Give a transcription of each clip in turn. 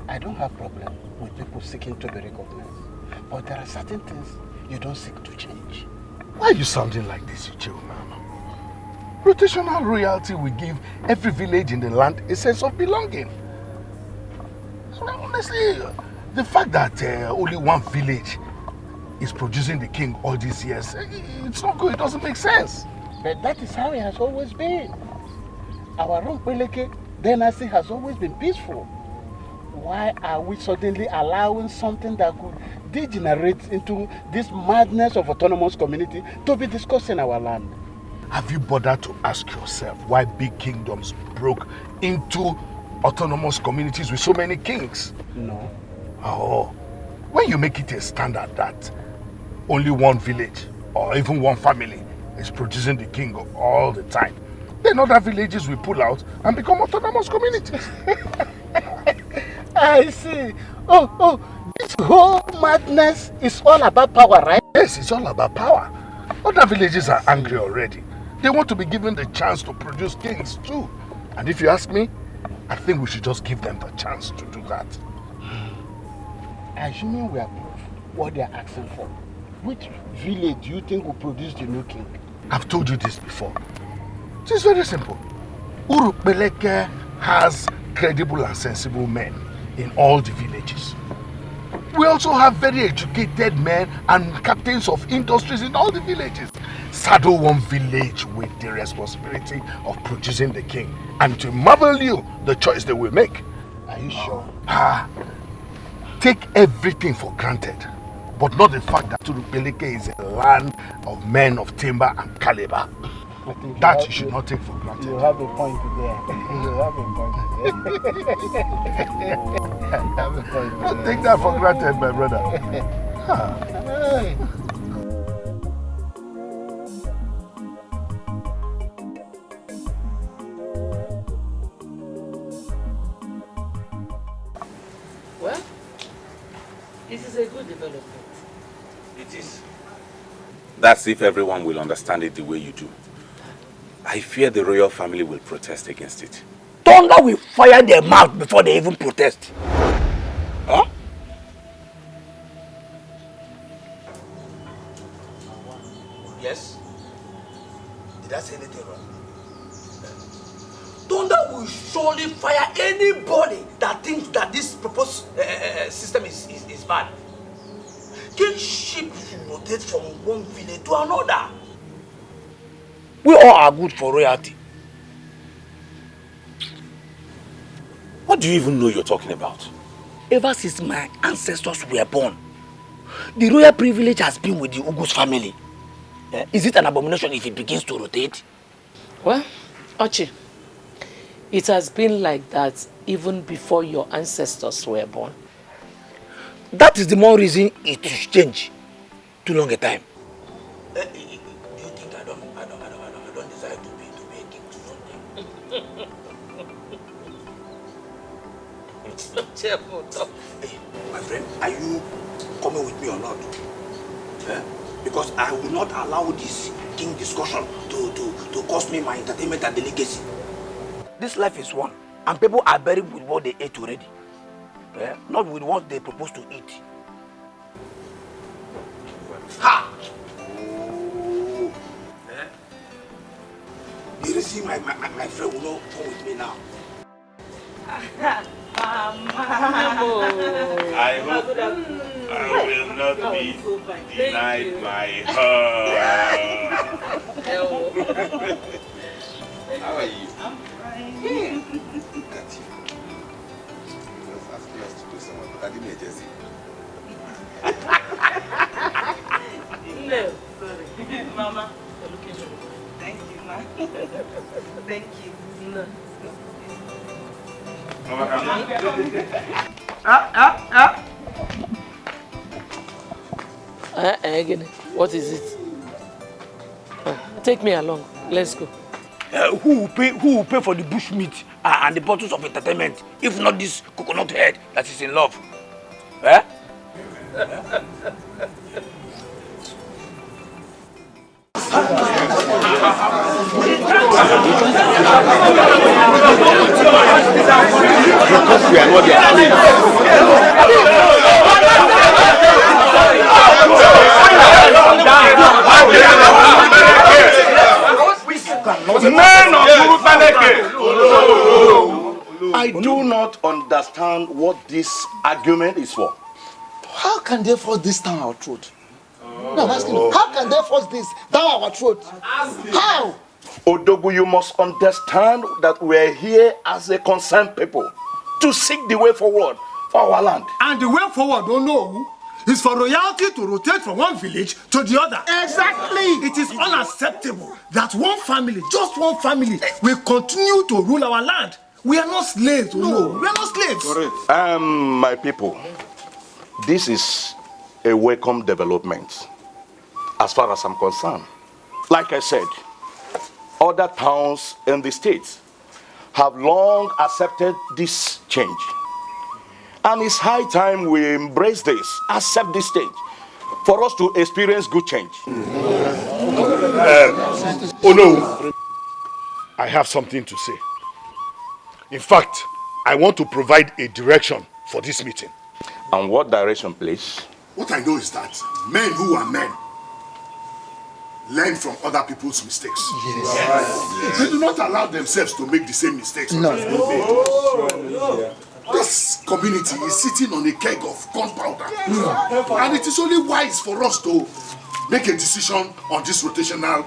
I don't have problem with people seeking to be recognized. But there are certain things you don't seek to change. Why are you sounding like this, Uche? Rotational royalty will give every village in the land a sense of belonging. Honestly, the fact that only one village is producing the king all these years, it's not good, it doesn't make sense. But that is how it has always been. Our Ronkweleke dynasty has always been peaceful. Why are we suddenly allowing something that could degenerate into this madness of autonomous community to be discussed in our land? Have you bothered to ask yourself why big kingdoms broke into autonomous communities with so many kings? No. Oh, when you make it a standard that only one village or even one family is producing the king all the time, then other villages will pull out and become autonomous communities. I see. Oh, this whole madness is all about power, right? Yes, it's all about power. Other villages are angry already. They want to be given the chance to produce kings too. And if you ask me, I think we should just give them the chance to do that. Assuming we approve what they are asking for, which village do you think will produce the new king? I've told you this before. It's very simple. Urukpeleke has credible and sensible men in all the villages. We also have very educated men and captains of industries in all the villages. Saddle one village with the responsibility of producing the king, and to marvel you the choice they will make. Are you sure? Take everything for granted, but not the fact that Urukpeleke is a land of men of timber and caliber. That you should not take for granted. You have a point there. You have a point there. Don't take that for granted, my brother. Well, this is a good development. It is. That's if everyone will understand it the way you do. I fear the royal family will protest against it. Thunder will fire their mouth before they even protest. Huh? Yes? Did I say anything wrong? Thunder will surely fire anybody that thinks that this proposed system is bad. Kingship should rotate from one village to another. We all are good for royalty. What do you even know you're talking about? Ever since my ancestors were born, the royal privilege has been with the Ugus family. Is it an abomination if it begins to rotate? Well, Ochi, it has been like that even before your ancestors were born. That is the more reason it should change. Too long a time. Do you think I don't desire to be a king someday? Hey, my friend, are you coming with me or not? Because I will not allow this king discussion to cost me my entertainment and the legacy. This life is one, and people are buried with what they ate already. Not with what they propose to eat. Ha! Oh. You see, my friend will not come with me now. I hope I will not be denied my heart. How are you? I'm fine. Got you. Just asking us to do someone, but I didn't agency. No, sorry. Mama, you're looking good. Thank you, ma. Thank you. No. What is it? Take me along. Let's go. Who will pay for the bush meat and the bottles of entertainment, if not this coconut head that is in love? Because we are not their I do not understand what this argument is for. How can they force this down our throat? No, I'm asking you, how can they force this down our throat? How? Odogu, you must understand that we're here as a concerned people to seek the way forward for our land. And the way forward, don't know, is for royalty to rotate from one village to the other. Exactly. It is unacceptable that one family, just one family, will continue to rule our land. We are not slaves, no. We are not slaves. Correct. My people, this is a welcome development as far as I'm concerned. Like I said, other towns in the state have long accepted this change. And it's high time we embrace this, accept this change, for us to experience good change. Oh no, I have something to say. In fact, I want to provide a direction for this meeting. And what direction, please? What I know is that men who are men learn from other people's mistakes. Yes. They do not allow themselves to make the same mistakes. No. This community is sitting on a keg of gunpowder. And it is only wise for us to make a decision on this rotational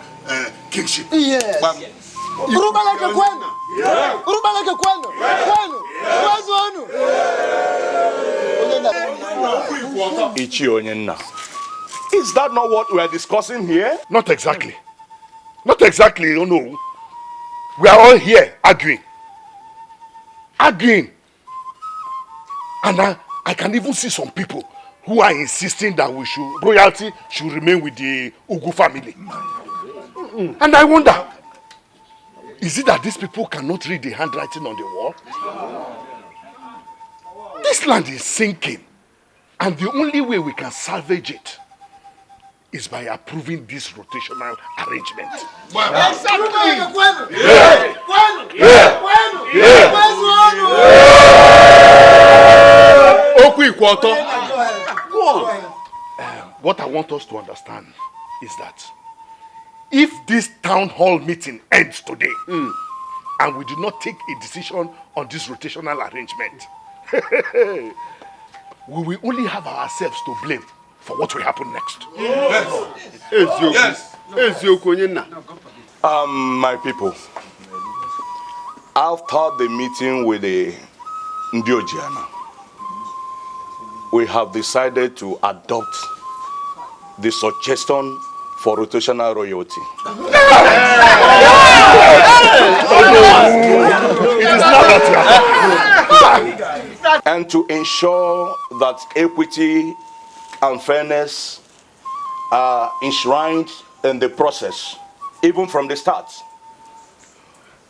kingship. Yes. Is that not what we are discussing here? Not exactly. Not exactly, you know. We are all here arguing. Arguing. And I can even see some people who are insisting that royalty should remain with the Ugu family. And I wonder, is it that these people cannot read the handwriting on the wall? This land is sinking, and the only way we can salvage it is by approving this rotational arrangement. What I want us to understand is that if this town hall meeting ends today and we do not take a decision on this rotational arrangement, we will only have ourselves to blame for what will happen next. Yes. My people, after the meeting with the Ndiojiana, we have decided to adopt the suggestion for rotational royalty. It is not that. And to ensure that equity and fairness are enshrined in the process, even from the start,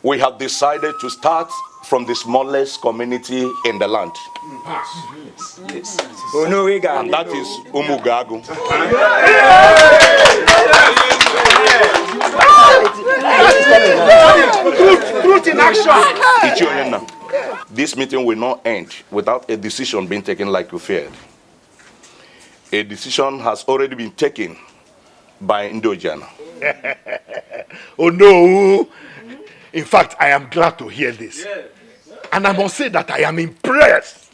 we have decided to start from the smallest community in the land. Yes. And that is Umugagu. Truth in action. This meeting will not end without a decision being taken like you feared. A decision has already been taken by Ndojana. Oh no! In fact, I am glad to hear this. And I must say that I am impressed.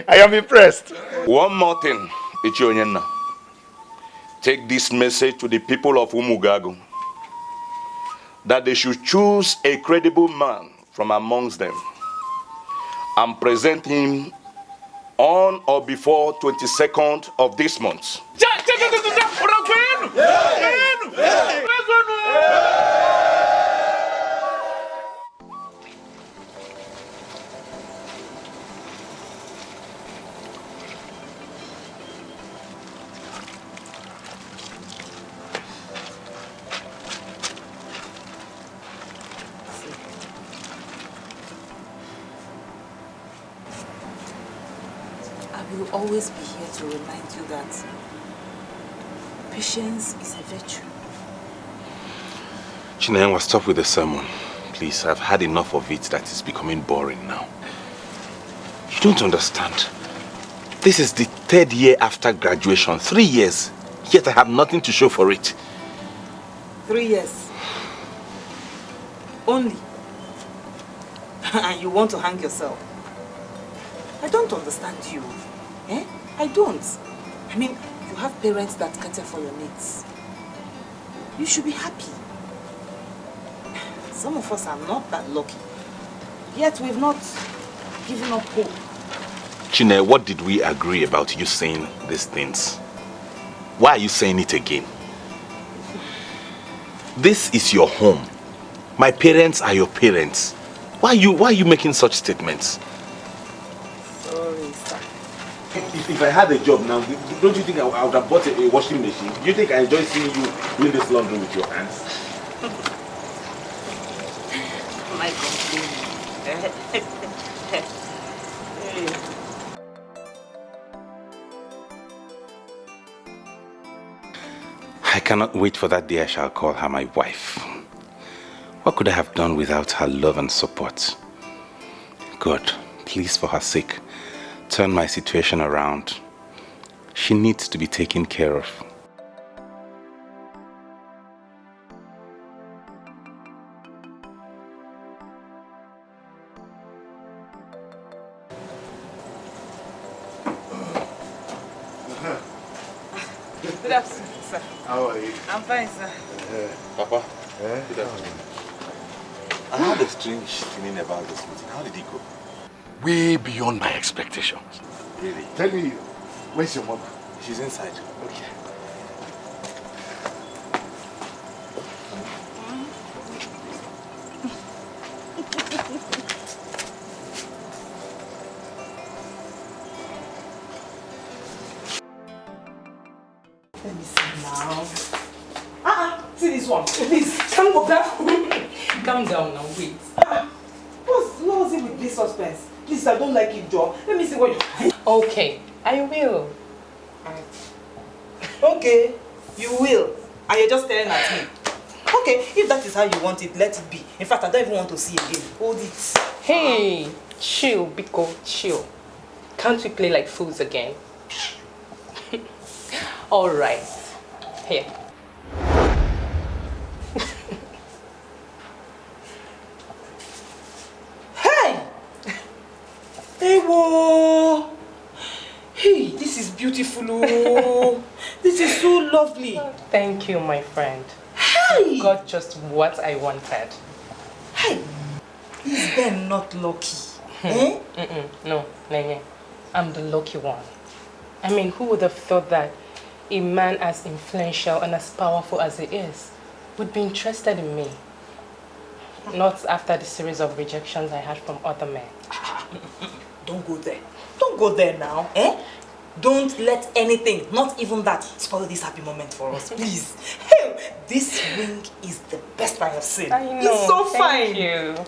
I am impressed. One more thing, Ichionyena. Take this message to the people of Umugagu, that they should choose a credible man from amongst them and present him on or before 22nd of this month. I will always be here to remind you that patience is a virtue. Chinenwa, stop with the sermon, please. please, I've had enough of it that is becoming boring now. You don't understand. This is the 3rd year after graduation, 3 years, yet I have nothing to show for it. 3 years. Only. And you want to hang yourself. I don't understand you. Eh? I don't. I mean, you have parents that cater for your needs. You should be happy. Some of us are not that lucky. Yet we've not given up hope. Chine, what did we agree about you saying these things? Why are you saying it again? This is your home. My parents are your parents. Why are you making such statements? Sorry, sir. If I had a job now, don't you think I would have bought a washing machine? Do you think I enjoy seeing you doing this laundry with your hands? My complaint. I cannot wait for that day I shall call her my wife. What could I have done without her love and support? God, please, for her sake, turn my situation around. She needs to be taken care of. Good afternoon, sir. How are you? I'm fine, sir. Papa, good afternoon. I had a strange feeling about this meeting. How did it go? Way beyond my expectations. Really? Tell me, where's your mother? She's inside. Okay. Let me see now. See this one. Please, calm down. Calm down now, wait. What's it with this suspense? Please, I don't like it, Joe. Let me see what you... Okay, I will. Okay, you will. And you're just staring at me. Okay, if that is how you want it, let it be. In fact, I don't even want to see again. Hold it. Hey, chill, Biko, chill. Can't we play like fools again? All right. Here. Hey! Hey, whoa! Hey, this is beautiful. Oh. This is so lovely. Thank you, my friend. Hey! You got just what I wanted. Hey! Is Ben not lucky? Eh? No, Nene. I'm the lucky one. I mean, who would have thought that a man as influential and as powerful as he is would be interested in me? Not after the series of rejections I had from other men. Don't go there. Don't go there now, eh? Don't let anything, not even that, spoil this happy moment for us, please. Hey, this ring is the best I have seen. I know. It's so fine. Thank you.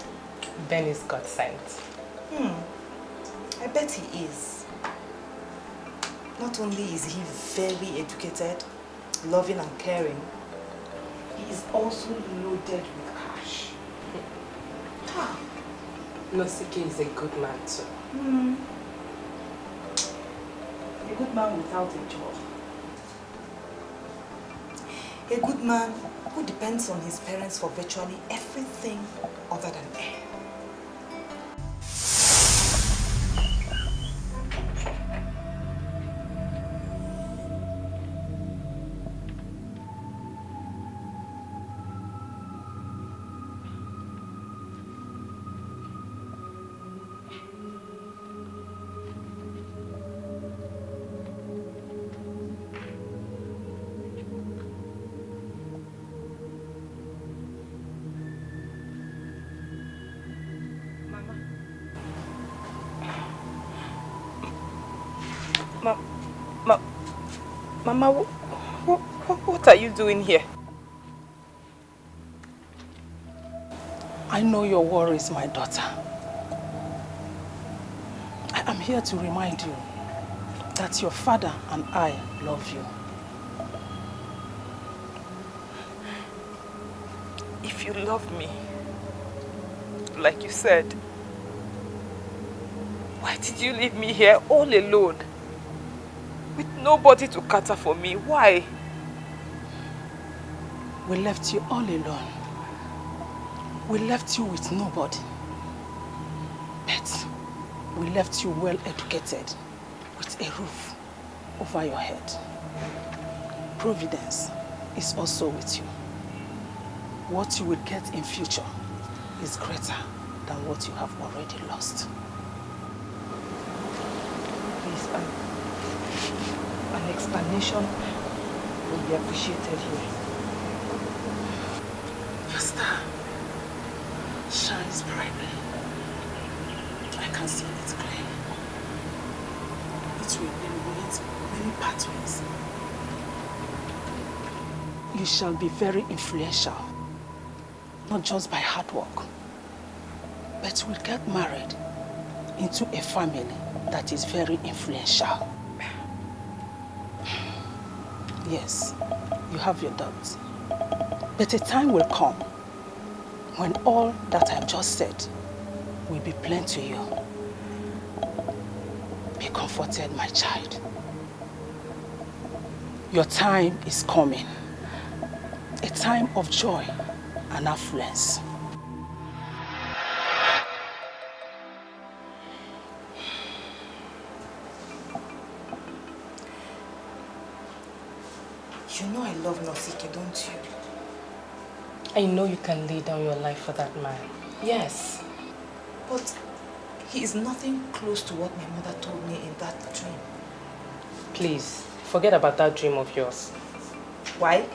Ben is God sent. I bet he is. Not only is he very educated, loving and caring, he is also loaded with cash. Nosike is a good man too. A good man without a job. A good man who depends on his parents for virtually everything other than air. Mama, what are you doing here? I know your worries, my daughter. I am here to remind you that your father and I love you. If you love me, like you said. Why did you leave me here all alone? With nobody to cater for me? Why? We left you all alone. We left you with nobody. But we left you well educated, with a roof over your head. Providence is also with you. What you will get in future is greater than what you have already lost. Please, an explanation will be appreciated here. Your star shines brightly. I can see it clear. It will illuminate many pathways. You shall be very influential, not just by hard work, but will get married into a family that is very influential. Yes, you have your doubts, but a time will come when all that I've just said will be plain to you. Be comforted, my child. Your time is coming. A time of joy and affluence. You know I love Nosike, don't you? I know you can lay down your life for that man. Yes. But he is nothing close to what my mother told me in that dream. Please, forget about that dream of yours. Why?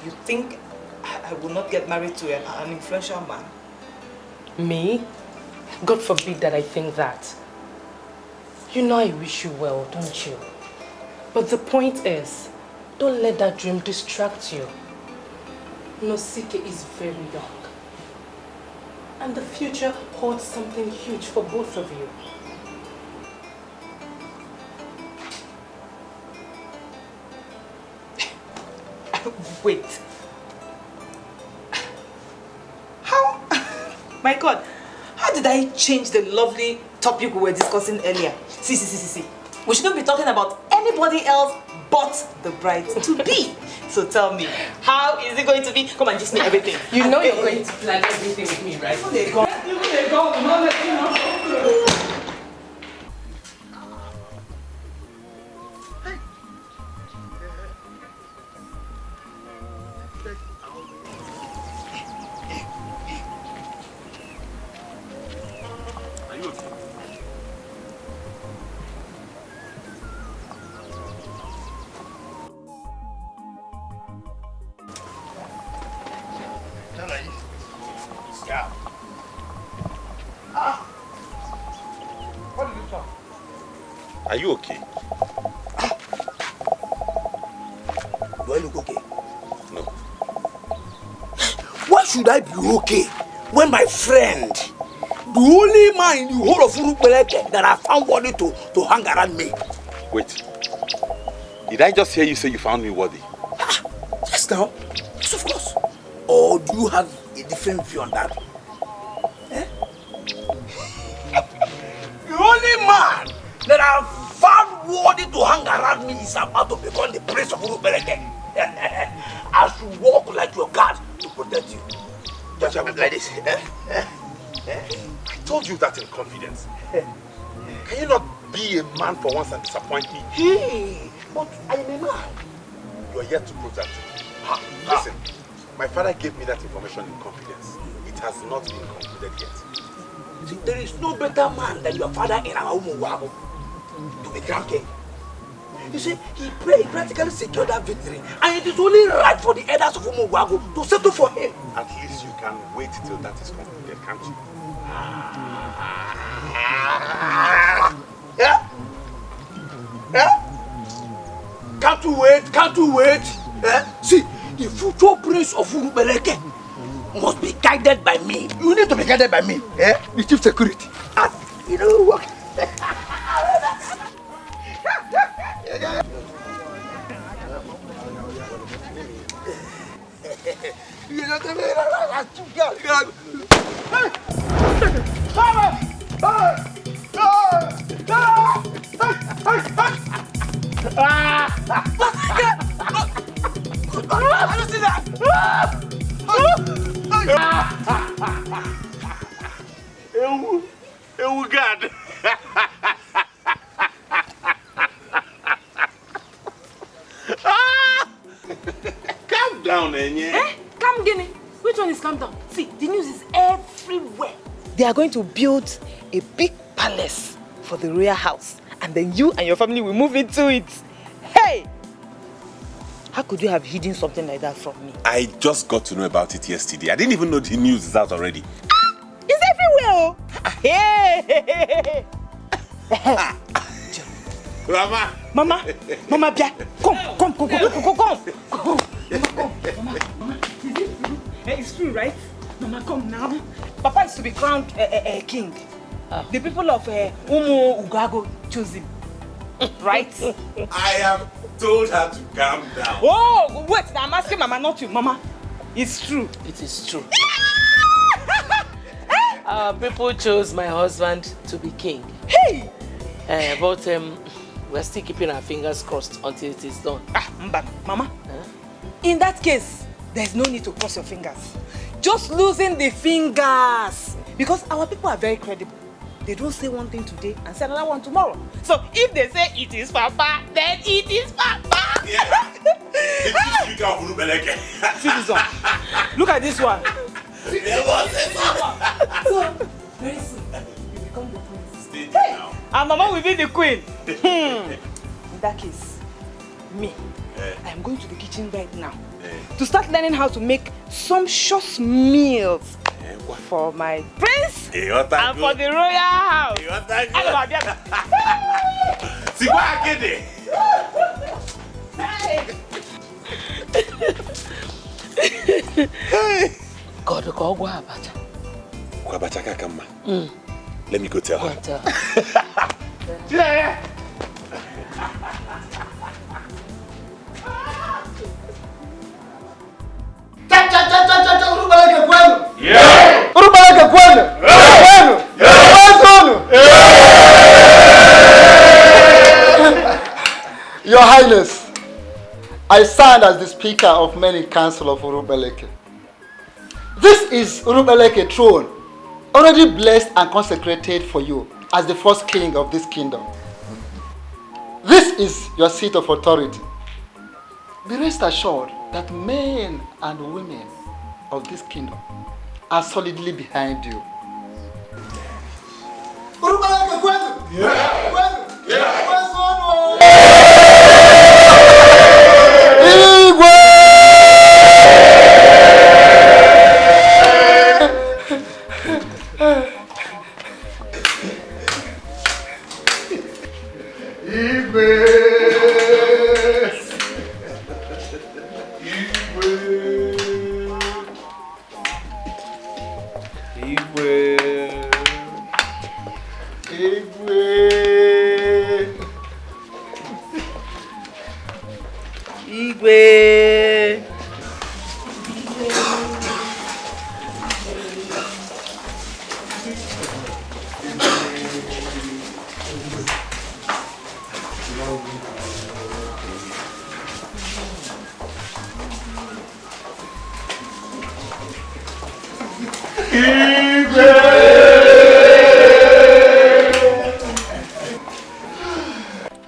You think I will not get married to an influential man? Me? God forbid that I think that. You know I wish you well, don't you? But the point is, don't let that dream distract you. Nosike is very young. And the future holds something huge for both of you. Wait. How? My God. How did I change the lovely topic we were discussing earlier? See. We shouldn't be talking about anybody else but the bride-to-be. So tell me, how is it going to be? Come and just me everything. You know you're going to plan everything with me, right? Are you okay? Do I look okay? No. Why should I be okay when my friend, the only man in the whole of Urupeleke that I found worthy to hang around me? Wait. Did I just hear you say you found me worthy? Yes, now. Yes, of course. Or do you have a different view on that? Eh? The only man that I found worthy to hang around me is about to become the prince of Urupeleke. I should walk like your guard to protect you. Just like this. I told you that in confidence. Can you not be a man for once and disappoint me? Hey, but I am a man. You are yet to prove that to me. Listen, my father gave me that information in confidence. It has not been concluded yet. See, there is no better man than your father in our home to be crowned king. You see, he practically secured that victory, and it is only right for the elders of Umuwago to settle for him. At least you can wait till that is concluded, can't you? Yeah? Can't you wait? Can't you wait? See, the future prince of Urupeleke must be guided by me. You need to be guided by me, the chief security. And you know what? You I don't see that. God. Calm down, Enye. Calm, Guinea. Which one is calm down? See, the news is everywhere. They are going to build a big palace for the royal house, and then you and your family will move into it. Hey! How could you have hidden something like that from me? I just got to know about it yesterday. I didn't even know the news is out already. It's everywhere! Hey! Mama, Bia, come. Mama. It's true, right? Mama, come now. Papa is to be crowned king. The people of Umu Ugago choose him. Right? I have told her to calm down. Oh, wait, I'm asking Mama, not you. Mama, it's true. It is true. People chose my husband to be king. Hey! But we're still keeping our fingers crossed until it is done. Mama, in that case, there's no need to cross your fingers. Just losing the fingers. Because our people are very credible. They don't say one thing today and say another one tomorrow. So if they say it is Papa, then it is Papa. Yeah. See this one. Look at this one. So, very soon, you become the prince. Hey! And Mama will be the queen. In that case, me, I am going to the kitchen right now to start learning how to make sumptuous meals for my prince and for the royal house. God, go Abacha. Abacha Kakama. Let me go tell her. Yeah. Your Highness, I stand as the Speaker of Many Council of Urubeleke. This is Urubeleke throne, already blessed and consecrated for you as the first king of this kingdom. This is your seat of authority. Be rest assured that men and women of this kingdom are solidly behind you.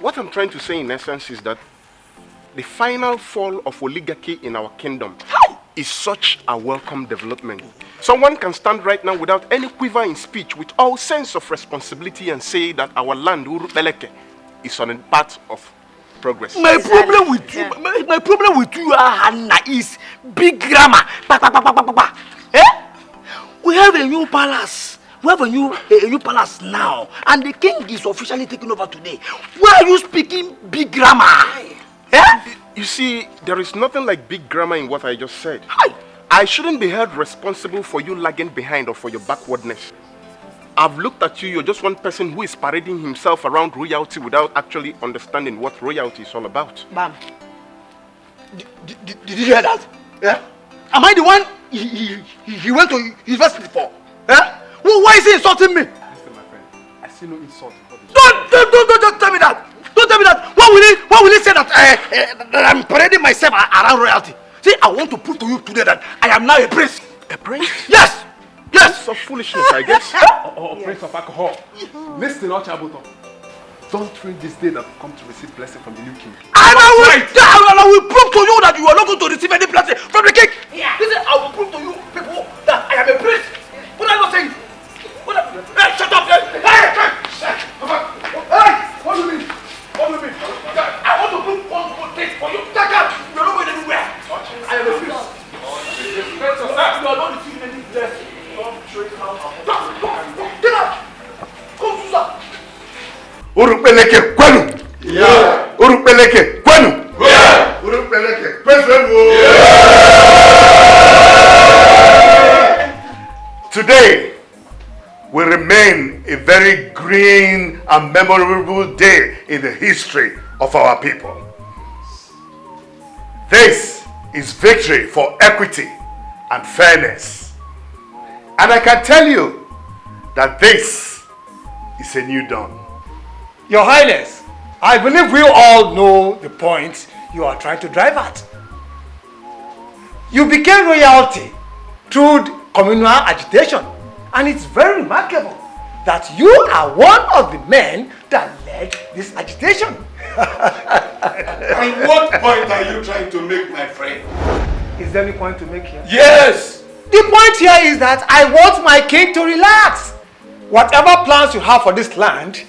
What I'm trying to say in essence is that the final fall of oligarchy in our kingdom is such a welcome development. Someone can stand right now without any quiver in speech with all sense of responsibility and say that our land, Urubeleke, is on a path of progress. My problem with you, my problem with you, Hannah, is big grammar. We have a new palace. We have a new palace now, and the king is officially taking over today. Why are you speaking big grammar? You see, there is nothing like big grammar in what I just said. I shouldn't be held responsible for you lagging behind or for your backwardness. I've looked at you, you're just one person who is parading himself around royalty without actually understanding what royalty is all about. Ma'am, did you hear that? Yeah? Am I the one he went to university for? Eh? Why is he insulting me? Listen, my friend, I see no insult. Don't just tell me that. Don't tell me that. Why will he say that, that I'm parading myself around royalty? See, I want to prove to you today that I am now a prince. A prince? Yes! Yes! Prince of foolishness, I guess. or prince of alcohol. Listen, Ochabuto. Don't read this day that I've come to receive blessing from the new king. And I will prove to you that you are not going to receive any blessing from the king. Yeah. Listen, I will prove to you people that I am a prince. What am I saying? Hey, shut up! Hey! What do you mean? What do you mean? I want to prove one good thing for you. Take out! You are not going anywhere. I am a prince. You are not receiving any blessing. Don't trade out. Get out! Come, Susan. Urupeleke kwenu. Yeah. Urupeleke kwenu. Yeah. Urupeleke kwenu. Yeah. Today will remain a very green and memorable day in the history of our people. This is victory for equity and fairness. And I can tell you that this is a new dawn. Your Highness, I believe we all know the point you are trying to drive at. You became royalty through communal agitation, and it's very remarkable that you are one of the men that led this agitation. And what point are you trying to make, my friend? Is there any point to make here? Yes! The point here is that I want my king to relax. Whatever plans you have for this land,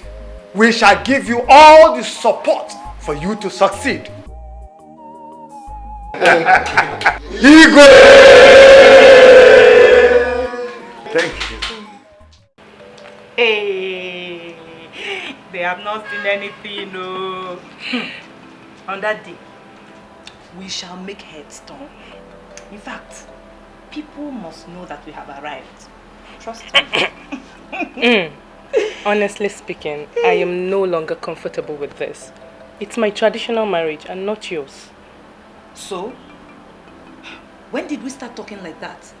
we shall give you all the support for you to succeed. Igwe! Thank you. Hey, they have not seen anything, no. On that day, we shall make headstone. In fact, people must know that we have arrived. Trust me. Honestly speaking, I am no longer comfortable with this. It's my traditional marriage and not yours. So, when did we start talking like that?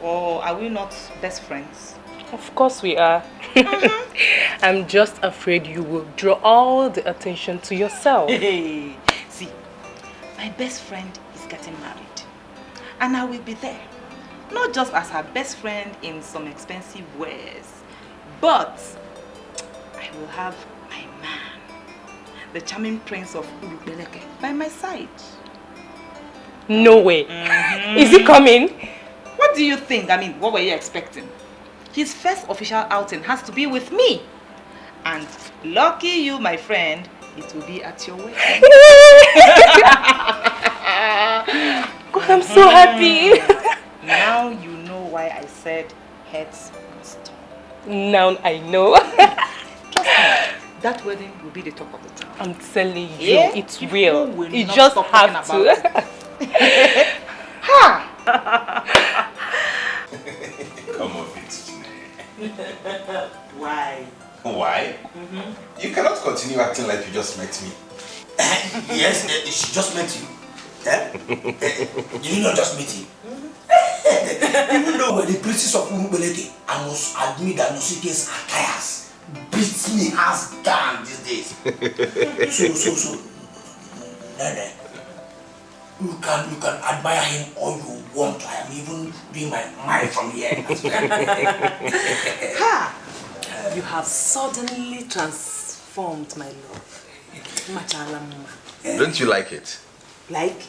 Or are we not best friends? Of course we are. I'm just afraid you will draw all the attention to yourself. Hey, see, my best friend is getting married. And I will be there. Not just as her best friend in some expensive wares, but I will have my man, the charming prince of Urupeleke, by my side. No way. Is he coming? What do you think? I mean, what were you expecting? His first official outing has to be with me. And lucky you, my friend, it will be at your wedding. God, I'm so happy. Now you know why I said heads must turn. Now I know. Trust me, that wedding will be the talk of the town. I'm telling you, Yeah? it's People real. will You not just stop have talking to. about Ha! Come off it. Why? Why? You cannot continue acting like you just met me. Yes, she just met you. Did you not just meet him? Even though we're the princess of Urupeleke, I must admit that Nosike's attires beats me hands down these days. So, Nene, you can admire him all you want. I am even doing my mind from here. Ha! You have suddenly transformed my love. Machalama. Don't you like it? Like?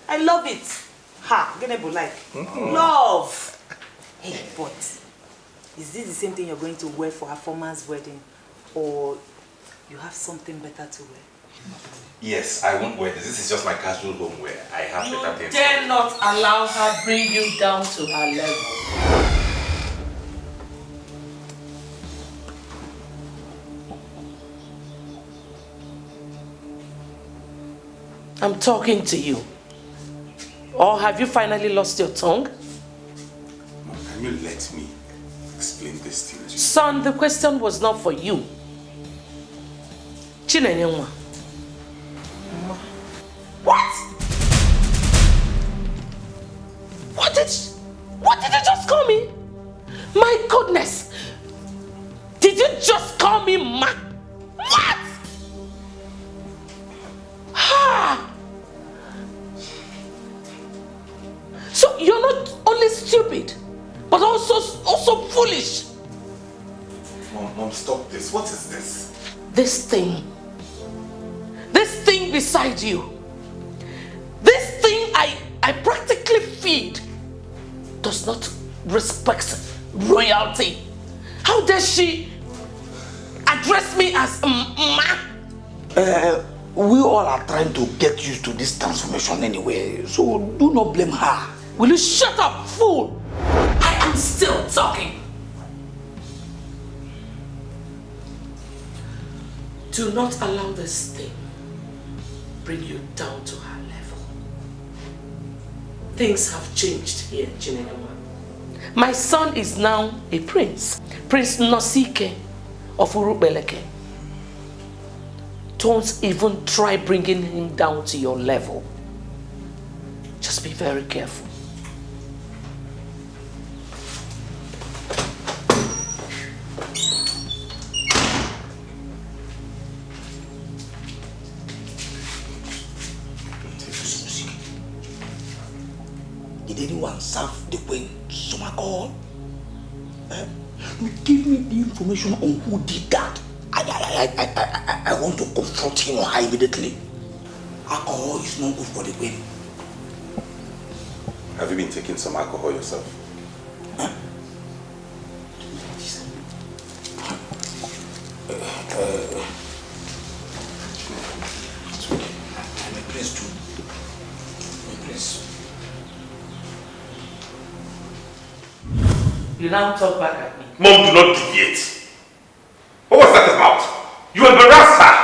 I love it. Ha! Genebo like. Love! Hey, but is this the same thing you're going to wear for her former's wedding? Or you have something better to wear? Yes, I won't wear this. This is just my casual home wear. I have better things. Dare not allow her bring you down to her level. I'm talking to you. Or have you finally lost your tongue? Mom, can you let me explain this thing to you? Son, the question was not for you. What? just call me ma? What? Ha! So you're not only stupid, but also foolish. Mom, stop this. What is this? This thing beside you, this thing I practically feed, does not respect royalty. How dare she address me as ma? We all are trying to get used to this transformation anyway, so do not blame her. Will you shut up, fool? I am still talking. Do not allow this thing bring you down to her level. Things have changed here, Chinenyewa. My son is now a prince. Prince Nosike of Urubeleke. Don't even try bringing him down to your level. Just be very careful. Did anyone serve the queen some alcohol? Give me the information on who did that. I want to confront him or her immediately. Alcohol is not good for the queen. Have you been taking some alcohol yourself? Huh? I'm a prince too. I'm a prince. You now talk back at me. Mom, do not deviate. What was that about? You embarrassed her.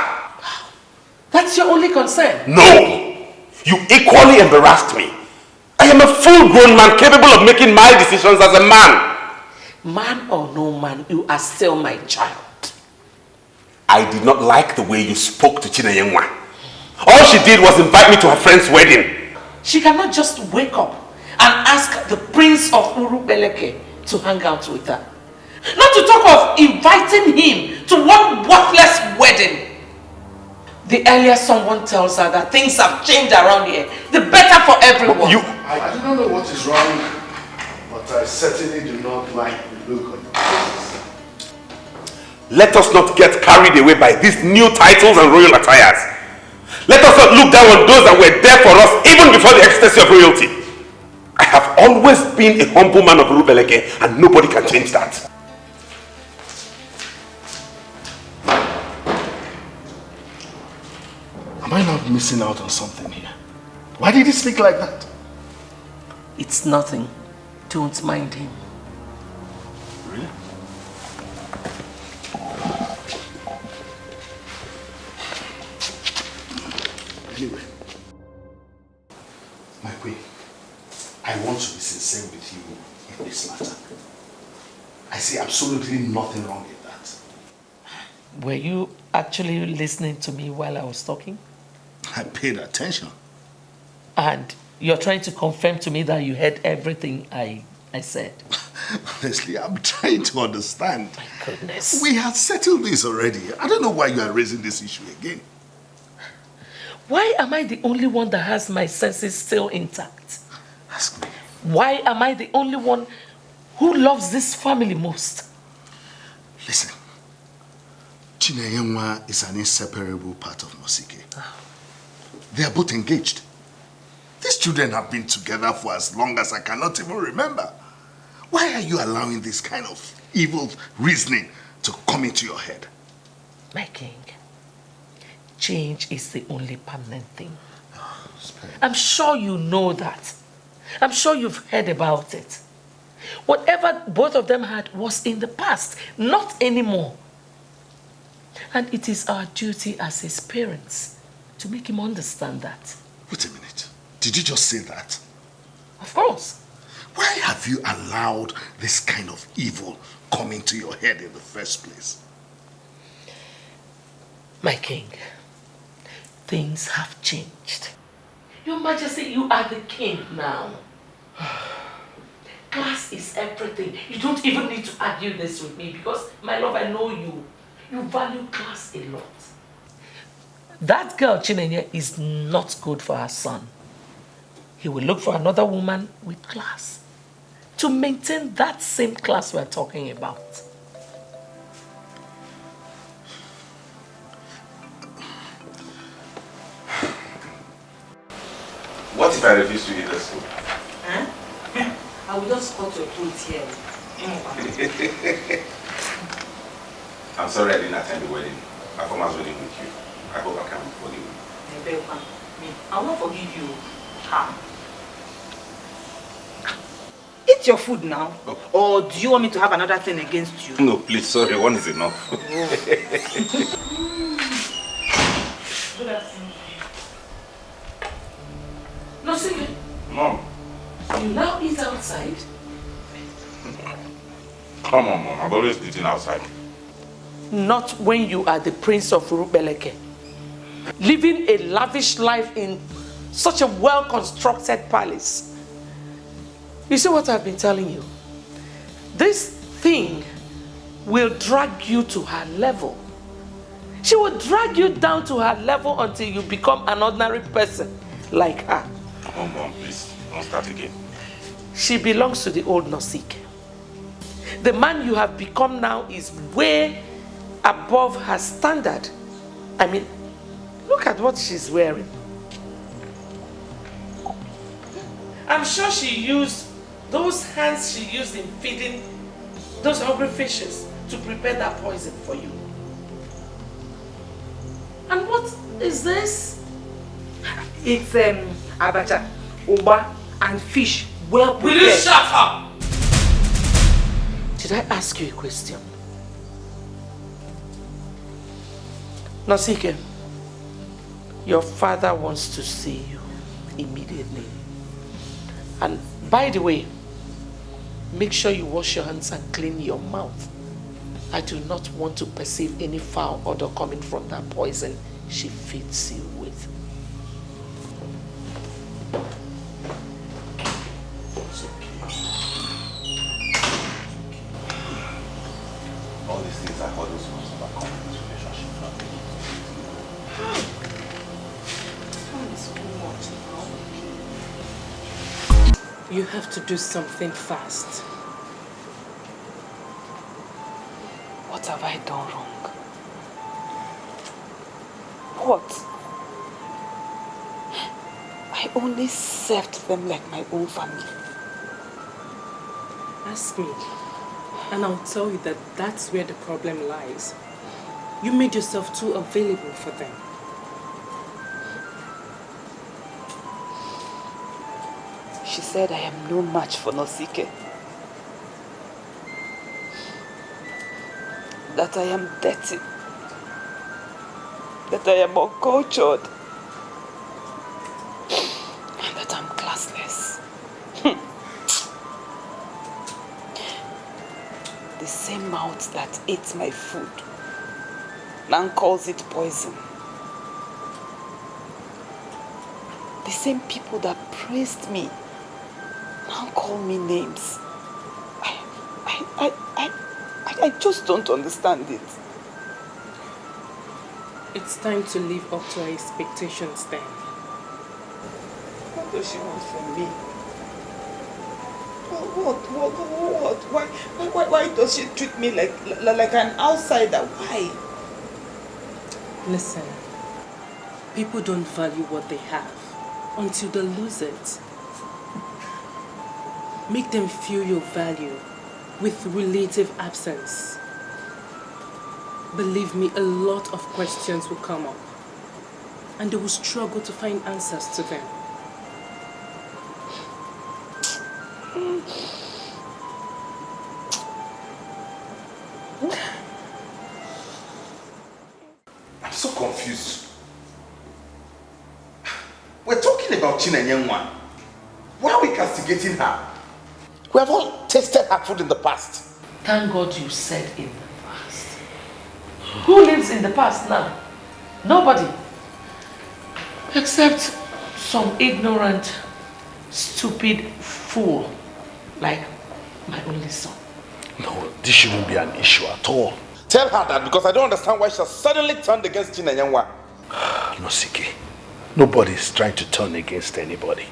That's your only concern? No! You equally embarrassed me. I am a full-grown man capable of making my decisions as a man. Man or no man, you are still my child. I did not like the way you spoke to Chinenyewa. All she did was invite me to her friend's wedding. She cannot just wake up and ask the Prince of Urubeleke to hang out with her. Not to talk of inviting him to one worthless wedding. The earlier someone tells her that things have changed around here, the better for everyone. I do not know what is wrong, but I certainly do not like the look on your faces. Let us not get carried away by these new titles and royal attires. Let us not look down on those that were there for us even before the ecstasy of royalty. I have always been a humble man of Urubeleke, and nobody can change that. Am I not missing out on something here? Why did he speak like that? It's nothing. Don't mind him. Really? Anyway, my queen, I want to be sincere with you in this matter. I see absolutely nothing wrong in that. Were you actually listening to me while I was talking? I paid attention. And you're trying to confirm to me that you heard everything I said? Honestly, I'm trying to understand. My goodness. We had settled this already. I don't know why you are raising this issue again. Why am I the only one that has my senses still intact? Ask me. Why am I the only one who loves this family most? Listen, Chinenyewa is an inseparable part of Nosike. They are both engaged. These children have been together for as long as I cannot even remember. Why are you allowing this kind of evil reasoning to come into your head? My king, change is the only permanent thing. I'm sure you know that. I'm sure you've heard about it. Whatever both of them had was in the past, not anymore. And it is our duty as his parents to make him understand that. Wait a minute. Did you just say that? Of course. Why have you allowed this kind of evil come into your head in the first place? My king, things have changed. Your Majesty, you are the king now. Class is everything. You don't even need to argue this with me because, my love, I know you. You value class a lot. That girl, Chinenye, is not good for her son. He will look for another woman with class to maintain that same class we're talking about. What if I refuse to eat this food? Huh? I will just cut your throat here. I'm sorry I didn't attend the wedding. My former's wedding with you. I hope I can forgive you. I won't forgive you. Ha. Eat your food now. Oh. Or do you want me to have another thing against you? No, please, sorry, one is enough. Good afternoon. No, see, Mom. you now eat outside? Come on, Mom. I've always eaten outside. Not when you are the prince of Urubeleke. Living a lavish life in such a well-constructed palace. You see what I've been telling you? This thing will drag you to her level. She will drag you down to her level until you become an ordinary person like her. Oh, Mom, please, don't start again. She belongs to the old Nosike. The man you have become now is way above her standard. I mean, look at what she's wearing. I'm sure she used those hands she used in feeding those hungry fishes to prepare that poison for you. And what is this? It's abacha, uba, and fish well prepared. Will you shut up? Did I ask you a question? Nosike, your father wants to see you immediately. And by the way, make sure you wash your hands and clean your mouth. I do not want to perceive any foul odor coming from that poison she feeds you with. All these things are hurdles for us to overcome in this relationship. You have to do something fast. What have I done wrong? What? I only served them like my own family. Ask me, and I'll tell you that that's where the problem lies. You made yourself too available for them. She said I am no match for Nosike. That I am dirty. That I am uncultured. And that I'm classless. The same mouth that ate my food now calls it poison. The same people that praised me now call me names. I just don't understand it. It's time to live up to our expectations then. What does she want from me? What? Why does she treat me like an outsider? Why? Listen, people don't value what they have until they lose it. Make them feel your value with relative absence. Believe me, a lot of questions will come up and they will struggle to find answers to them. I'm so confused. We're talking about Chinenye. Why are we castigating her? We have all tasted her food in the past. Thank God you said in the past. Who lives in the past now? Nobody. Except some ignorant, stupid fool like my only son. No, this shouldn't be an issue at all. Tell her that because I don't understand why she has suddenly turned against Chinenyenwa. Nosike, nobody is trying to turn against anybody.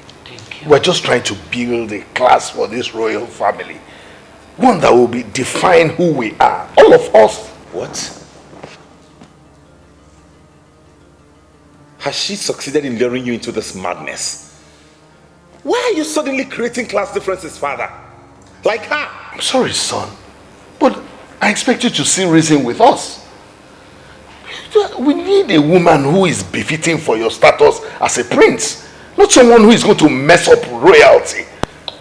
We're just trying to build a class for this royal family. One that will define who we are. All of us. What? Has she succeeded in luring you into this madness? Why are you suddenly creating class differences, father? Like her? I'm sorry, son. But I expect you to see reason with us. We need a woman who is befitting for your status as a prince. Not someone who is going to mess up royalty.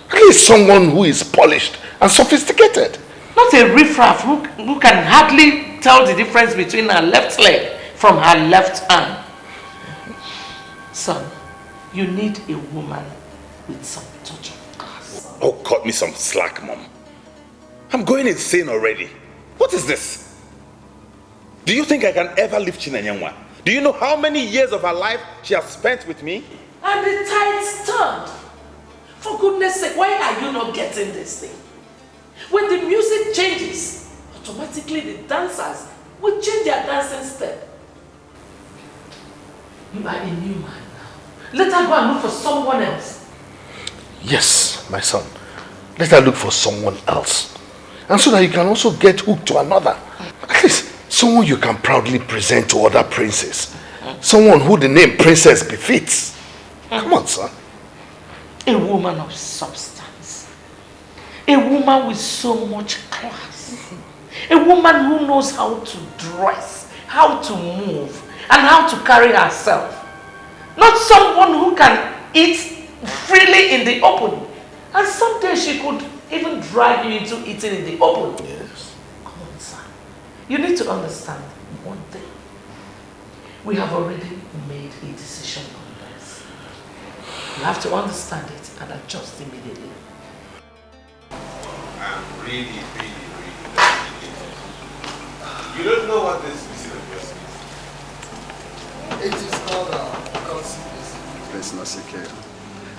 At least someone who is polished and sophisticated. Not a riffraff who can hardly tell the difference between her left leg from her left arm. Son, you need a woman with some touch of class. Oh, cut me some slack, Mom. I'm going insane already. What is this? Do you think I can ever leave Chinenyenwa? Do you know how many years of her life she has spent with me? And the tides turned. For goodness sake, why are you not getting this thing? When the music changes, automatically the dancers will change their dancing step. You are a new man now. Let her go and look for someone else. Yes, my son. Let her look for someone else. And so that you can also get hooked to another. At least someone you can proudly present to other princes. Someone who the name princess befits. Come on, son. A woman of substance. A woman with so much class. A woman who knows how to dress, how to move, and how to carry herself. Not someone who can eat freely in the open. And someday she could even drag you into eating in the open. Yes. Come on, son. You need to understand one thing. We have already made a decision on this. You have to understand it and adjust immediately. I'm really you don't know what this is of yours is. It is called Prince Nwokoye.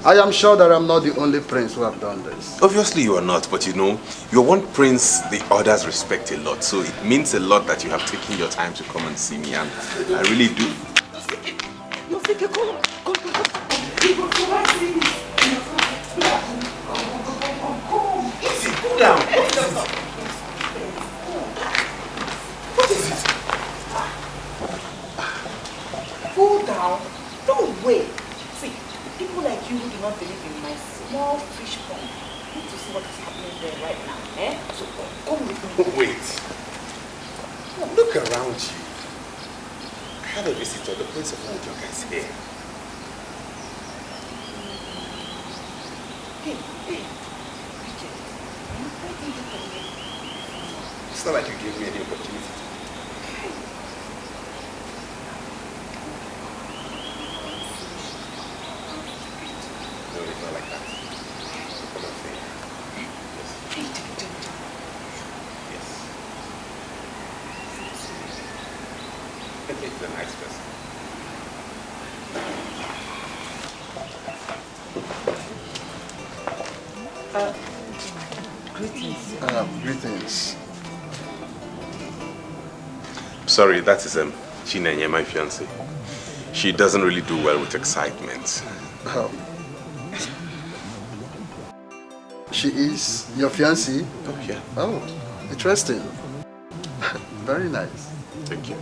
I am sure that I'm not the only prince who have done this. Obviously you are not, but you know, you're one prince the others respect a lot. So it means a lot that you have taken your time to come and see me, and I really do. Nwokoye, come. Easy, cool down. What is it? Cool down. No way. See, people like you who do not believe in my small fish pond need to see what is happening there right now. Eh? So come with me. Wait. Look around you. I have a visitor, the Prince of Nwokoye is here. Hey. It's not like you gave me any opportunity. No, it's not like that. Come on, say it. Yes. He's a nice person. Greetings. Greetings. Sorry, that is Chinenye, my fiancée. She doesn't really do well with excitement. Oh. She is your fiancée? Oh, yeah. Oh, interesting. Very nice. Thank you.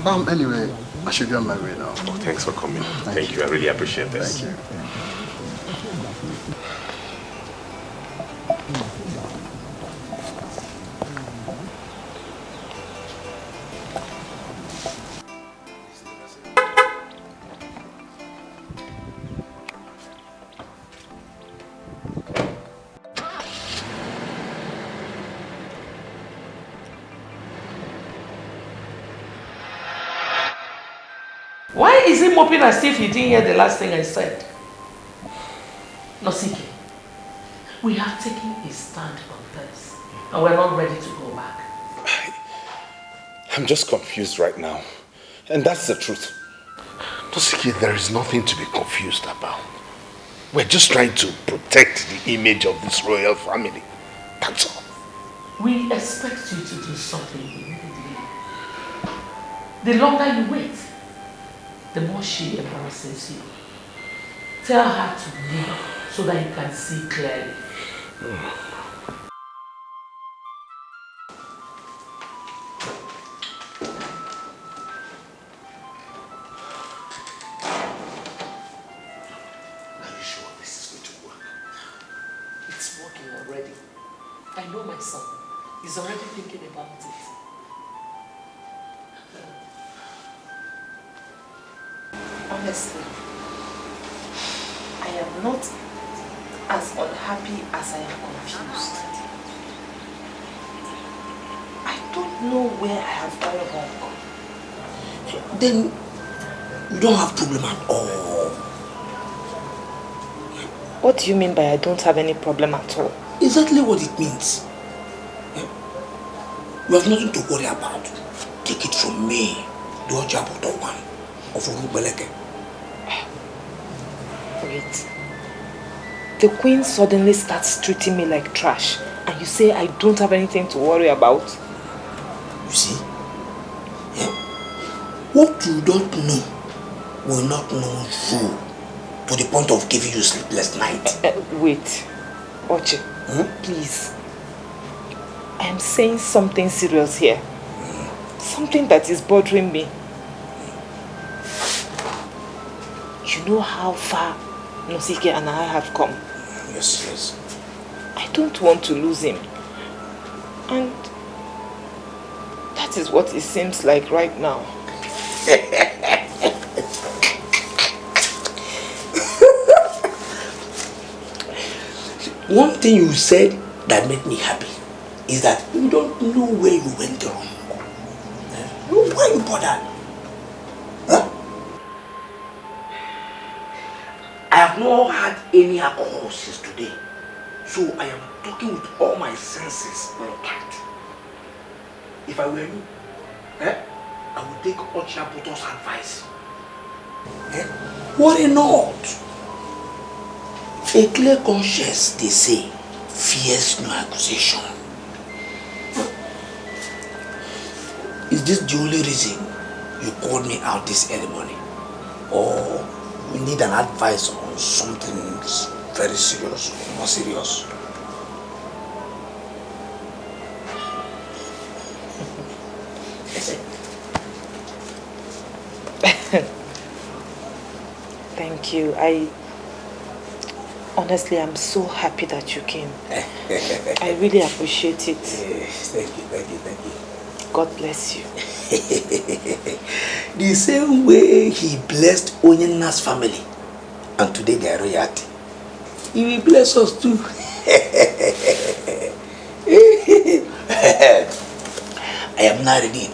Anyway, I should be on my way now. Oh, thanks for coming. Thank you. I really appreciate this. Thank you. Why is he moping as if he didn't hear the last thing I said? Nosike, we have taken a stand on this and we're not ready to go back. I'm just confused right now. And that's the truth. Nosike, there is nothing to be confused about. We're just trying to protect the image of this royal family. That's all. We expect you to do something immediately. The longer you wait, the more she embarrasses you. Tell her to leave so that you can see clearly. Are you sure this is going to work? It's working already. I know my son. He's already thinking about it. Honestly, I am not as unhappy as I am confused. I don't know where I have gone wrong. Then you don't have problem at all. What do you mean by I don't have any problem at all? Exactly what it means. You have nothing to worry about. Take it from me, the Ojaboto one of Urubeleke. Wait. The queen suddenly starts treating me like trash, and you say I don't have anything to worry about? You see? What you don't know will not know you to the point of giving you sleepless night. Wait. Oche, please. I am saying something serious here. Something that is bothering me. You know how far Nosike and I have come. Yes. I don't want to lose him. And that is what it seems like right now. One thing you said that made me happy is that you don't know where you went wrong. Why you bother? Huh? I have not had any alcohol since today, so I am talking with all my senses intact. If I were you, I would take Ochaboto's advice. Worry not. A clear conscience, they say, fears no accusation. Is this the only reason you called me out this early morning? Or you need an advice on something very serious, more serious? Thank you. Honestly, I'm so happy that you came. I really appreciate it. Thank you. God bless you. The same way he blessed Onyena's family, and today they are royalty, he will bless us too. I am not ready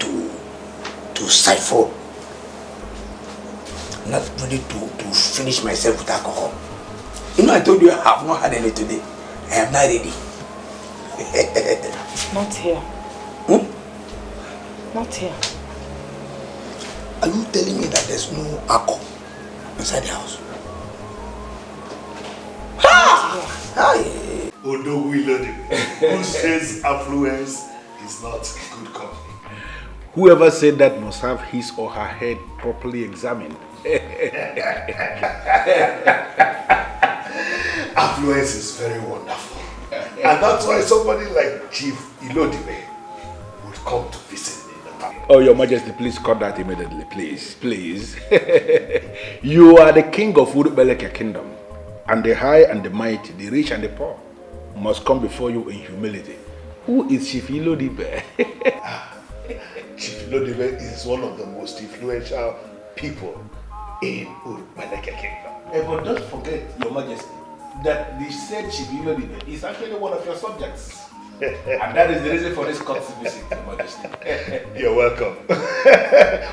to siphon. I'm not ready to finish myself with alcohol. You know, I told you I have not had any today. I am not ready. Not here. Not here. Are you telling me that there's no alcohol inside the house? Who says affluence is not good company? Whoever said that must have his or her head properly examined. Affluence is very wonderful. And that's why somebody like Chief Ilodibe would come to visit me in the town. Oh, Your Majesty, please cut that immediately, please. Please. You are the king of Urubeleke kingdom, and the high and the mighty, the rich and the poor, must come before you in humility. Who is Chief Ilodibe? Chief Ilodibe is one of the most influential people in Urubeleke kingdom. But don't forget, Your Majesty, that the said Chief Ilodibe is actually one of your subjects. And that is the reason for this courtesy visit, Your Majesty. You're welcome.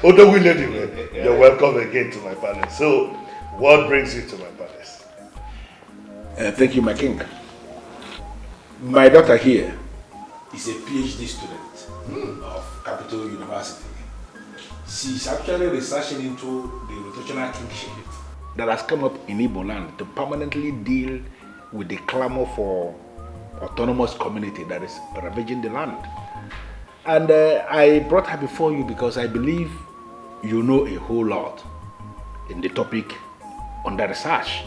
Odogu Ilodibe, you're welcome again to my palace. So, what brings you to my palace? Thank you, my king. My daughter here is a PhD student of Capital University. She's actually researching into the rotational kingship that has come up in Igbo land to permanently deal with the clamor for autonomous community that is ravaging the land. And I brought her before you because I believe you know a whole lot in the topic under research.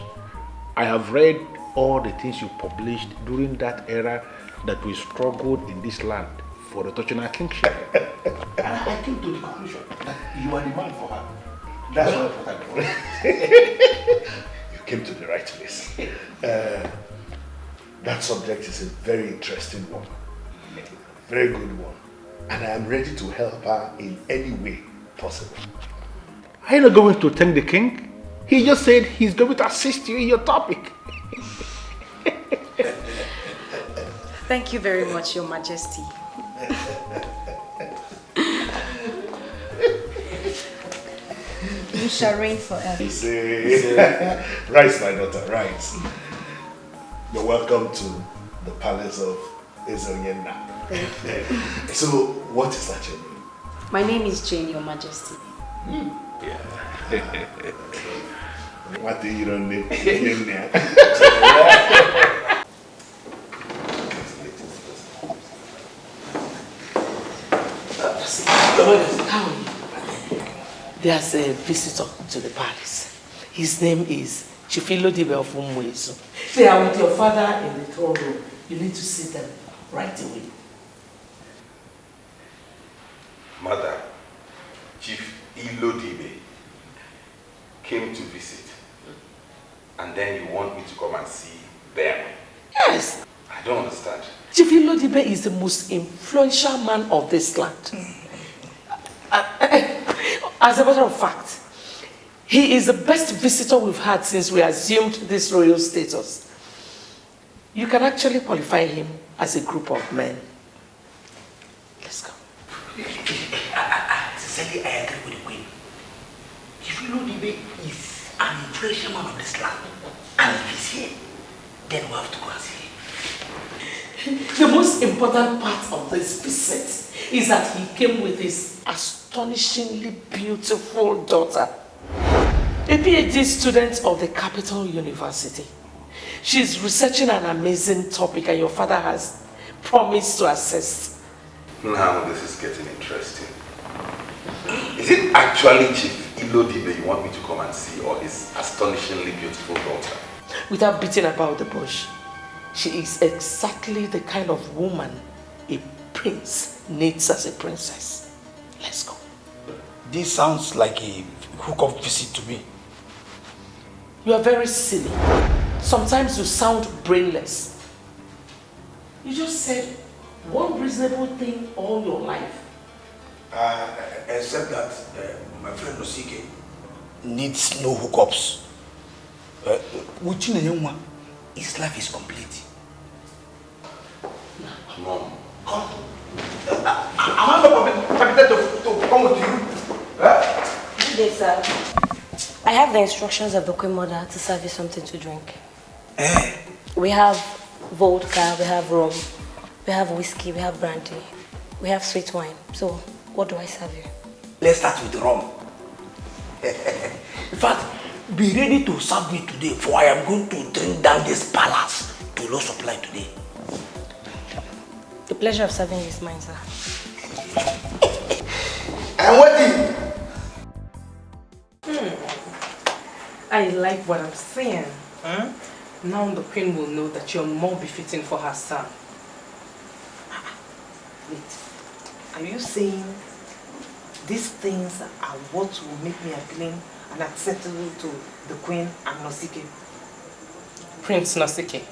I have read all the things you published during that era that we struggled in this land for the Tochina kingship. And I came to the conclusion that you are the man for her. That's why I brought her before. You came to the right place. That subject is a very interesting one, very good one, and I am ready to help her in any way possible. Are you not going to thank the king? He just said he's going to assist you in your topic. Thank you very much, Your Majesty. You shall reign forever. Rise, my daughter, rise. You're welcome to the palace of Ezelyenna. Thank you. So, what is that your name? My name is Jane, Your Majesty. Yeah. What do you don't name? There's a visitor to the palace. His name is Chifilodibe of Umwezu. They are with your father in the throne room. You need to see them right away. Mother, Chief Ilodibe came to visit, and then you want me to come and see them? Yes. I don't understand. Chief Ilodibe is the most influential man of this land. As a matter of fact, he is the best visitor we've had since we assumed this royal status. You can actually qualify him as a group of men. Let's go. Sincerely, I agree with the Queen. If Ilodibe is an influential man of this land, and if he's here, then we have to go and see him. The most important part of this visit is that he came with his astonishingly beautiful daughter, a PhD student of the Capital University. She's researching an amazing topic and your father has promised to assist. Now this is getting interesting. Is it actually Chief Ilodibe you want me to come and see, or his astonishingly beautiful daughter? Without beating about the bush, she is exactly the kind of woman a prince needs as a princess. Let's go. This sounds like a hookup visit to me. You are very silly. Sometimes you sound brainless. You just said one reasonable thing all your life. Except that my friend Nosike needs no hookups. With Chinenwa, his life is complete. Mom. Come. Am I not permitted to come with you? Good day, sir. I have the instructions of the Queen Mother to serve you something to drink. We have vodka, we have rum, we have whiskey, we have brandy, we have sweet wine. So, what do I serve you? Let's start with rum. In fact, be ready to serve me today, for I am going to drink down this palace to low supply today. The pleasure of serving you is mine, sir. I'm waiting. I like what I'm saying. Now the Queen will know that you're more befitting for her son. Wait, are you saying these things are what will make me appealing and acceptable to the Queen and Nosike? Prince Nosike,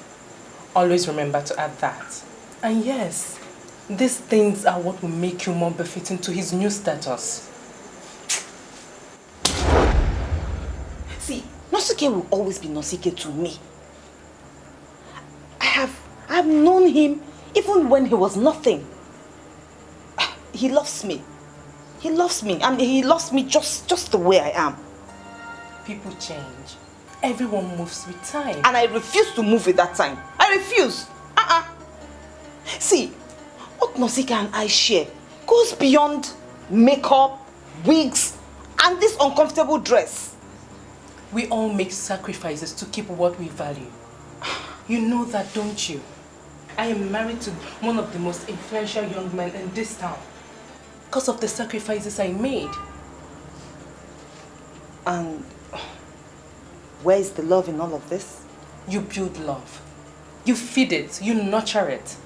always remember to add that. And yes, these things are what will make you more befitting to his new status. See, Nosike will always be Nosike to me. I've known him even when he was nothing. He loves me. He loves me, and he loves me just the way I am. People change. Everyone moves with time. And I refuse to move with that time. I refuse. See, what Nosika and I share goes beyond makeup, wigs, and this uncomfortable dress. We all make sacrifices to keep what we value. You know that, don't you? I am married to one of the most influential young men in this town because of the sacrifices I made. And where is the love in all of this? You build love. You feed it, you nurture it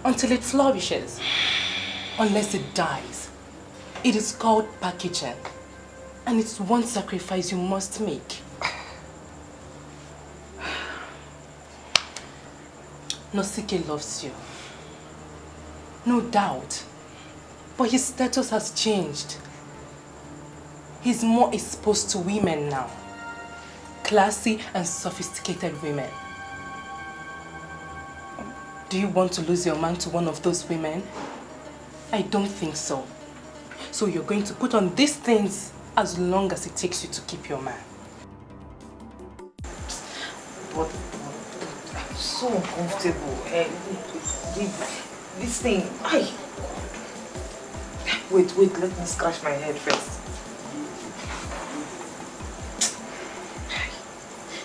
until it flourishes. Unless it dies. It is called packaging. And it's one sacrifice you must make. Nosike loves you. No doubt. But his status has changed. He's more exposed to women now. Classy and sophisticated women. Do you want to lose your man to one of those women? I don't think so. So you're going to put on these things as long as it takes you to keep your man. But I'm so uncomfortable. This thing, Wait, let me scratch my head first.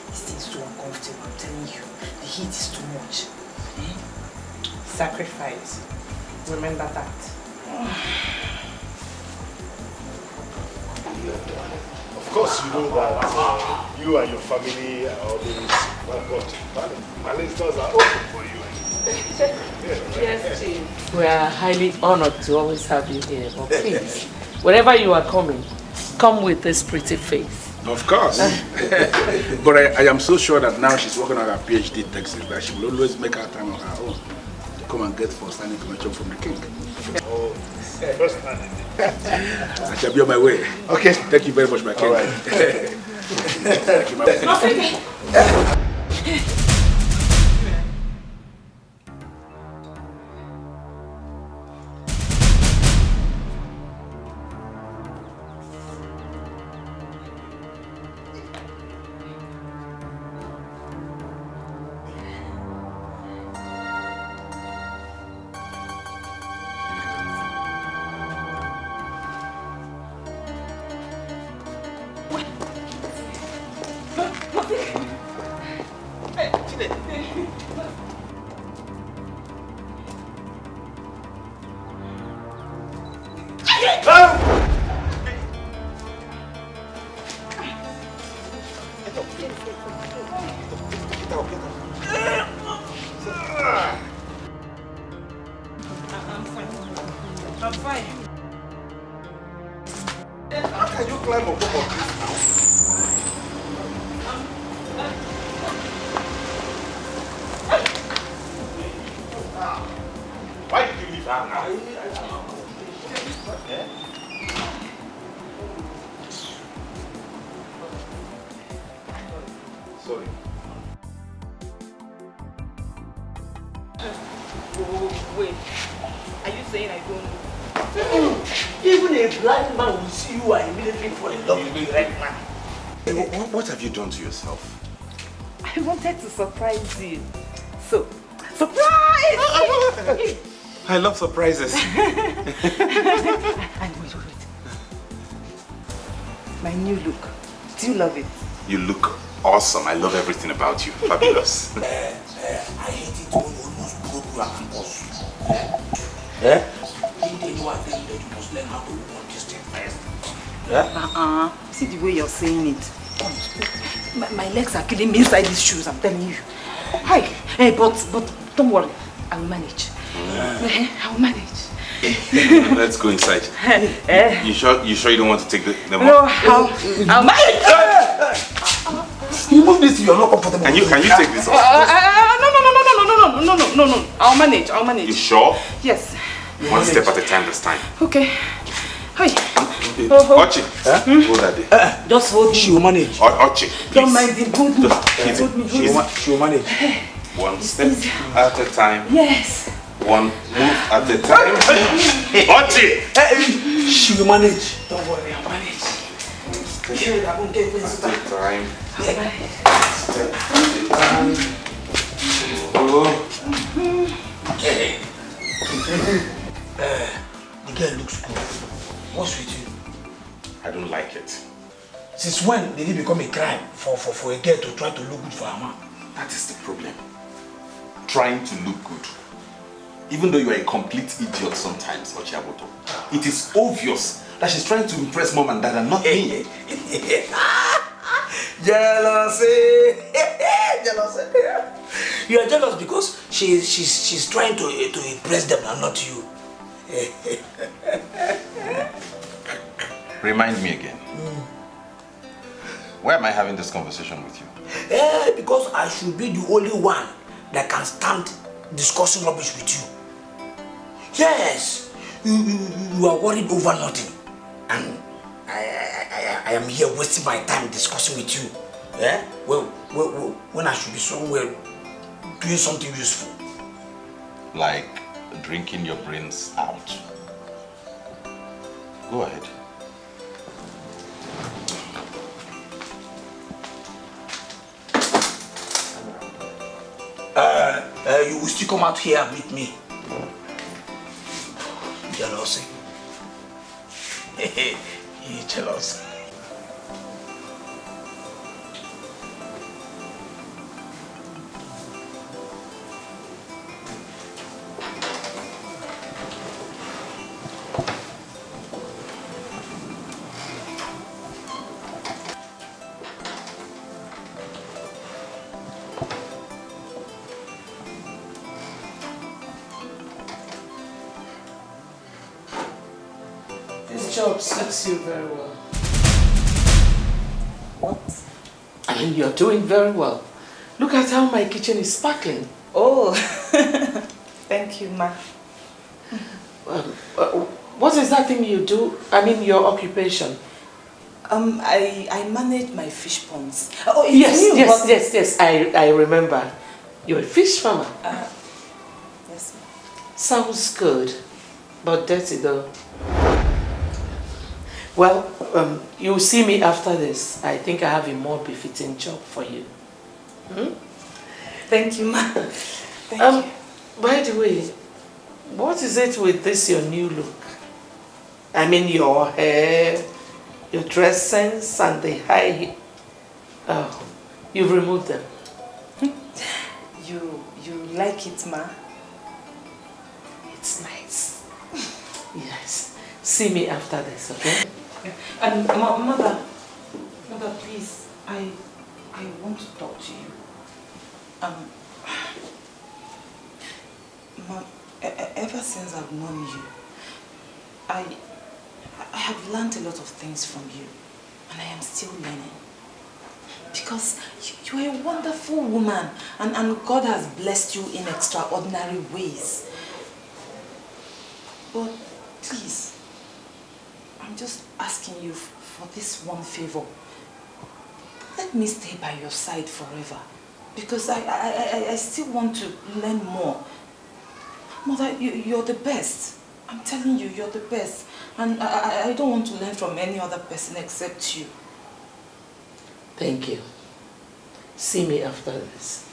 This thing is so uncomfortable, I'm telling you. The heat is too much. Sacrifice. Remember that. Of course, you know that you and your family are always welcome. Palestinians are open for you. Yes, Chief. We are highly honored to always have you here. But please, wherever you are coming, come with this pretty face. Of course. But I am so sure that now she's working on her PhD thesis that she will always make her time on her own to come and get first-hand information from the king. Oh, first-hand. I shall be on my way. Okay. Thank you very much, my king. All right. Thank you, my king. I'm fine. How can you climb on top of this now? Why did you leave her now? Sorry. Oh, wait. Are you saying I don't know? Even a blind man will see you and immediately fall in love with me right now. What have you done to yourself? I wanted to surprise you. So, surprise! I love surprises. And wait. My new look. Do you love it? You look awesome. I love everything about you. Fabulous. I hate it when you almost broke your ankles. Anyone tell you that you must learn how to want this thing first. See the way you're saying it. My legs are killing me inside these shoes, I'm telling you. Hi. Hey, but don't worry. I will manage. I will manage. Let's go inside. You sure you don't want to take them No, off? I'll manage. You move this, you're not comfortable. Can you take this off? No. I'll manage. You sure? Yes. One step at a time this time. Okay. Hi. Ochi, hold that there. Just hold me. She will manage. Ochi, please. Don't mind him. Hold me. Hold me. She will manage. One step at a time. Yes. One move at a time. Ochi! She will manage. Don't worry, I'll manage. Step at a time. Step at a time. Oh. The girl looks good. What's with you? I don't like it. Since when did it become a crime for a girl to try to look good for her man? That is the problem. Trying to look good. Even though you are a complete idiot sometimes, Ochiaboto, it is obvious that she's trying to impress mom and dad and not me. Jealousy! Jealousy! You are jealous because she's trying to impress them and not you. Remind me again. Why am I having this conversation with you? Because I should be the only one that can stand discussing rubbish with you. Yes, you are worried over nothing, and I am here wasting my time discussing with you. Yeah? Well, when I should be somewhere doing something useful. Like drinking your brains out. Go ahead. You will still come out here and meet me. Jealousy. You're jealous. This job suits you very well. What? I mean, you're doing very well. Look at how my kitchen is sparkling. Oh, thank you, ma. What is that thing you do? I mean, your occupation? I manage my fish ponds. Oh, yes, I remember. You're a fish farmer. Yes, ma'am. Sounds good, but dirty though. Well, you'll see me after this. I think I have a more befitting job for you. Thank you, ma. Thank you. By the way, what is it with this your new look? I mean, your hair, your dress sense, and the high heel. Oh, you've removed them. You like it, ma? It's nice. Yes. See me after this, okay? And mother, please, I want to talk to you. Ma, ever since I've known you, I have learned a lot of things from you, and I am still learning. Because you are a wonderful woman, and God has blessed you in extraordinary ways. But please, I'm just asking you for this one favor. Let me stay by your side forever, because I still want to learn more. Mother, you're the best. I'm telling you, you're the best. And I don't want to learn from any other person except you. Thank you. See me after this.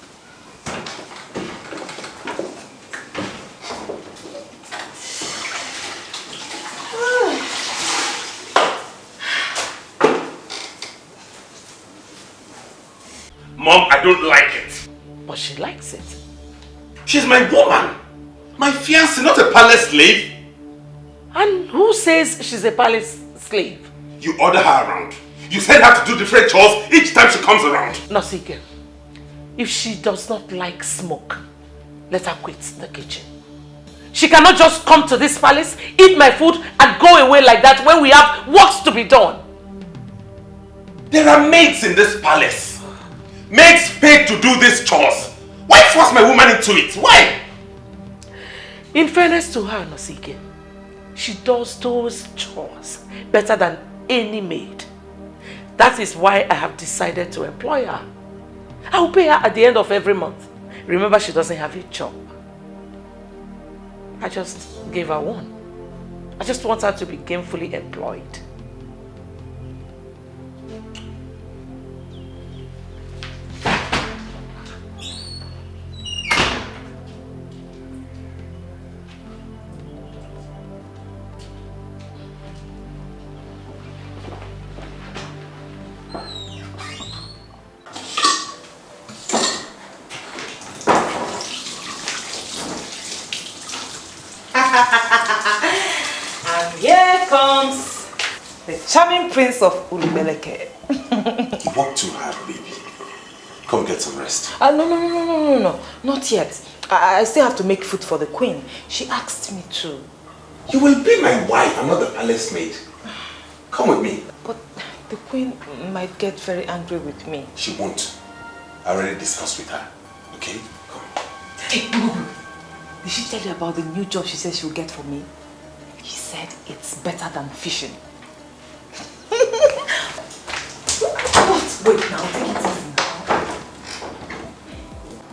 Mom, I don't like it. But she likes it. She's my woman. My fiancée, not a palace slave. And who says she's a palace slave? You order her around. You send her to do different chores each time she comes around. Nosike, if she does not like smoke, let her quit the kitchen. She cannot just come to this palace, eat my food, and go away like that when we have works to be done. There are maids in this palace. Maids paid to do these chores. Why force my woman into it? Why? In fairness to her, Nosike, she does those chores better than any maid. That is why I have decided to employ her. I will pay her at the end of every month. Remember, she doesn't have a job. I just gave her one. I just want her to be gainfully employed. And here comes the charming prince of Urubeleke. What to her, baby? Come get some rest. No, not yet. I still have to make food for the queen. She asked me to. You will be my wife, I'm not the palace maid. Come with me. But the queen might get very angry with me. She won't. I already discussed with her. Okay? Come. Hey, Gugu, did she tell you about the new job she said she'll get for me? He said it's better than fishing. What? Wait now, take it easy now.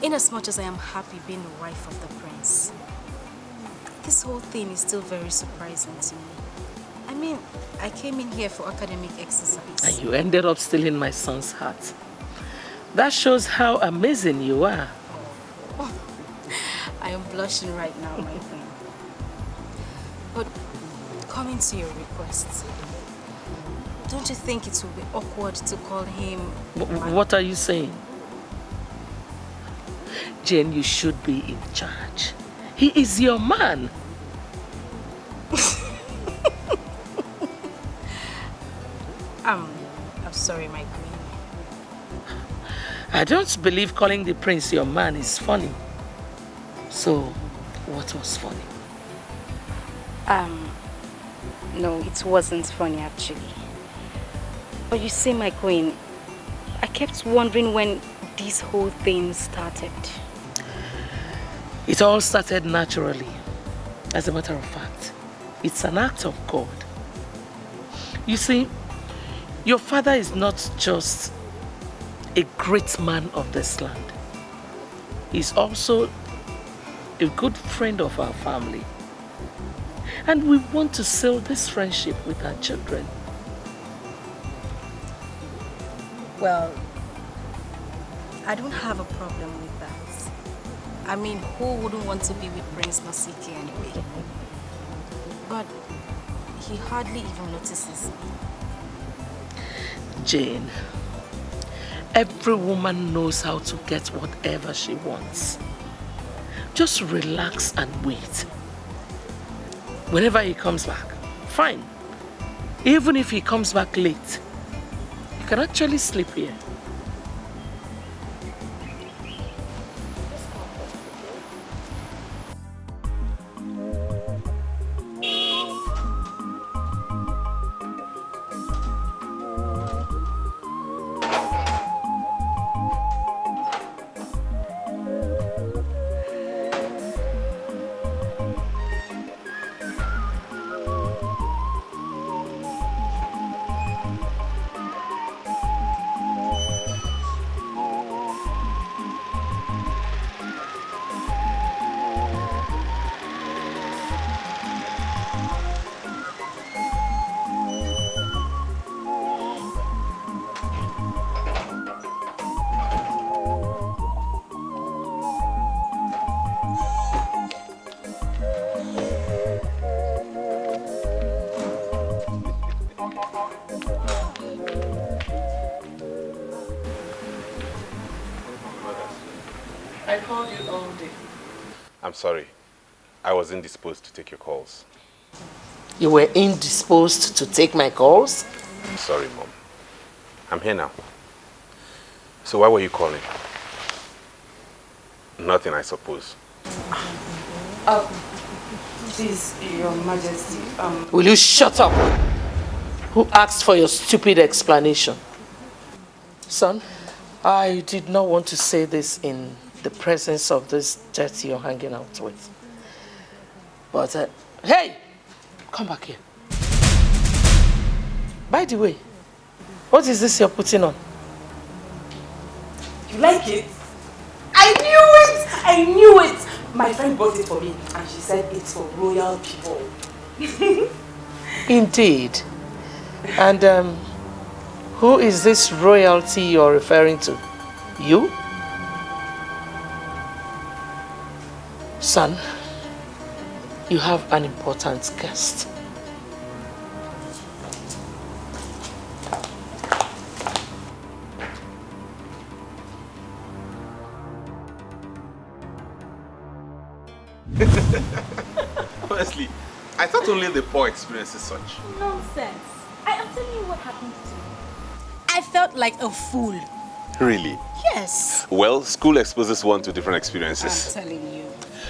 Inasmuch as I am happy being the wife of the prince, this whole thing is still very surprising to me. I mean, I came in here for academic exercise. And you ended up stealing my son's heart. That shows how amazing you are. Oh, I am blushing right now, my queen. But coming to your request, don't you think it will be awkward to call him... What are you saying? Jane, you should be in charge. He is your man. I'm sorry, my queen. I don't believe calling the prince your man is funny. So, what was funny? No, it wasn't funny actually. But you see, my queen, I kept wondering when this whole thing started. It all started naturally. As a matter of fact, it's an act of God. You see, your father is not just a great man of this land. He's also a good friend of our family. And we want to seal this friendship with our children. Well, I don't have a problem with that. I mean, who wouldn't want to be with Prince Nosike anyway? But he hardly even notices me. Jane, every woman knows how to get whatever she wants. Just relax and wait. Whenever he comes back, fine. Even if he comes back late, you can actually sleep here. I called you all day. I'm sorry. I was indisposed to take your calls. You were indisposed to take my calls? Sorry, Mom. I'm here now. So why were you calling? Nothing, I suppose. Please, Your Majesty, Will you shut up? Who asked for your stupid explanation? Son, I did not want to say this in the presence of this dirty you're hanging out with. But, hey! Come back here. By the way, what is this you're putting on? you like it? I knew it! I knew it! My friend bought it for me and she said it's for royal people. Indeed. And who is this royalty you're referring to? You? Son, you have an important guest. Honestly, Not only the poor experiences such. Nonsense. I am telling you what happened to me. I felt like a fool. Really? Yes. Well, school exposes one to different experiences. I'm telling you.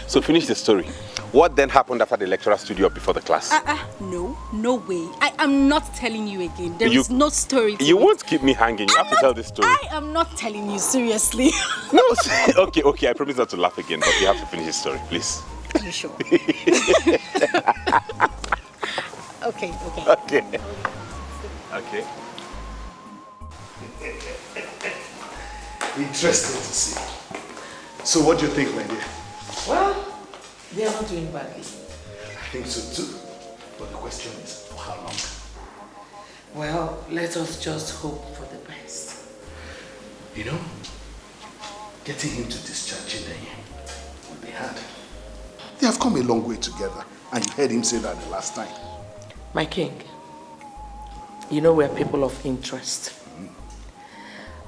So finish the story. What then happened after the lecturer stood you up before the class? No, no way. I am not telling you again. There is no story to You it. won't keep me hanging. You have to tell this story. I am not telling you, seriously. No, okay, I promise not to laugh again, but you have to finish the story, please. Are you sure? Okay. Okay. Interesting to see. So what do you think, my dear? Well, they are not doing badly. I think so too. But the question is, for how long? Well, let us just hope for the best. You know, getting him to discharge Chineye would be hard. They have come a long way together, and you heard him say that the last time. My king, you know we're people of interest.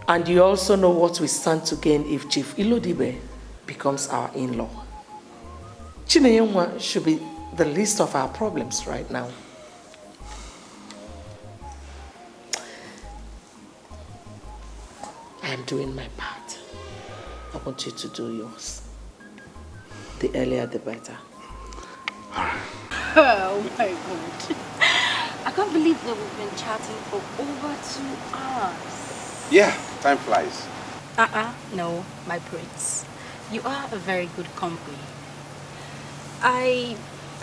And you also know what we stand to gain if Chief Ilodibe becomes our in-law. Chineye should be the least of our problems right now. I am doing my part. I want you to do yours. The earlier the better. Oh my God. I can't believe that we've been chatting for over 2 hours. Yeah, time flies. No, my prince. You are a very good company. I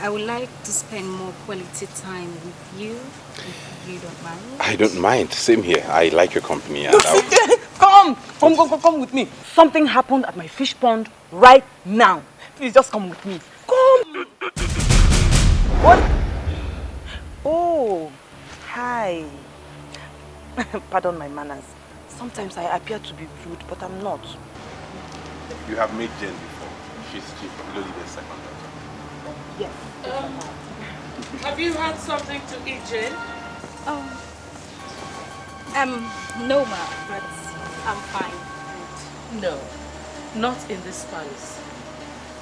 would like to spend more quality time with you, if you don't mind. I don't mind. Same here. I like your company. And Come with me. Something happened at my fish pond right now. Please just come with me. Come. What? Oh, hi. Pardon my manners. Sometimes I appear to be rude, but I'm not. You have met Jane before. She's Chief Ilodibe's second daughter. Yes. Have you had something to eat, Jane? No, ma, but I'm fine. No, not in this palace.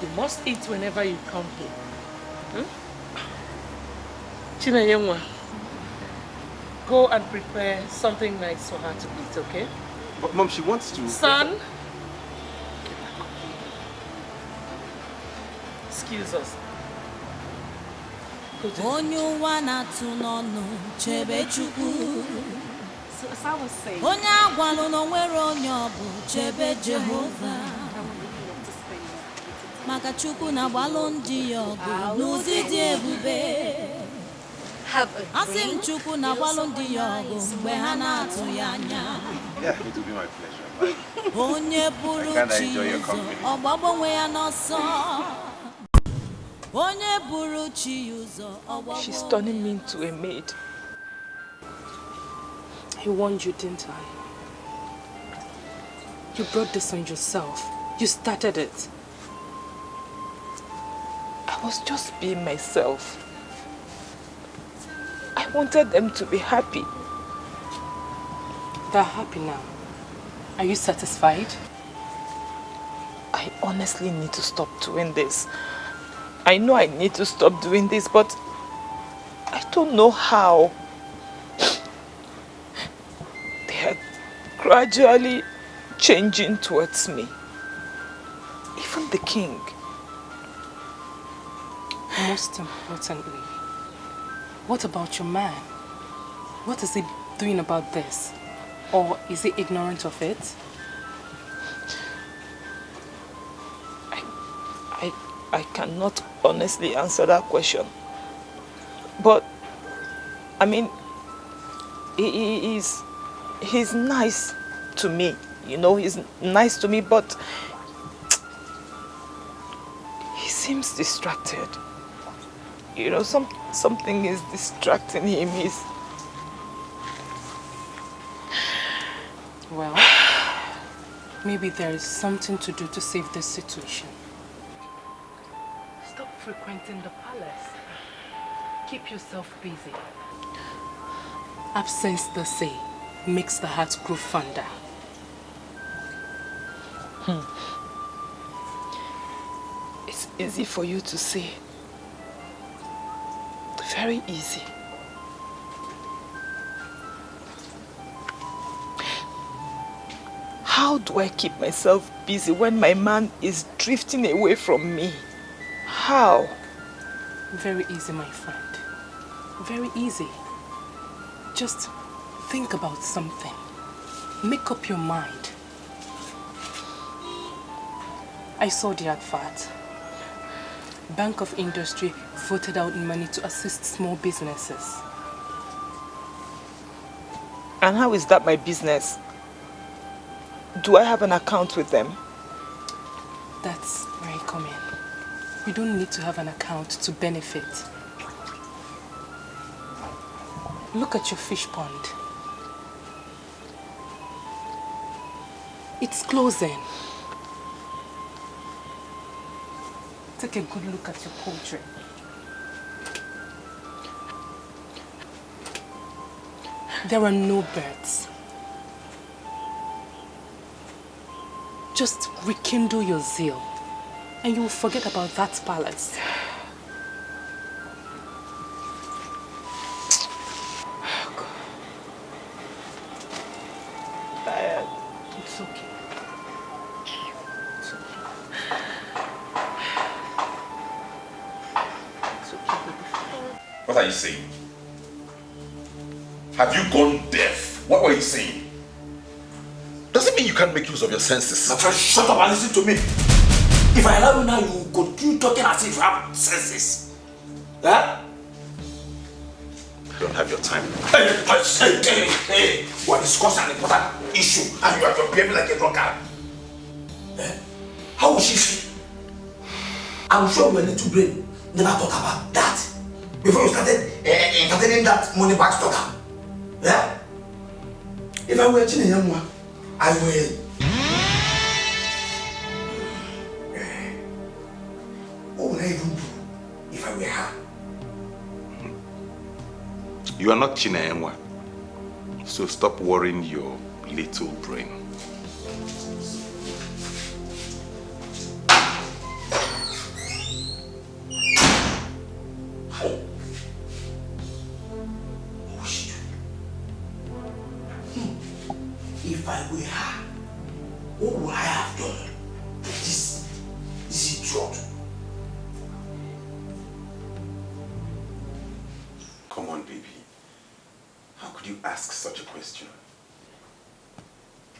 You must eat whenever you come here. Chineye, go and prepare something nice for her to eat, okay? But Mom, she wants to... Son! Excuse us. Onye ụwa na-atụ n'ọnụ chebe Chukwu. So as I was saying, Onye agwalụ na onwere onye ọ bụ chebe Jehova. Maka Chukwu na-agbalụ ndị ya ọgụ n'ụdị dị ebube. Asị m Chukwu na-agbalụ ndị ya ọgụ mgbe ha na-atụ ya anya. Yeah, it will be my pleasure. Onye buru chi ụzọ ọgbagbo onwe ya n'ọsọ. She's turning me into a maid. I warned you, didn't I? You brought this on yourself. You started it. I was just being myself. I wanted them to be happy. They're happy now. Are you satisfied? I honestly need to stop doing this. I know I need to stop doing this, but I don't know how. They are gradually changing towards me. Even the king. Most importantly, what about your man? What is he doing about this? Or is he ignorant of it? I cannot honestly answer that question. But, I mean, he's nice to me. You know, he's nice to me, but he seems distracted. You know, something is distracting him. Well, maybe there is something to do to save this situation. Stop frequenting the palace. Keep yourself busy. Absence, they say, makes the heart grow fonder. It's easy for you to say. Very easy. How do I keep myself busy when my man is drifting away from me? How? Very easy, my friend. Very easy. Just think about something. Make up your mind. I saw the advert. Bank of Industry voted out money to assist small businesses. And how is that my business? Do I have an account with them? That's where I come in. You don't need to have an account to benefit. Look at your fish pond. It's closing. Take a good look at your poultry. There are no birds. Just rekindle your zeal and you'll forget about that palace. Tired. It's okay. It's okay. It's okay, baby. What are you saying? Have you gone deaf? What were you saying? Does it mean you can't make use of your senses? My friend, shut up and listen to me. If I allow you now, you will continue talking as if you have senses. Huh? I don't have your time. Hey, we're discussing an important issue and you are behaving like a drunkard. Eh? How will she feel? I'm sure your little brain never thought about that before you started entertaining that money back stalker. Yeah? If I were a young one, I will. What would I even do if I were her? You are not Chinenwa, so stop worrying your little brain. If I were her, what would I have done to this idiot? Come on, baby. How could you ask such a question?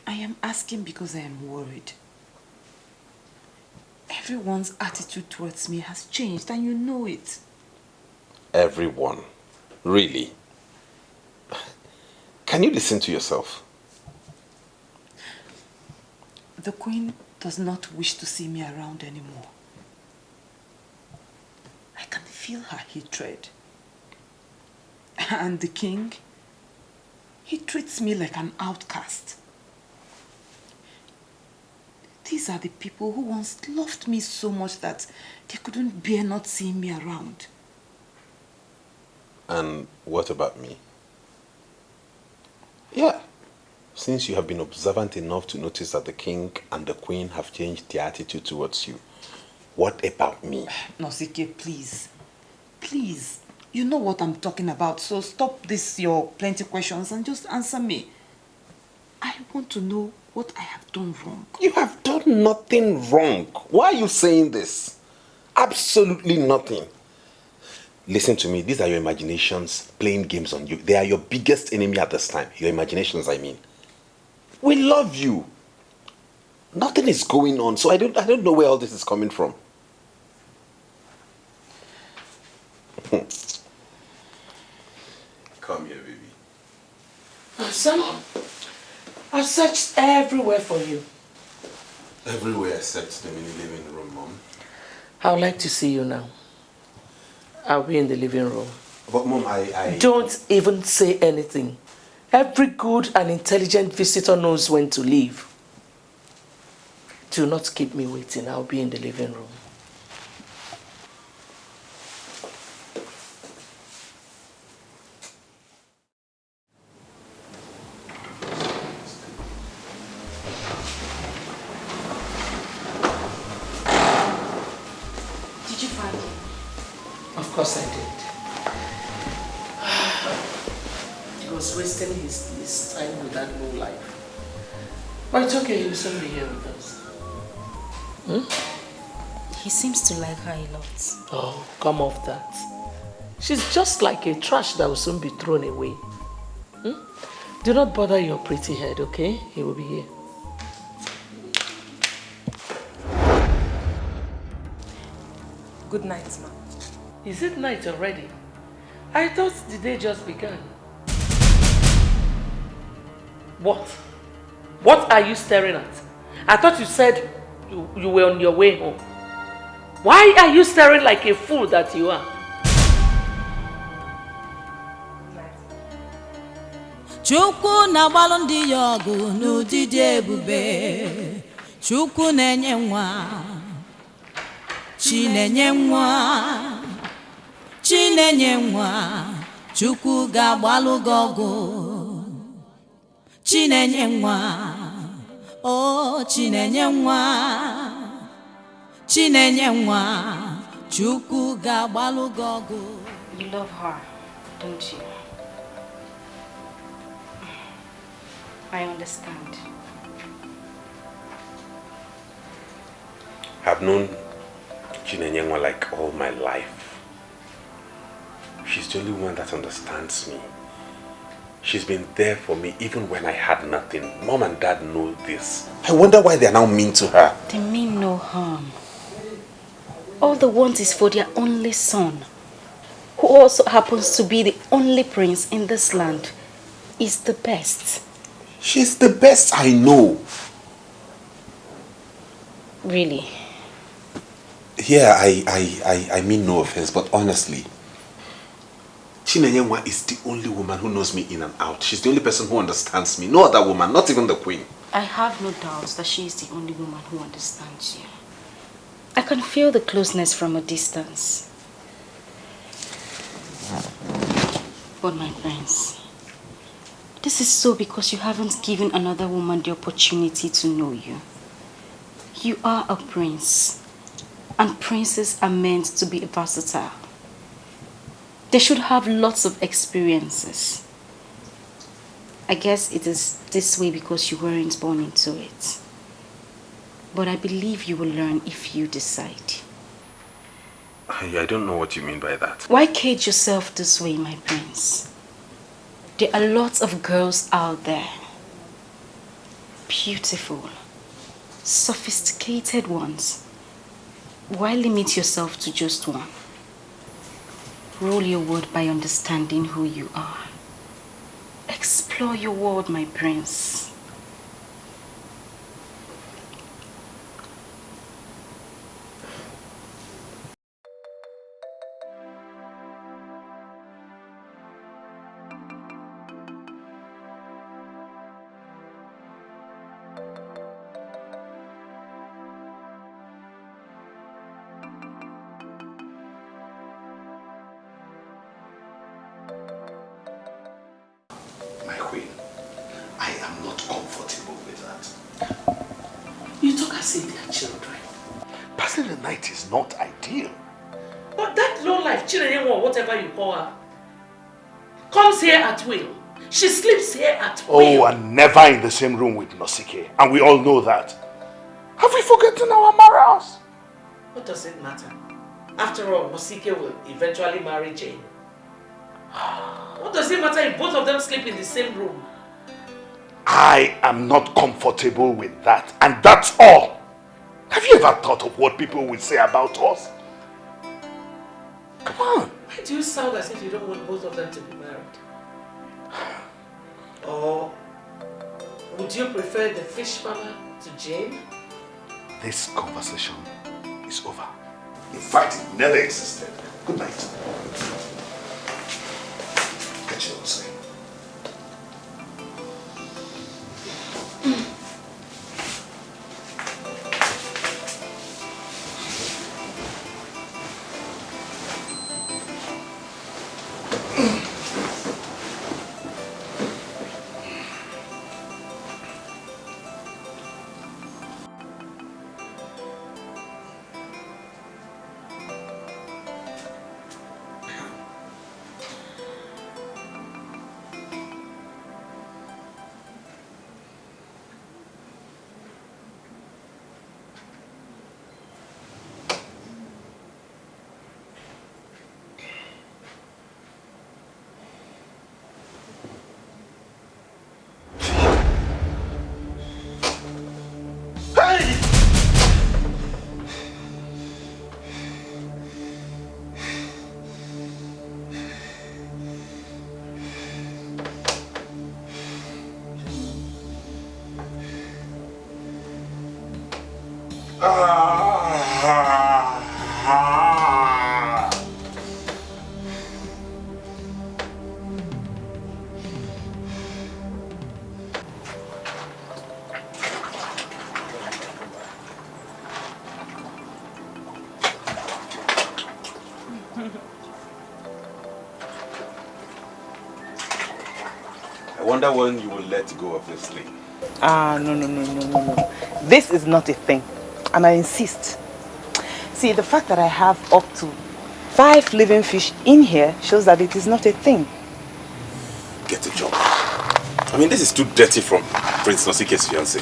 I am asking because I am worried. Everyone's attitude towards me has changed and you know it. Everyone? Really? Can you listen to yourself? The Queen does not wish to see me around anymore. I can feel her hatred. And the King, he treats me like an outcast. These are the people who once loved me so much that they couldn't bear not seeing me around. And what about me? Yeah. Since you have been observant enough to notice that the king and the queen have changed their attitude towards you, what about me? Nosike, please. Please. You know what I'm talking about, so stop this your plenty questions and just answer me. I want to know what I have done wrong. You have done nothing wrong. Why are you saying this? Absolutely nothing. Listen to me, these are your imaginations playing games on you. They are your biggest enemy at this time. Your imaginations, I mean. We love you. Nothing is going on, so I don't know where all this is coming from. Come here, baby. Son, I've searched everywhere for you. Everywhere except the mini living room, Mom. I would like to see you now. I'll be in the living room. But Mom, I... Don't even say anything. Every good and intelligent visitor knows when to leave. Do not keep me waiting. I'll be in the living room. Did you find him? Of course I did. was wasting his time with that low life. But it's okay, he'll soon be here with us. He seems to like her a lot. Oh, come off that. She's just like a trash that will soon be thrown away. Do not bother your pretty head, okay? He will be here. Good night, ma'am. Is it night already? I thought the day just began. What? What are you staring at? I thought you said you were on your way home. Why are you staring like a fool that you are? Chukwu na-agbalụ ndị ya ọgụ n'ụdị dị ebube. Chukwu na-enye nwa. Chi na-enye nwa. Chi na-enye nwa. Chukwu ga-agbalụ gị ọgụ. Chi na-enye nwa. Oh, Chi na-enye nwa. Chi na-enye nwa. Chukwu ga-agbalụ gị ọgụ. You love her, don't you? I understand. I've known Chinenyenwa like all my life. She's the only one that understands me. She's been there for me even when I had nothing. Mom and Dad know this. I wonder why they are now mean to her. They mean no harm. All they want is for their only son, who also happens to be the only prince in this land, is the best. She's the best I know. Really? Yeah, I mean no offense, but honestly, Chinenyenwa is the only woman who knows me in and out. She's the only person who understands me. No other woman, not even the queen. I have no doubts that she is the only woman who understands you. I can feel the closeness from a distance. But my friends, this is so because you haven't given another woman the opportunity to know you. You are a prince, and princes are meant to be versatile. They should have lots of experiences. I guess it is this way because you weren't born into it. But I believe you will learn if you decide. I don't know what you mean by that. Why cage yourself this way, my prince? There are lots of girls out there. Beautiful, sophisticated ones. Why limit yourself to just one? Rule your world by understanding who you are. Explore your world, my prince. Passing the night is not ideal. But that low-life Chinenyenwa, whatever you call her, comes here at will. She sleeps here at will. Oh, and never in the same room with Nosike. And we all know that. Have we forgotten our morals? What does it matter? After all, Nosike will eventually marry Jane. What does it matter if both of them sleep in the same room? I am not comfortable with that. And that's all. Have you ever thought of what people will say about us? Come on. Why do you sound as if you don't want both of them to be married? Or would you prefer the fish farmer to Jane? This conversation is over. In fact, it never existed. Good night. Catch you outside. I wonder when you will let go of this thing. No. This is not a thing. And I insist. See, the fact that I have up to 5 living fish in here shows that it is not a thing. Get a job. I mean, this is too dirty from Prince Nosike's fiancé.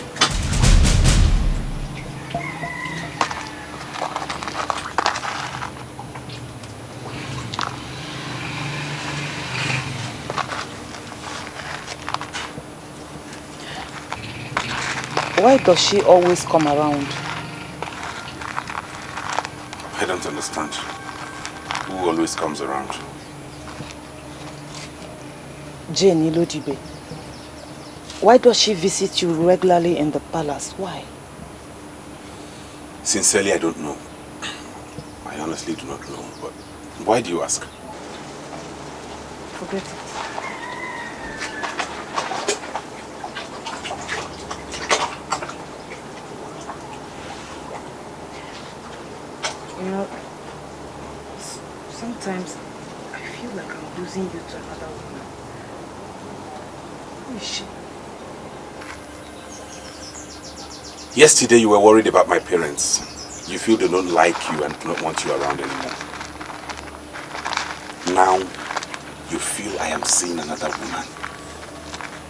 Why does she always come around? I don't understand. Who always comes around? Jane Ilodibe. Why does she visit you regularly in the palace? Why? Sincerely, I don't know. I honestly do not know, but why do you ask? Forget it. You know, sometimes I feel like I'm losing you to another woman. Who is she? Yesterday you were worried about my parents. You feel they don't like you and do not want you around anymore. Now you feel I am seeing another woman.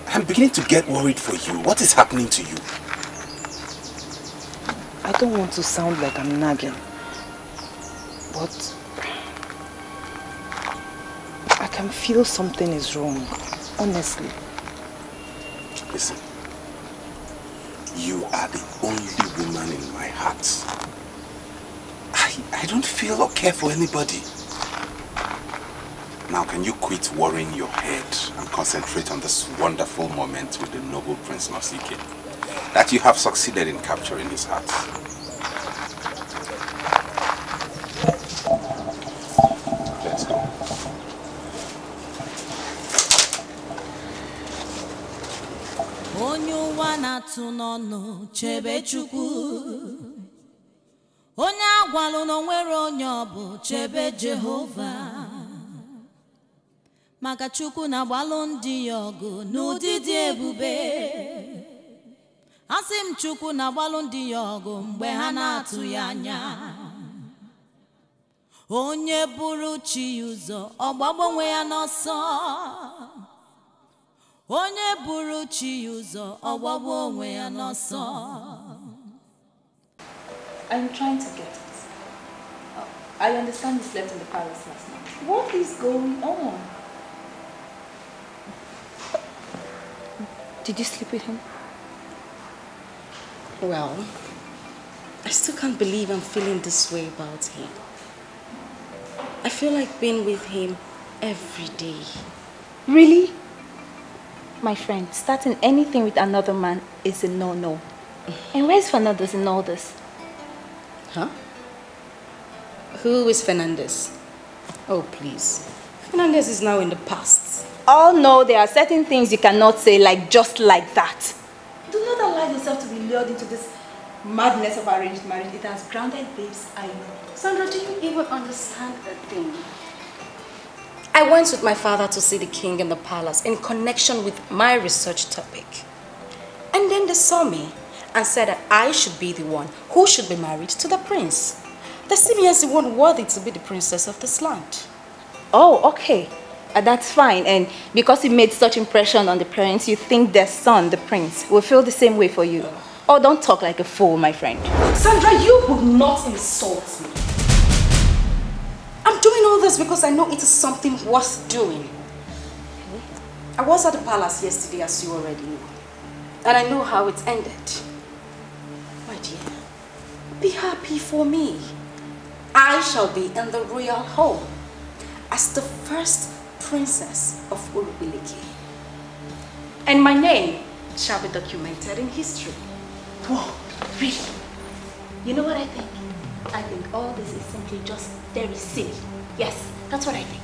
I'm beginning to get worried for you. What is happening to you? I don't want to sound like I'm nagging, but I can feel something is wrong, honestly. Listen, you are the only woman in my heart. I don't feel or care for anybody. Now can you quit worrying your head and concentrate on this wonderful moment with the noble Prince Nosike that you have succeeded in capturing his heart? Let's go. Onye ụwa na-atụ n'ọnụ chebe Chukwu. Onye agwalụ na onwere onye ọ bụ chebe Jehova. Maka Chukwu na-agbalụ ndị ya ọgụ n'ụdị dị ebube. Asị m Chukwu na-agbalụ ndị ya ọgụ mgbe ha na-atụ ya anya. Onye buru chi ya ụzọ ọ gbagbo onwe ya n'ọsọ. Onye buru chi ya ụzọ ọ gbagbo onwe ya n'ọsọ. I'm trying to get it. I understand you slept in the palace last night. What is going on? Did you sleep with him? Well, I still can't believe I'm feeling this way about him. I feel like being with him every day. Really? My friend, starting anything with another man is a no-no. And where's Fernandez in all this? Huh? Who is Fernandez? Oh, please. Fernandez is now in the past. Oh no, there are certain things you cannot say like just like that. Do not allow yourself to be lured into this madness of arranged marriage. It has grounded babes, I know. Sandra, do you even understand a thing? I went with my father to see the king in the palace in connection with my research topic. And then they saw me and said that I should be the one who should be married to the prince. They see me as the one worthy to be the princess of this land. Oh, okay. That's fine. And because you made such impression on the parents, you think their son, the prince, will feel the same way for you. Oh, don't talk like a fool, my friend. Sandra, you would not insult me. I'm doing all this because I know it is something worth doing. I was at the palace yesterday, as you already know. And I know how it ended. My dear, be happy for me. I shall be in the royal home as the first princess of Urubeleke. And my name shall be documented in history. Whoa, really? You know what I think? I think all this is simply just very silly. Yes, that's what I think.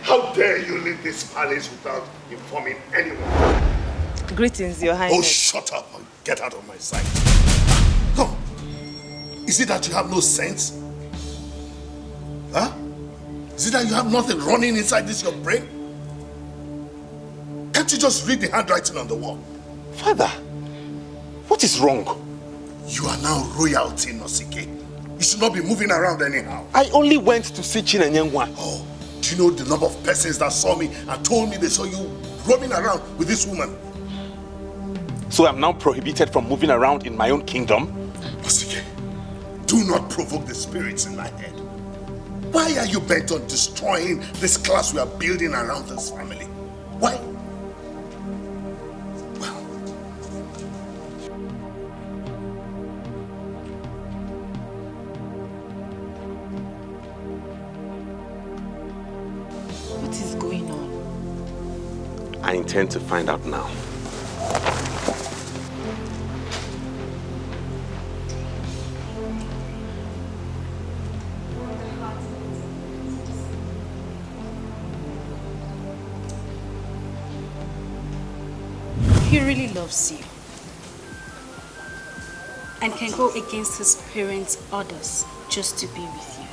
How dare you leave this palace without informing anyone? Greetings, Your Highness. Oh, shut up and get out of my sight. Come. Is it that you have no sense? Huh? Is it that you have nothing running inside this your brain? Can't you just read the handwriting on the wall? Father, what is wrong? You are now royalty, Nosike. You should not be moving around anyhow. I only went to see Chinenyenwa. Oh, do you know the number of persons that saw me and told me they saw you roaming around with this woman? So I'm now prohibited from moving around in my own kingdom? Nosike, do not provoke the spirits in my head. Why are you bent on destroying this class we are building around this family? Why? What is going on? I intend to find out now. He really loves you and can go against his parents' orders just to be with you.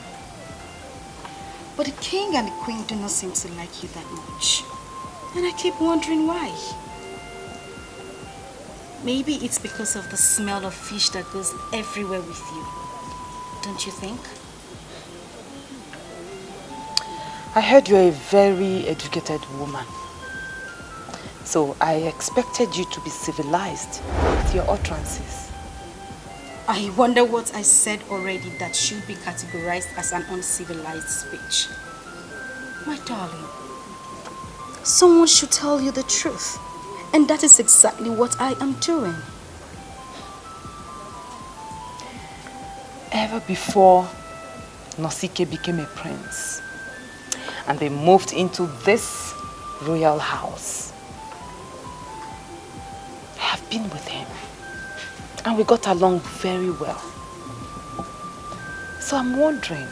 But the king and the queen do not seem to like you that much. And I keep wondering why. Maybe it's because of the smell of fish that goes everywhere with you. Don't you think? I heard you're a very educated woman. So I expected you to be civilized with your utterances. I wonder what I said already that should be categorized as an uncivilized speech. My darling, someone should tell you the truth. And that is exactly what I am doing. Ever before Nosike became a prince and they moved into this royal house, I have been with him and we got along very well. So I'm wondering,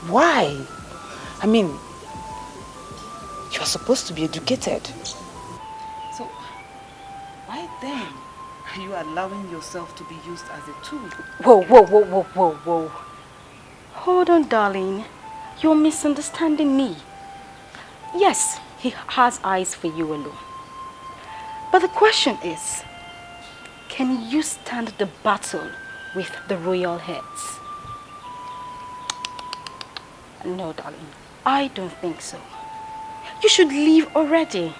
why? I mean, you're supposed to be educated. So why then are you allowing yourself to be used as a tool? Whoa. Hold on, darling. You're misunderstanding me. Yes, he has eyes for you alone. But the question is, can you stand the battle with the royal heads? No, darling. I don't think so. You should leave already.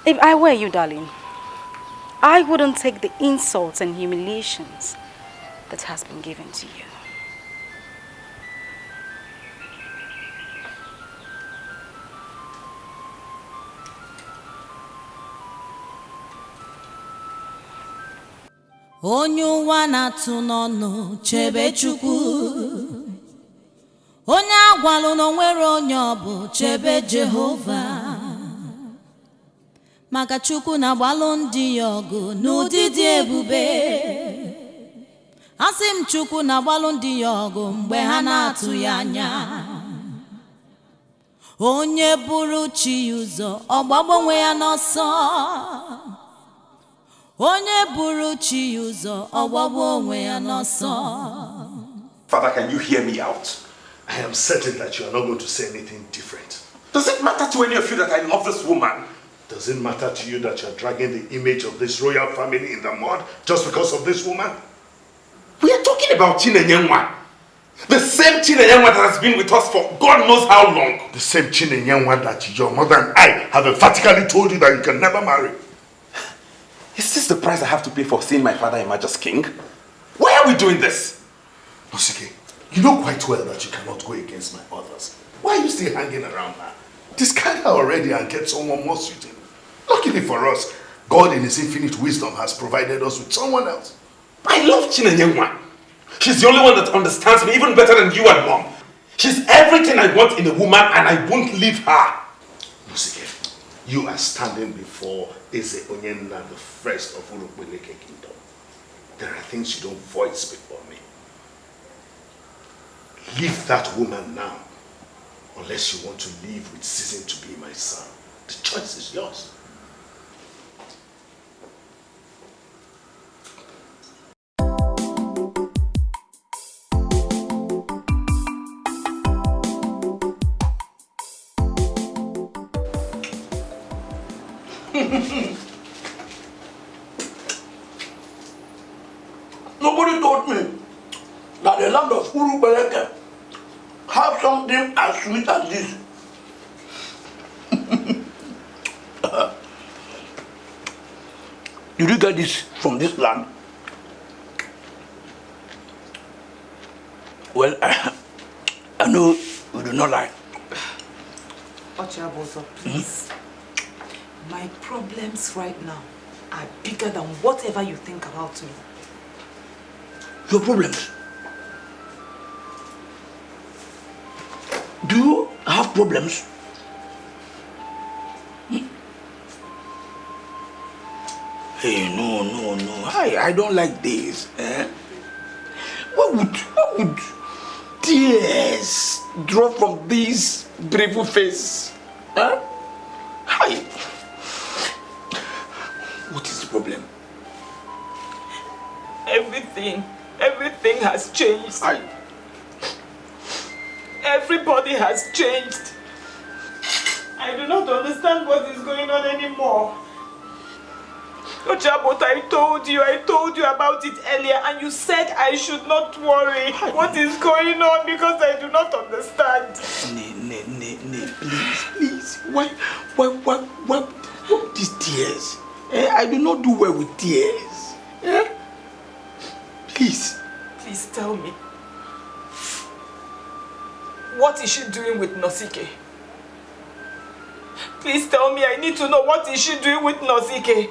If I were you, darling, I wouldn't take the insults and humiliations that has been given to you. Onye ụwa na-atụ n'ọnụ chebe Chukwu. Onye agwalụ na onwere onye ọ bụ chebe Jehova. Maka Chukwu na-agbalụ ndị ya ọgụ n'ụdị dị ebube. Asị m Chukwu na-agbalụ ndị ya ọgụ mgbe ha na-atụ ya anya. Onye buru chi ụzọ ọ gbagbo onwe ya n'ọsọ. Onye buru chi ụzọ ọ gbagbo onwe ya n'ọsọ. Father, can you hear me out? I am certain that you are not going to say anything different. Does it matter to any of you that I love this woman? Does it matter to you that you are dragging the image of this royal family in the mud just because of this woman? We are talking about Chinenyenwa. The same Chinenyenwa that has been with us for God knows how long. The same Chinenyenwa that your mother and I have emphatically told you that you can never marry. Is this the price I have to pay for seeing my father emerge as king? Why are we doing this? Nosike, you know quite well that you cannot go against my orders. Why are you still hanging around now? Discard her already and get someone more suitable. Luckily for us, God in His infinite wisdom has provided us with someone else. I love Chinenyenwa. She's the only one that understands me even better than you and Mom. She's everything I want in a woman and I won't leave her. Nwokoye, you are standing before Eze Onyenna, the first of Urukpeleke Kingdom. There are things you don't voice before me. Leave that woman now, unless you want to live with ceasing to be my son. The choice is yours. Nobody told me that the land of Urukpeleke have something as sweet as this. Did you get this from this land? Well, I know you do not like. Ochabozo, please. My problems right now are bigger than whatever you think about me. Your problems? Do you have problems? Hey, no. I don't like this. What would tears drop from this beautiful face? Huh? Hi. What is the problem? Everything has changed. Everybody has changed. I do not understand what is going on anymore. Ochabot, I told you about it earlier and you said I should not worry. What is going on because I do not understand. Please. Why these tears? I do not do well with tears. Please tell me. What is she doing with Nosike? Please tell me, I need to know what is she doing with Nosike?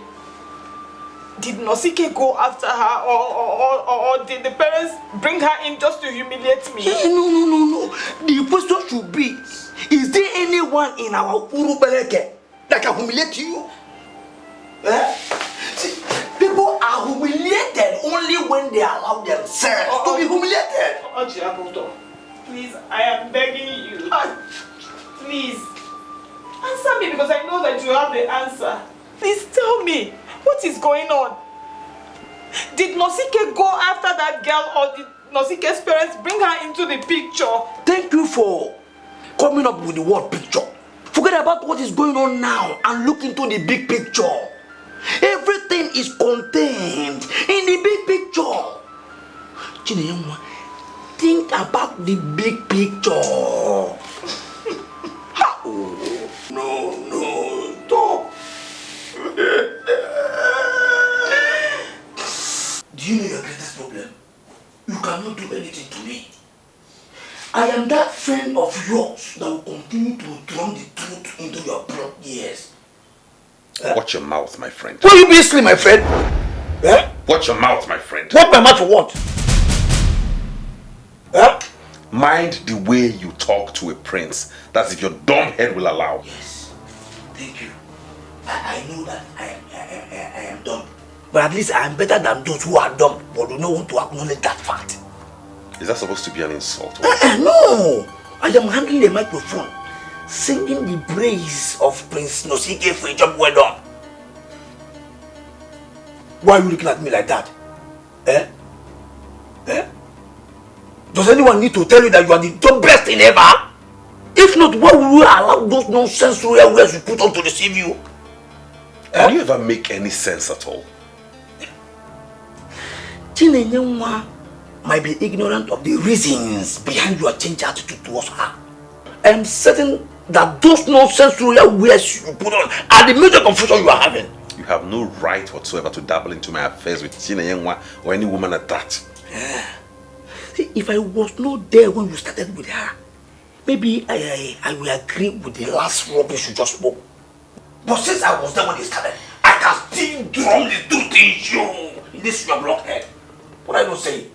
Did Nosike go after her or did the parents bring her in just to humiliate me? No. The question should be, is there anyone in our Urukpeleke that can humiliate you? See, people are humiliated only when they allow themselves to be humiliated. Ochiaboto, please, I am begging you. Please, answer me because I know that you have the answer. Please tell me, what is going on? Did Nosike go after that girl or did Nosike's parents bring her into the picture? Thank you for coming up with the word picture. Forget about what is going on now and look into the big picture. Everything is contained in the big picture. Chinenyenwa, think about the big picture. No, stop. Do you know your greatest problem? You cannot do anything to me. I am that friend of yours that will continue to drum the truth into your blood ears. Watch your mouth, my friend. Why you be asleep, my friend? Watch your mouth, my friend. What my mouth for what? Mind the way you talk to a prince. That's if your dumb head will allow. Yes. Thank you. I know that I am dumb. But at least I am better than those who are dumb but do not want to acknowledge that fact. Is that supposed to be an insult? No! I am handling the microphone, singing the praise of Prince Nosike for a job well done. Why are you looking at me like that? Does anyone need to tell you that you are the best thing ever? If not, why will you allow those nonsense royal words you put on to deceive you? Can you ever make any sense at all? Chinenyenwa might be ignorant of the reasons behind your changed attitude towards her. I am certain that those nonsense royal words you put on are the major confusion you are having. You have no right whatsoever to dabble into my affairs with Chinenyenwa or any woman at that. See, if I was not there when you started with her, maybe I will agree with the last rubbish you just spoke. But since I was there when you started, I can still drum the truth in you. In this your blockhead. What are you saying?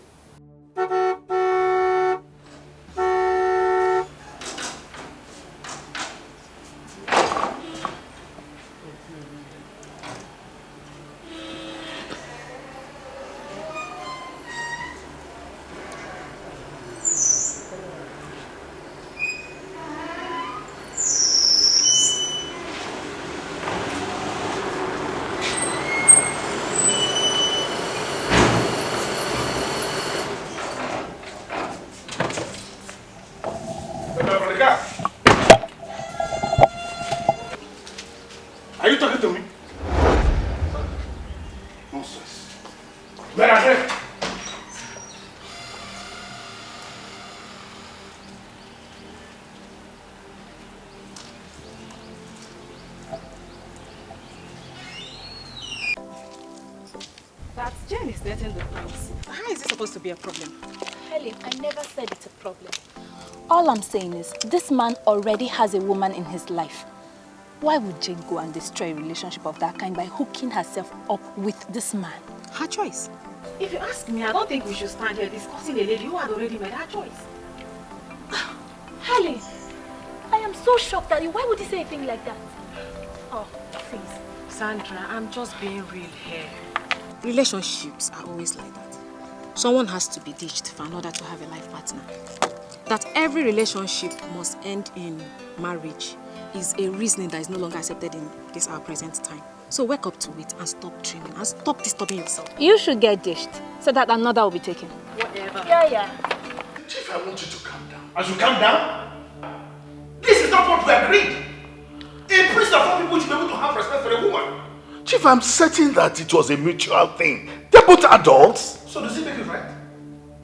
Are you talking to me? Nonsense. Where are they? That Jen is dating the prince. How is it supposed to be a problem? Helen, I never said it's a problem. All I'm saying is, this man already has a woman in his life. Why would Jane go and destroy a relationship of that kind by hooking herself up with this man? Her choice. If you ask me, I don't think we should stand here discussing a lady who had already made her choice. Helen, I am so shocked at you. Why would you say a thing like that? Oh, please. Sandra, I'm just being real here. Relationships are always like that. Someone has to be ditched for another to have a life partner. That every relationship must end in marriage is a reasoning that is no longer accepted in this our present time. So wake up to it and stop dreaming and stop disturbing yourself. You should get dished so that another will be taken. Whatever. Yeah. Chief, I want you to calm down. I should calm down? This is not what we agreed. A priest of all people should be able to have respect for a woman. Chief, I'm certain that it was a mutual thing. They're both adults. So does it make it right?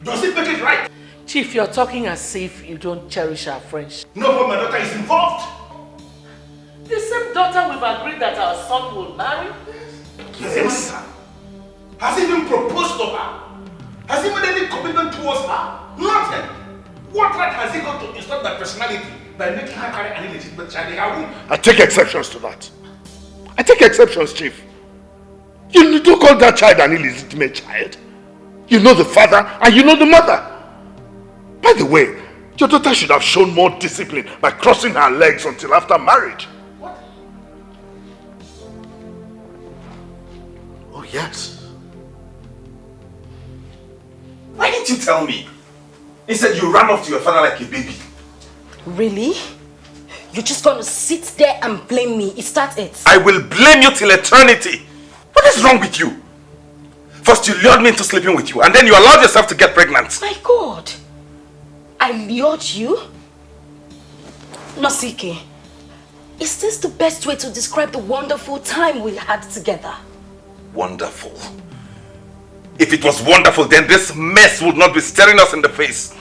Does it make it right? Chief, you're talking as if you don't cherish our friendship. No, but my daughter is involved. The same daughter we've agreed that our son will marry? Yes. Has he even proposed to her? Has he made any commitment towards her? Nothing. What right has he got to insult that personality by making her carry an illegitimate child in her womb? I take exceptions to that. I take exceptions, Chief. You don't call that child an illegitimate child. You know the father and you know the mother. By the way, your daughter should have shown more discipline by crossing her legs until after marriage. What? Oh, yes. Why didn't you tell me? Instead, you ran off to your father like a baby. Really? You're just gonna sit there and blame me? Is that it? I will blame you till eternity. What is wrong with you? First, you lured me into sleeping with you, and then you allowed yourself to get pregnant. My God! I lured you? Nosike, is this the best way to describe the wonderful time we had together? Wonderful. If it was wonderful, then this mess would not be staring us in the face.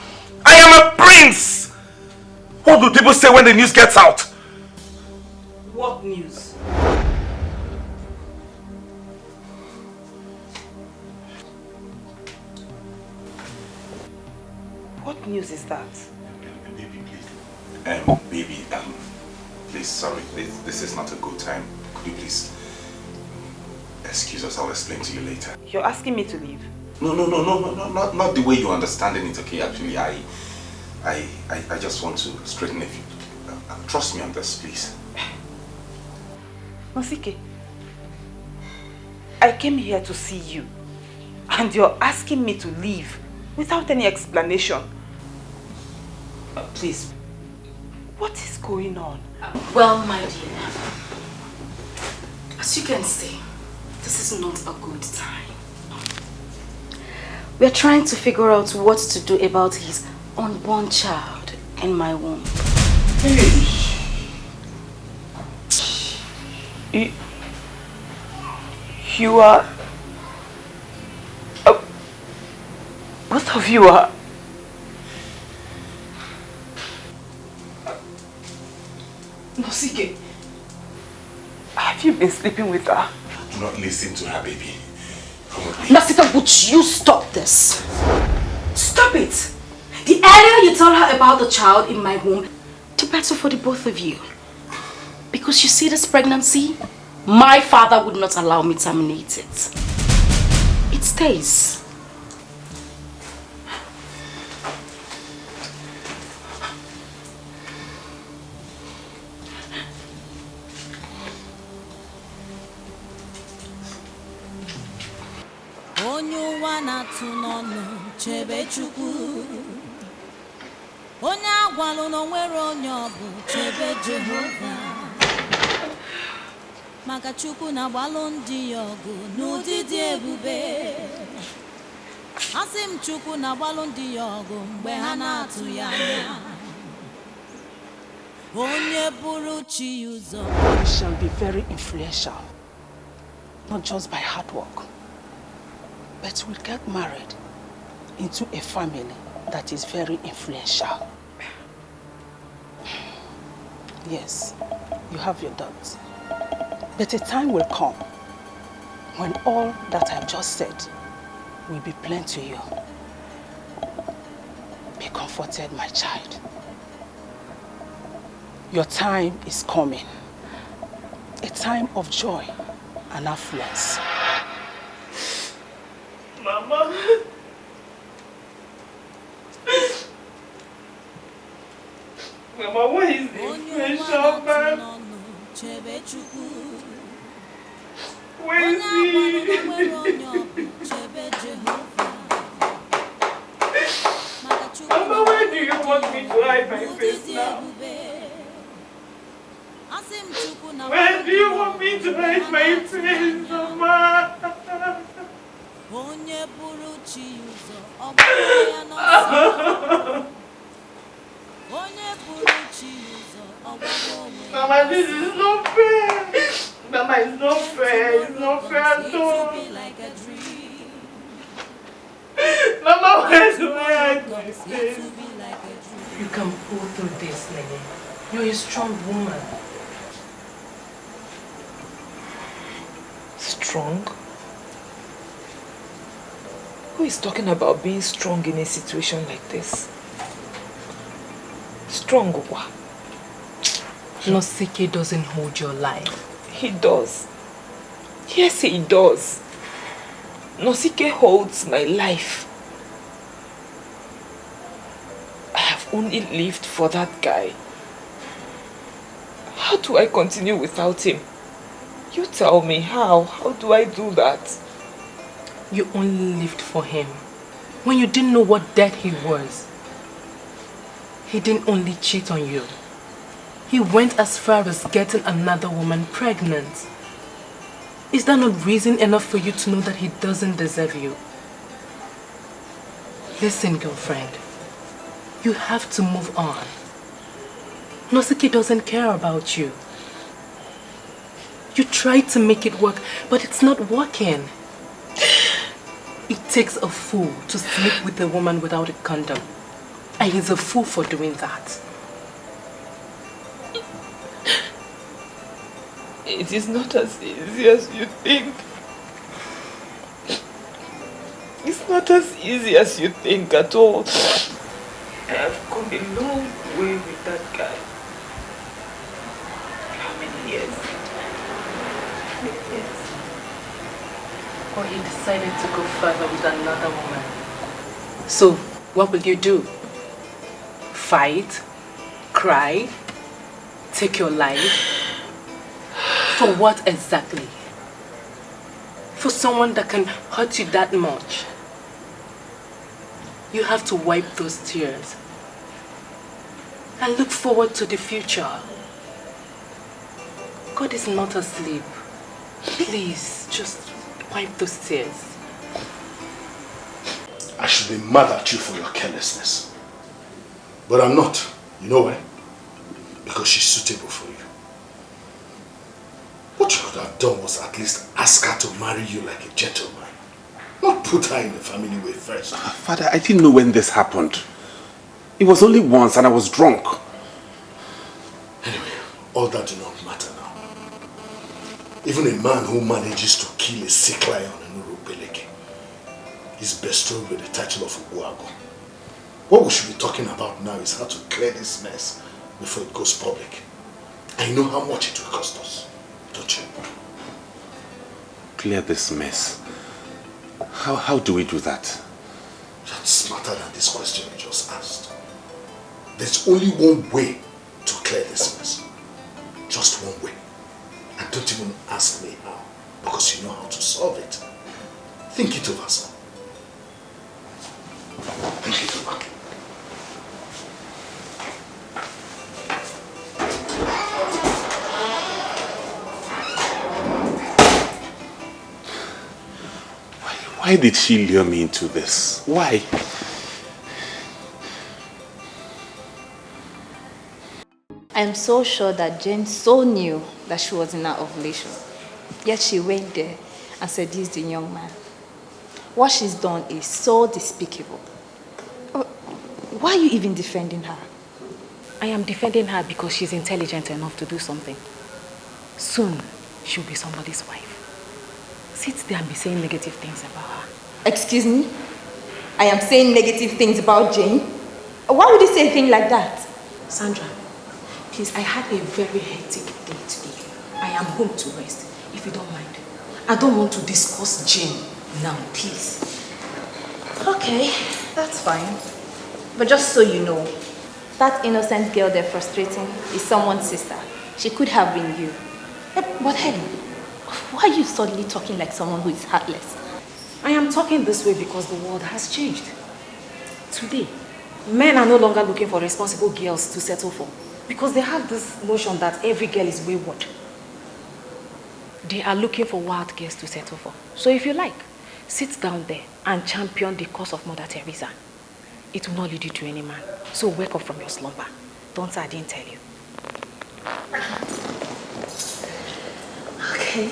I am a prince! What will people say when the news gets out? What news? What news is that? Baby, please, sorry, this is not a good time. Could you please excuse us? I'll explain to you later. You're asking me to leave? No, not the way you're understanding it, okay? Actually, I just want to straighten a few. Trust me on this, please. Nosike, I came here to see you, and you're asking me to leave without any explanation. Please, what is going on? Well, my dear, as you can see, this is not a good time. We're trying to figure out what to do about his unborn child in my womb. You are... both of you are... Nosike, have you been sleeping with her? Do not listen to her, baby. Nosike, would you stop this? Stop it! The earlier you tell her about the child in my womb, the better for the both of you. Because you see this pregnancy, My father would not allow me to terminate it. It stays. Onye ụwa na-atụ n'ọnụ chebe Chukwu. Onye agwalụ na onwere onye ọ bụ chebe Jehova. Maka Chukwu na-agbalụ ndị ya ọgụ n'ụdị dị ebube. Asị m Chukwu na-agbalụ ndị ya ọgụ mgbe ha na-atụ ya anya. Onye buru chi ụzọ. You shall be very influential, not just by hard work, but we'll get married into a family that is very influential. Yes, you have your doubts. But a time will come when all that I've just said will be plain to you. Be comforted, my child. Your time is coming. A time of joy and affluence. Mama. Mama, what is this special man? Where is he? Mama, where do you want me to hide my face now? Where do you want me to hide my face, Mama? Mama, this is not fair. Mama, it's not fair. It's not fair at all. Mama, where do I hide my face? You can pull through this, Nene. You're a strong woman. Strong? Who is talking about being strong in a situation like this? Strong what? Nosike doesn't hold your life. He does. Yes, he does. Nosike holds my life. I have only lived for that guy. How do I continue without him? You tell me how. How do I do that? You only lived for him when you didn't know what debt he was. He didn't only cheat on you. He went as far as getting another woman pregnant. Is that not reason enough for you to know that he doesn't deserve you? Listen, girlfriend. You have to move on. Nosike doesn't care about you. You tried to make it work, but it's not working. It takes a fool to sleep with a woman without a condom. And he's a fool for doing that. It is not as easy as you think. It's not as easy as you think at all. I have come a long way with that guy. How many years? Or he decided to go further with another woman. So, what will you do? Fight? Cry? Take your life? For what exactly? For someone that can hurt you that much? You have to wipe those tears and look forward to the future. God is not asleep. Please, just wipe those tears. I should be mad at you for your carelessness. But I'm not. You know why? Because she's suitable for you. What you could have done was at least ask her to marry you like a gentleman. Not put her in the family way first. Father, I didn't know when this happened. It was only once and I was drunk. Anyway, all that do not matter now. Even a man who manages to kill a sick lion in Urubeleke is bestowed with the title of Ubuago. What we should be talking about now is how to clear this mess before it goes public. I know how much it will cost us, don't you? clear this mess. How do we do that? You're smarter than this question you just asked. There's only one way to clear this mess. Just one way. And don't even ask me how, because you know how to solve it. Think it over, son. Think it over. Why did she lure me into this? Why? I am so sure that Jane so knew that she was in her ovulation. Yet she went there and seduced the young man. What she's done is so despicable. Why are you even defending her? I am defending her because she's intelligent enough to do something. Soon, she'll be somebody's wife. Sit there and be saying negative things about her. Excuse me? I am saying negative things about Jane? Why would you say a thing like that? Sandra, please, I had a very hectic day today. I am home to rest, if you don't mind. I don't want to discuss Jane now, please. Okay, that's fine. But just so you know, that innocent girl they're frustrating is someone's sister. She could have been you. But Helen, why are you suddenly talking like someone who is heartless? I am talking this way because the world has changed. Today, men are no longer looking for responsible girls to settle for because they have this notion that every girl is wayward. They are looking for wild girls to settle for. So if you like, sit down there and champion the cause of Mother Teresa. It will not lead you to any man. So wake up from your slumber. Don't say I didn't tell you. Okay.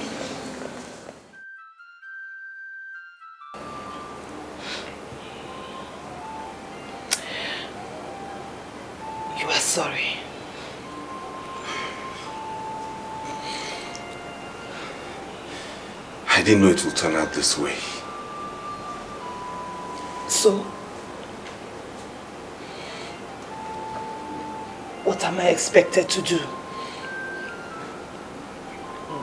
You are sorry. I didn't know it would turn out this way. So, what am I expected to do?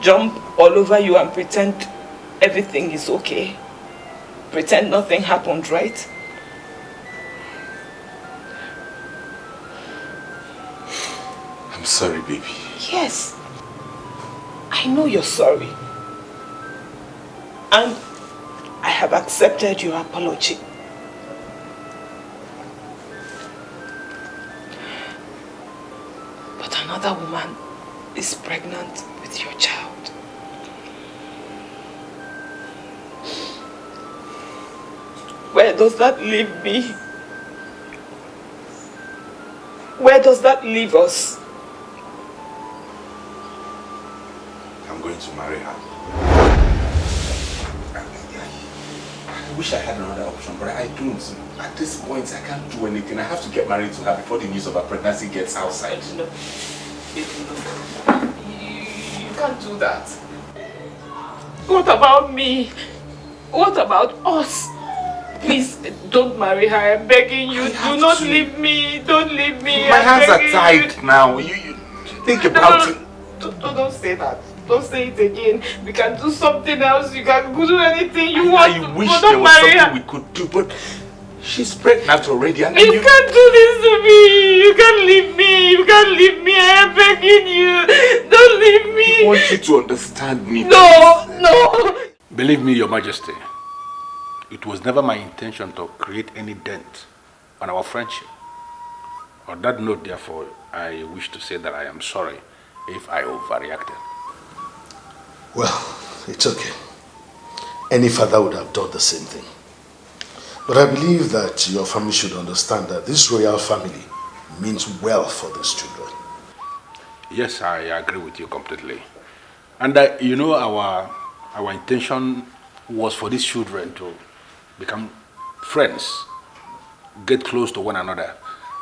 Jump all over you and pretend everything is okay? Pretend nothing happened, right? I'm sorry, baby. Yes. I know you're sorry. And I have accepted your apology. But another woman is pregnant with your child. Where does that leave me? Where does that leave us? I'm going to marry her. I wish I had another option, but I don't. At this point, I can't do anything. I have to get married to her before the news of her pregnancy gets outside. No. You can't do that. What about me? What about us? Please, don't marry her. I'm begging you. Do not leave me. Don't leave me. My hands are tied now. You think about it. Don't say that. Don't say it again. We can do something else. You can do anything you want. I wish there was something we could do, but she's pregnant already. And you can't do this to me. You can't leave me. You can't leave me. I am begging you. Don't leave me. I want you to understand me. No. Believe me, Your Majesty, it was never my intention to create any dent on our friendship. On that note, therefore, I wish to say that I am sorry if I overreacted. Well, it's okay. Any father would have done the same thing. But I believe that your family should understand that this royal family means well for these children. Yes, I agree with you completely. And you know, our intention was for these children to become friends, get close to one another,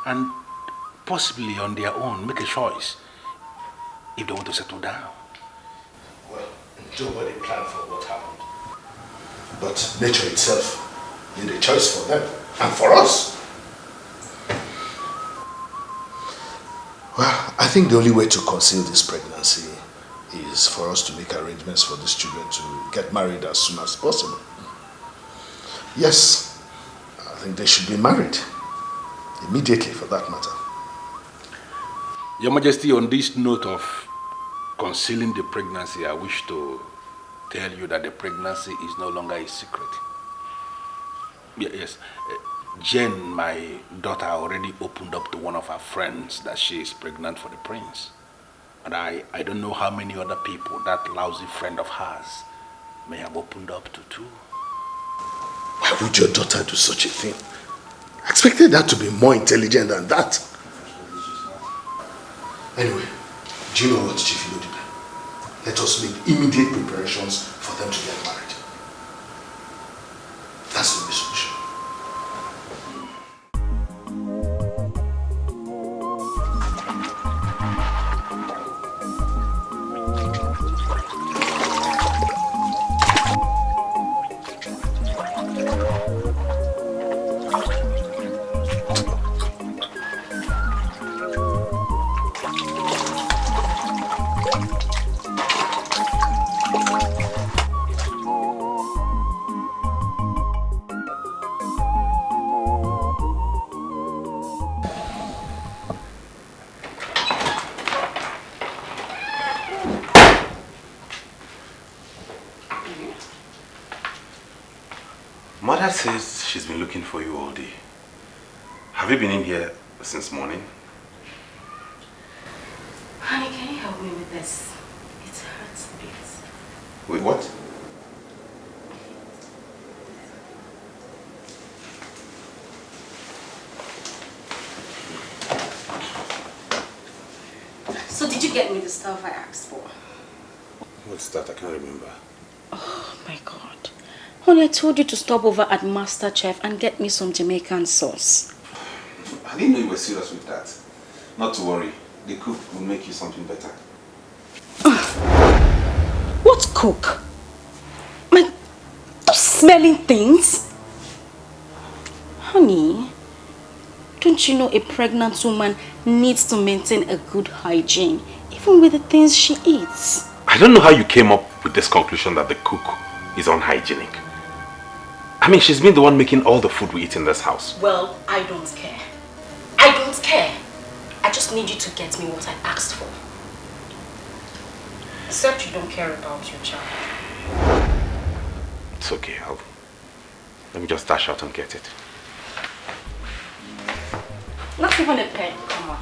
and possibly on their own make a choice if they want to settle down. Well, nobody planned for what happened. But nature itself made a choice for them and for us. Well, I think the only way to conceal this pregnancy is for us to make arrangements for these children to get married as soon as possible. Yes, I think they should be married. Immediately, for that matter. Your Majesty, on this note of concealing the pregnancy, I wish to tell you that the pregnancy is no longer a secret. Yes, Jane, my daughter, already opened up to one of her friends that she is pregnant for the prince. And I don't know how many other people that lousy friend of hers may have opened up to too. Why would your daughter do such a thing? I expected her to be more intelligent than that. Anyway, do you know what, Chief Ilodibe? Let us make immediate preparations for them to get married. That's the solution. Mother says she's been looking for you all day. Have you been in here since morning? Honey, can you help me with this? It hurts a bit. Wait, what? So did you get me the stuff I asked for? What's that? I can't remember. Oh my God. Honey, I told you to stop over at Master Chef and get me some Jamaican sauce. I didn't know you were serious with that. Not to worry. The cook will make you something better. What cook? Those smelling things? Honey, don't you know a pregnant woman needs to maintain a good hygiene, even with the things she eats? I don't know how you came up with this conclusion that the cook is unhygienic. I mean, she's been the one making all the food we eat in this house. Well, I don't care. I don't care. I just need you to get me what I asked for. Except you don't care about your child. It's okay. Let me just dash out and get it. Not even a pen. Come on.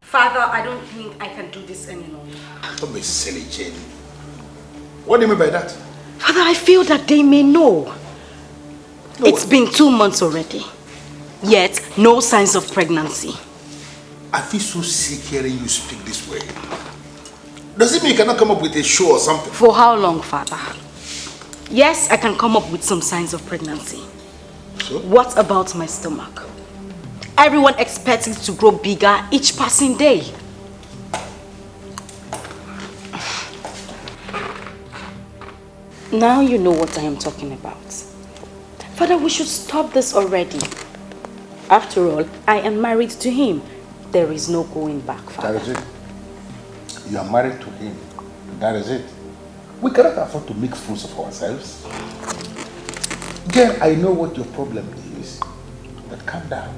Father, I don't think I can do this any longer. Don't be silly, Jane. What do you mean by that? Father, I feel that they may know. It's been 2 months already. Yet, no signs of pregnancy. I feel so sick hearing you speak this way. Does it mean you cannot come up with a show or something? For how long, Father? Yes, I can come up with some signs of pregnancy. So? What about my stomach? Everyone expects it to grow bigger each passing day. Now you know what I am talking about. Father, we should stop this already. After all, I am married to him. There is no going back, Father. That is it. You are married to him. That is it. We cannot afford to make fools of ourselves. Again, I know what your problem is, but calm down.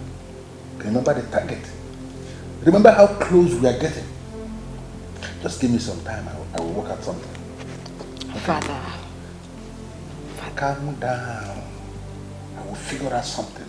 Remember the target. Remember how close we are getting. Just give me some time. I will work out something. Okay? Father. Calm down. I will figure out something.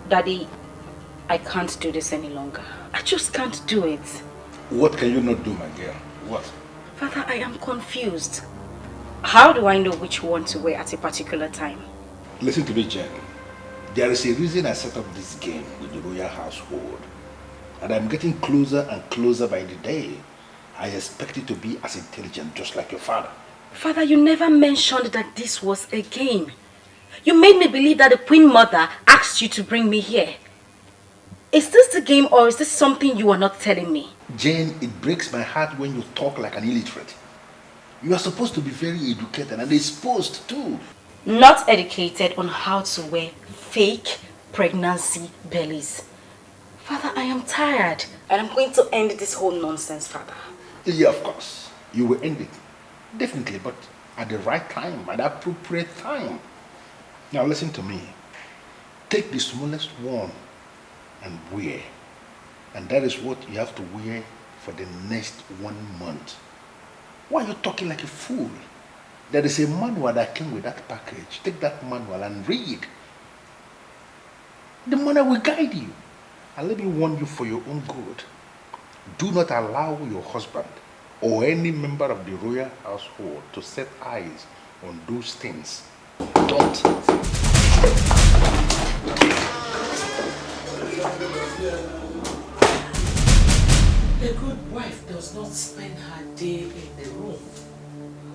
Daddy, I can't do this any longer. I just can't do it. What can you not do, my girl? What? Father, I am confused. How do I know which one to wear at a particular time? Listen to me, Jen. There is a reason I set up this game with the royal household. And I'm getting closer and closer by the day. I expect you to be as intelligent just like your father. Father, you never mentioned that this was a game. You made me believe that the Queen Mother asked you to bring me here. Is this the game or is this something you are not telling me? Jane, it breaks my heart when you talk like an illiterate. You are supposed to be very educated and exposed too. Not educated on how to wear fake pregnancy bellies. Father, I am tired and I'm going to end this whole nonsense, Father. Yeah, of course. You will end it. Definitely, but at the right time, at the appropriate time. Now listen to me. Take the smallest one and wear. And that is what you have to wear for the next 1 month. Why are you talking like a fool? There is a manual that came with that package. Take that manual and read. The manual will guide you. And let me warn you for your own good. Do not allow your husband or any member of the royal household to set eyes on those things. Don't. A good wife does not spend her day in the room,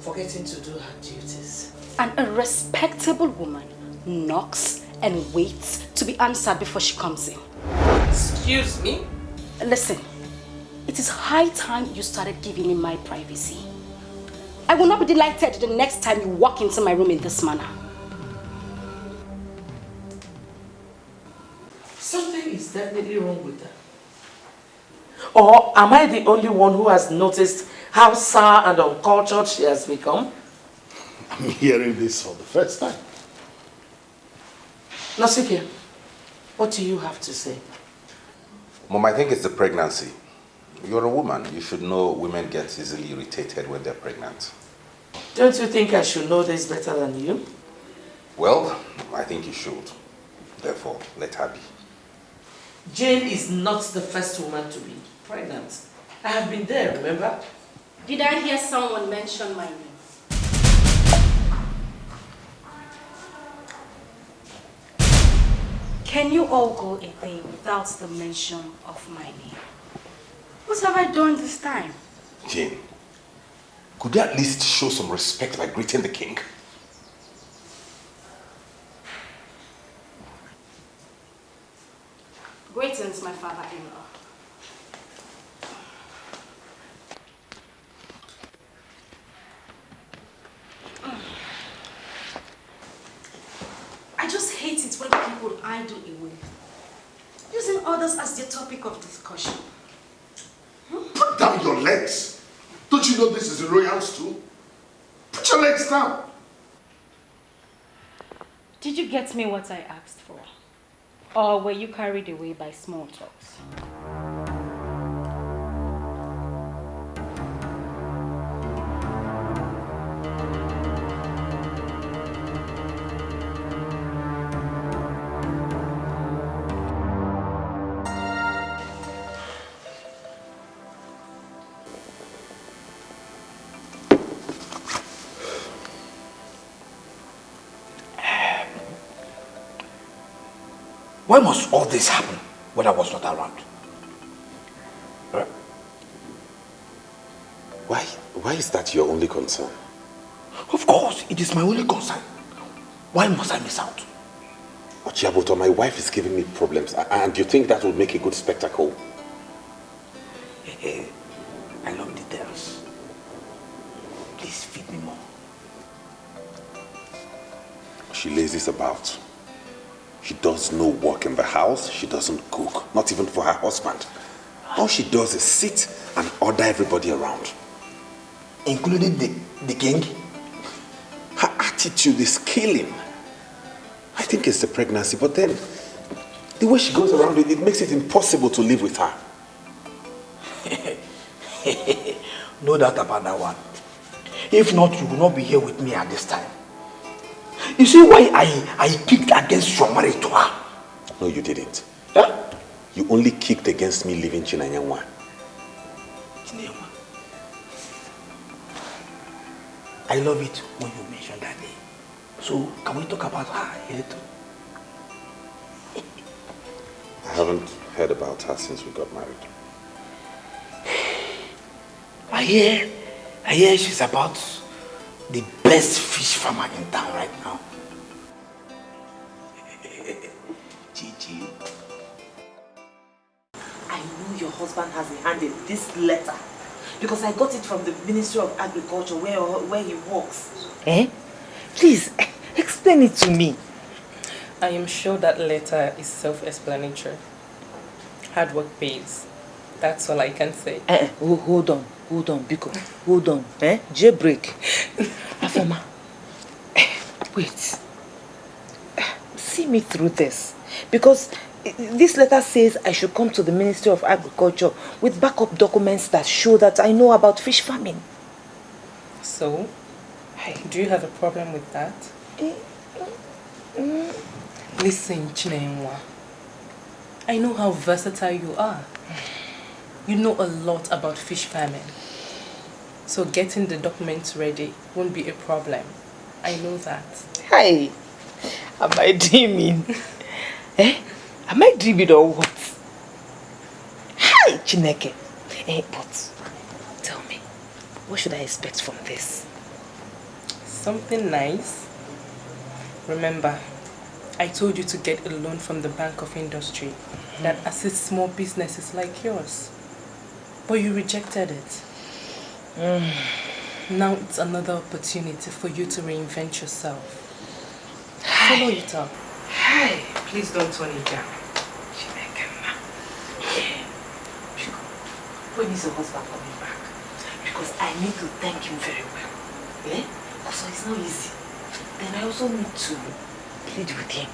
forgetting to do her duties. And a respectable woman knocks and waits to be answered before she comes in. Excuse me? Listen, it is high time you started giving me my privacy. I will not be delighted the next time you walk into my room in this manner. Something is definitely wrong with her. Or am I the only one who has noticed how sour and uncultured she has become? I'm hearing this for the first time. Nasike, what do you have to say? Mom, I think it's the pregnancy. You're a woman. You should know women get easily irritated when they're pregnant. Don't you think I should know this better than you? Well, I think you should. Therefore, let her be. Jane is not the first woman to be pregnant. I have been there, remember? Did I hear someone mention my name? Can you all go a day without the mention of my name? What have I done this time? Jane, could you at least show some respect by greeting the king? Greetings, my father-in-law. I just hate it when people idle away, using others as their topic of discussion. Put down your legs. Don't you know this is a royal stool? Put your legs down. Did you get me what I asked for? Or were you carried away by small talks? Why must all this happen when I was not around? Huh? Why is that your only concern? Of course, it is my only concern. Why must I miss out? Ochiaboto, my wife is giving me problems. And you think that will make a good spectacle? Hey, I love details. Please feed me more. She lazes about. She does no work in the house. She doesn't cook, not even for her husband. All she does is sit and order everybody around. Including the king? Her attitude is killing. I think it's the pregnancy, but then the way she goes around it makes it impossible to live with her. No doubt about that one. If not, you will not be here with me at this time. You see why I kicked against your marriage to her? No, you didn't. Huh? You only kicked against me leaving Chinanyanwa. Chinanyanwa. I love it when you mention that name. So, can we talk about her a little? I haven't heard about her since we got married. I hear she's about the best fish farmer in town right now. Gigi. I know your husband has a hand in this letter because I got it from the Ministry of Agriculture where he works. Eh? Please, explain it to me. I am sure that letter is self-explanatory. Hard work pays. That's all I can say. Hold on, Biko. Hold on. Jailbreak. Afoma. Wait. See me through this. Because this letter says I should come to the Ministry of Agriculture with backup documents that show that I know about fish farming. So, do you have a problem with that? Listen, Chinenwa. I know how versatile you are. You know a lot about fish farming. So getting the documents ready won't be a problem. I know that. Hi. Am I dreaming? Am I dreaming or what? Hi, Chineke. But tell me, what should I expect from this? Something nice. Remember, I told you to get a loan from the Bank of Industry that assists small businesses like yours. But you rejected it. Now it's another opportunity for you to reinvent yourself. Follow it up. Hi. Please don't turn it down. When is your husband coming back? Because I need to thank him very well. Also, it's not easy. Then I also need to plead with him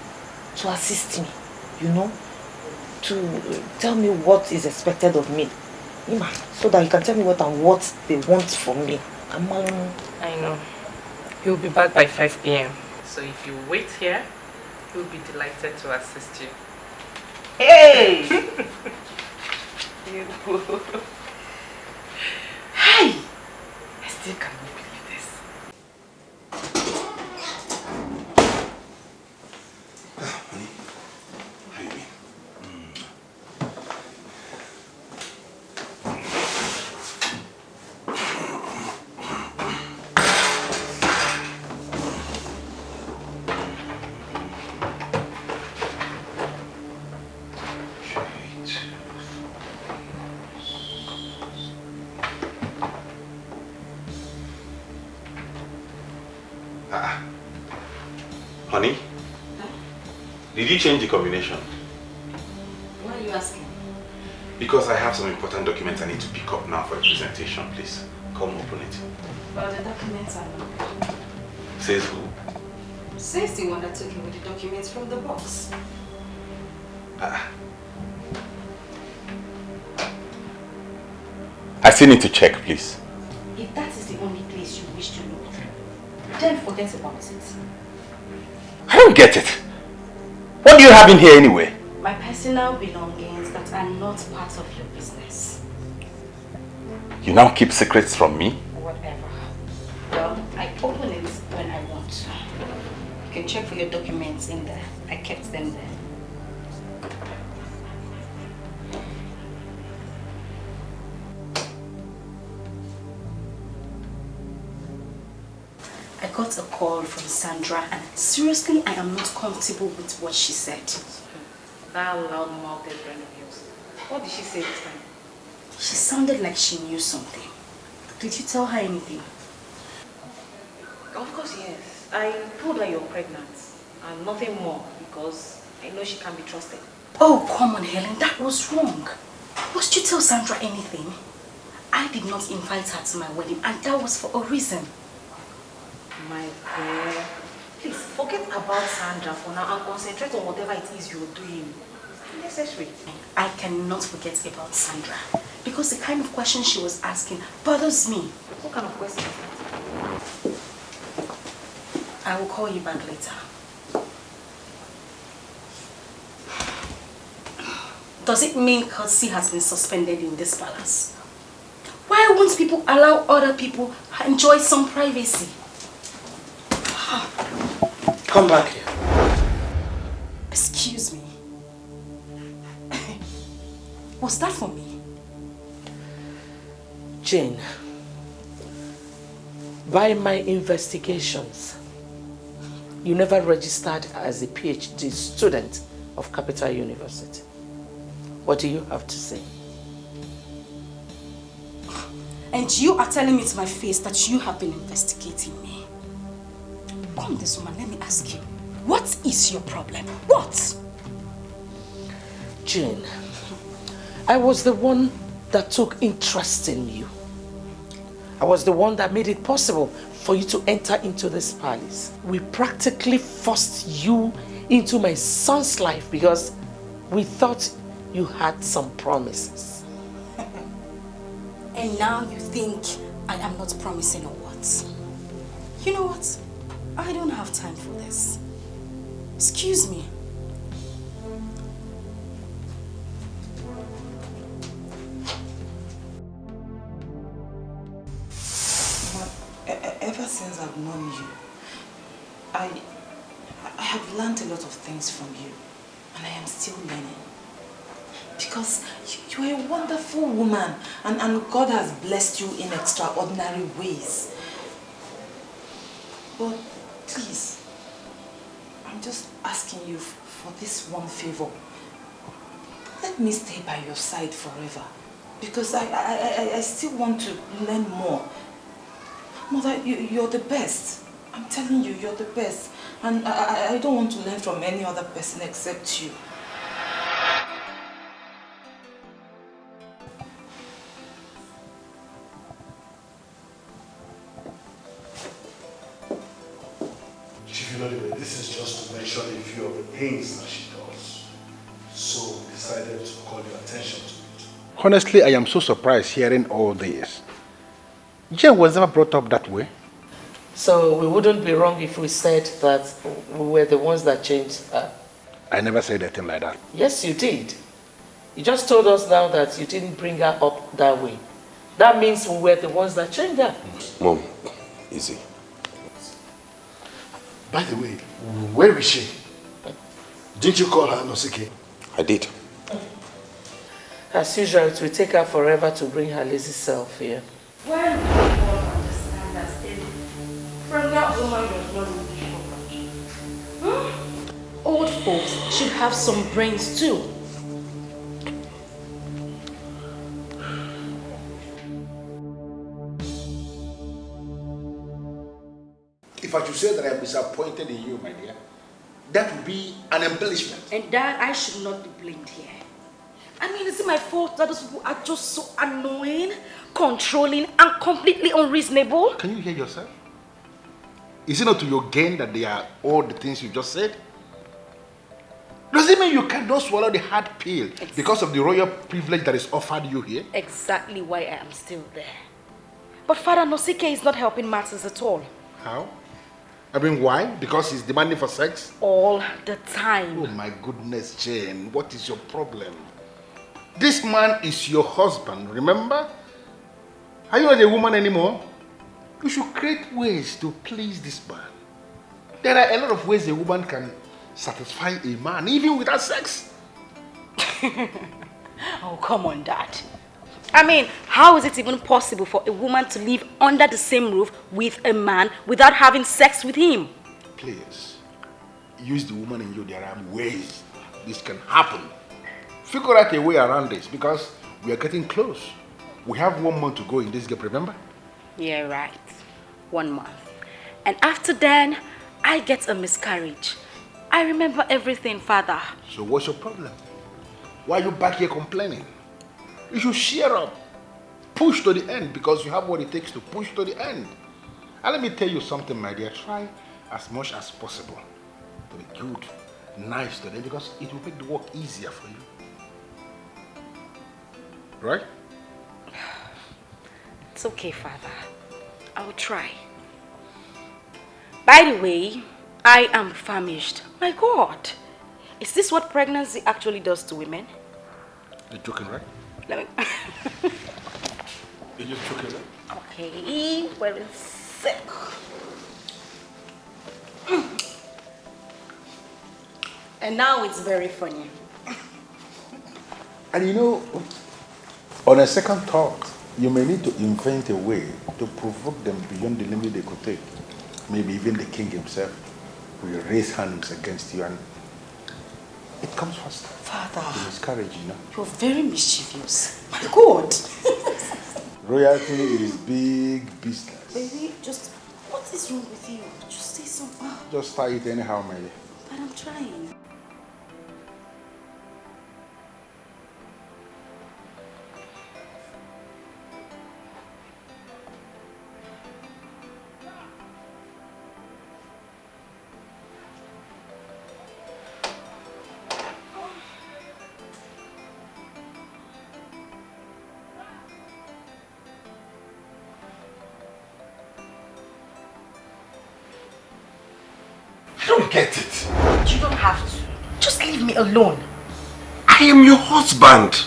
to assist me, to tell me what is expected of me. So that you can tell me what they want from me. I know. He'll be back by 5 p.m. So if you wait here, he'll be delighted to assist you. Hey! Hi! I still cannot believe this. Honey, how you been? Honey, did you change the combination? Why are you asking? Because I have some important documents I need to pick up now for a presentation, please. Come open it. But the documents are not. Says who? Says the one that took away the documents from the box. I still need to check, please. If that is the only place you wish to look, then forget about it. I don't get it. What do you have in here anyway? My personal belongings that are not part of your business. You now keep secrets from me? Whatever. Well, I open it when I want to. You can check for your documents in there. I kept them there. I got a call from Sandra and seriously, I am not comfortable with what she said. That loud-mouthed friend of yours. What did she say this time? She sounded like she knew something. Did you tell her anything? Of course, yes. I told her you're pregnant and nothing more because I know she can be trusted. Oh, come on, Helen, that was wrong. Must you tell Sandra anything? I did not invite her to my wedding and that was for a reason. My dear, please forget about Sandra for now and concentrate on whatever it is you're doing. Unnecessary. I cannot forget about Sandra because the kind of question she was asking bothers me. What kind of question is that? I will call you back later. Does it mean Kasi has been suspended in this palace? Why won't people allow other people to enjoy some privacy? Come back here. Excuse me. Was that for me? Jane, by my investigations, you never registered as a PhD student of Capital University. What do you have to say? And you are telling me to my face that you have been investigating me. Come this woman, let me ask you. What is your problem? What? Jane, I was the one that took interest in you. I was the one that made it possible for you to enter into this palace. We practically forced you into my son's life because we thought you had some promises. And now you think I am not promising or what? You know what? I don't have time for this. Excuse me. Ever since I've known you, I have learned a lot of things from you, and I am still learning. Because you are a wonderful woman, and God has blessed you in extraordinary ways. But please, I'm just asking you for this one favor. Let me stay by your side forever, because I still want to learn more. Mother, you're the best. I'm telling you, you're the best. And I don't want to learn from any other person except you. This is just to mention a few of the things that she does. So we decided to call your attention to it. Honestly, I am so surprised hearing all this. Jane was never brought up that way. So we wouldn't be wrong if we said that we were the ones that changed her. I never said anything like that. Yes, you did. You just told us now that you didn't bring her up that way. That means we were the ones that changed her. Mom, easy. By the way, where is she? Didn't you call her Nosike? I did. As usual, it will take her forever to bring her lazy self here. Why do people understand that from that woman does not really much? Old folks should have some brains too. If I should say that I am disappointed in you, my dear, that would be an embellishment. And Dad, I should not be blamed here. I mean, is it my fault that those people are just so annoying, controlling, and completely unreasonable? Can you hear yourself? Is it not to your gain that they are all the things you just said? Does it mean you cannot swallow the hard pill because of the royal privilege that is offered you here? Exactly why I am still there. But Father Nosike is not helping matters at all. How? I mean, why? Because he's demanding for sex? All the time. Oh my goodness, Jane, what is your problem? This man is your husband, remember? Are you not a woman anymore? You should create ways to please this man. There are a lot of ways a woman can satisfy a man, even without sex. Oh, come on, Dad. I mean, how is it even possible for a woman to live under the same roof with a man without having sex with him? Please, use the woman in you. There are ways this can happen. Figure out a way around this because we are getting close. We have 1 month to go in this gap, remember? Yeah, right. 1 month. And after then, I get a miscarriage. I remember everything, Father. So what's your problem? Why are you back here complaining? You should cheer up. Push to the end because you have what it takes to push to the end. And let me tell you something, my dear. Try as much as possible to be good, nice to them because it will make the work easier for you. Right? It's okay, Father. I will try. By the way, I am famished. My God. Is this what pregnancy actually does to women? You're joking, right? Let me... You're just joking, right? Okay, where is it? And now it's very funny. And you know, on a second thought, you may need to invent a way to provoke them beyond the limit they could take. Maybe even the king himself will raise hands against you and it comes faster. Father. You miscarriage, you know. You're very mischievous. My God. Royalty is big business. Baby, just, what is wrong with you? Just say something. Just try it anyhow, my dear. But I'm trying. I don't get it. You don't have to. Just leave me alone. I am your husband.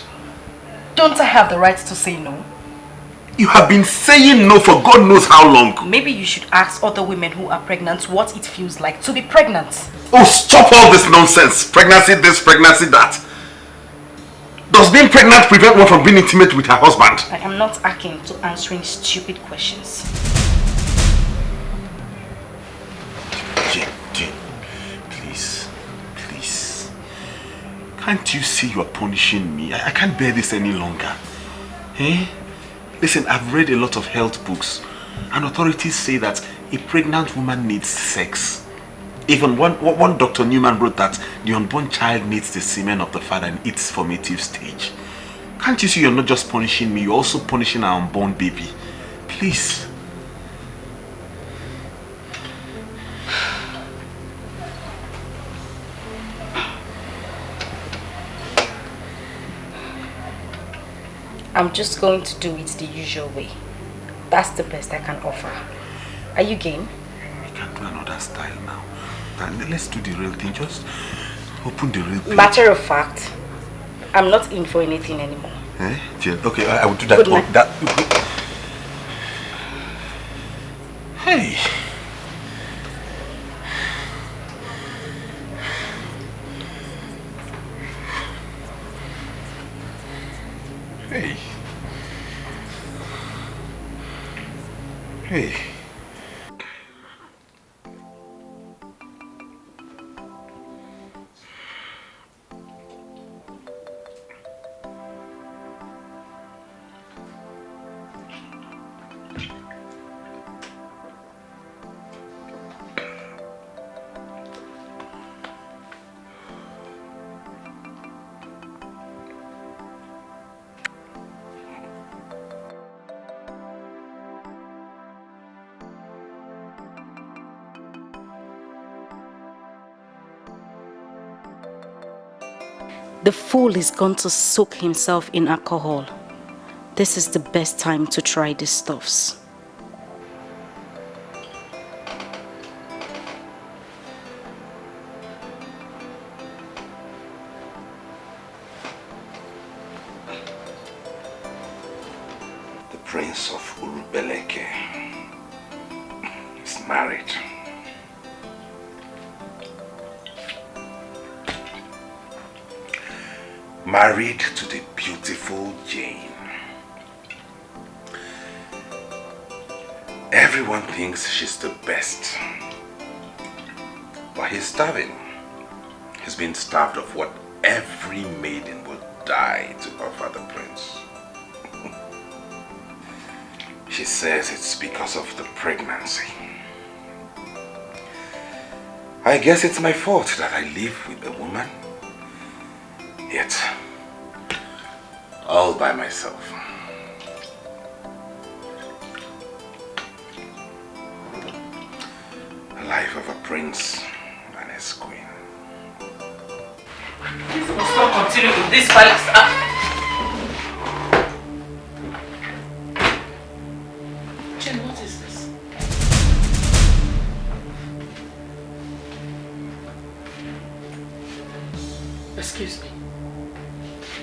Don't I have the right to say no? You have been saying no for God knows how long. Maybe you should ask other women who are pregnant what it feels like to be pregnant. Oh, stop all this nonsense. Pregnancy this, pregnancy that. Does being pregnant prevent one from being intimate with her husband? I am not akin to answering stupid questions. Jane, please. Can't you see you are punishing me? I can't bear this any longer. Eh? Listen, I've read a lot of health books and authorities say that a pregnant woman needs sex. Even one Dr. Newman wrote that the unborn child needs the semen of the father in its formative stage. Can't you see you're not just punishing me, you're also punishing our unborn baby? Please. I'm just going to do it the usual way. That's the best I can offer. Are you game? We can't do another style now. Let's do the real thing. Just open the real thing. Matter of fact, I'm not in for anything anymore. Eh? Jill, okay, I will do that. Good night. Hey. Hey. Hey. The fool is going to soak himself in alcohol. This is the best time to try these stuffs. The Prince of Urubeleke is married. Married to the beautiful Jane. Everyone thinks she's the best. But he's starving. He's been starved of what every maiden would die to offer the prince. She says it's because of the pregnancy. I guess it's my fault that I live with a woman. Yet, all by myself. The life of a prince and his queen. This must not continue in this palace. Jane, what is this? Excuse me.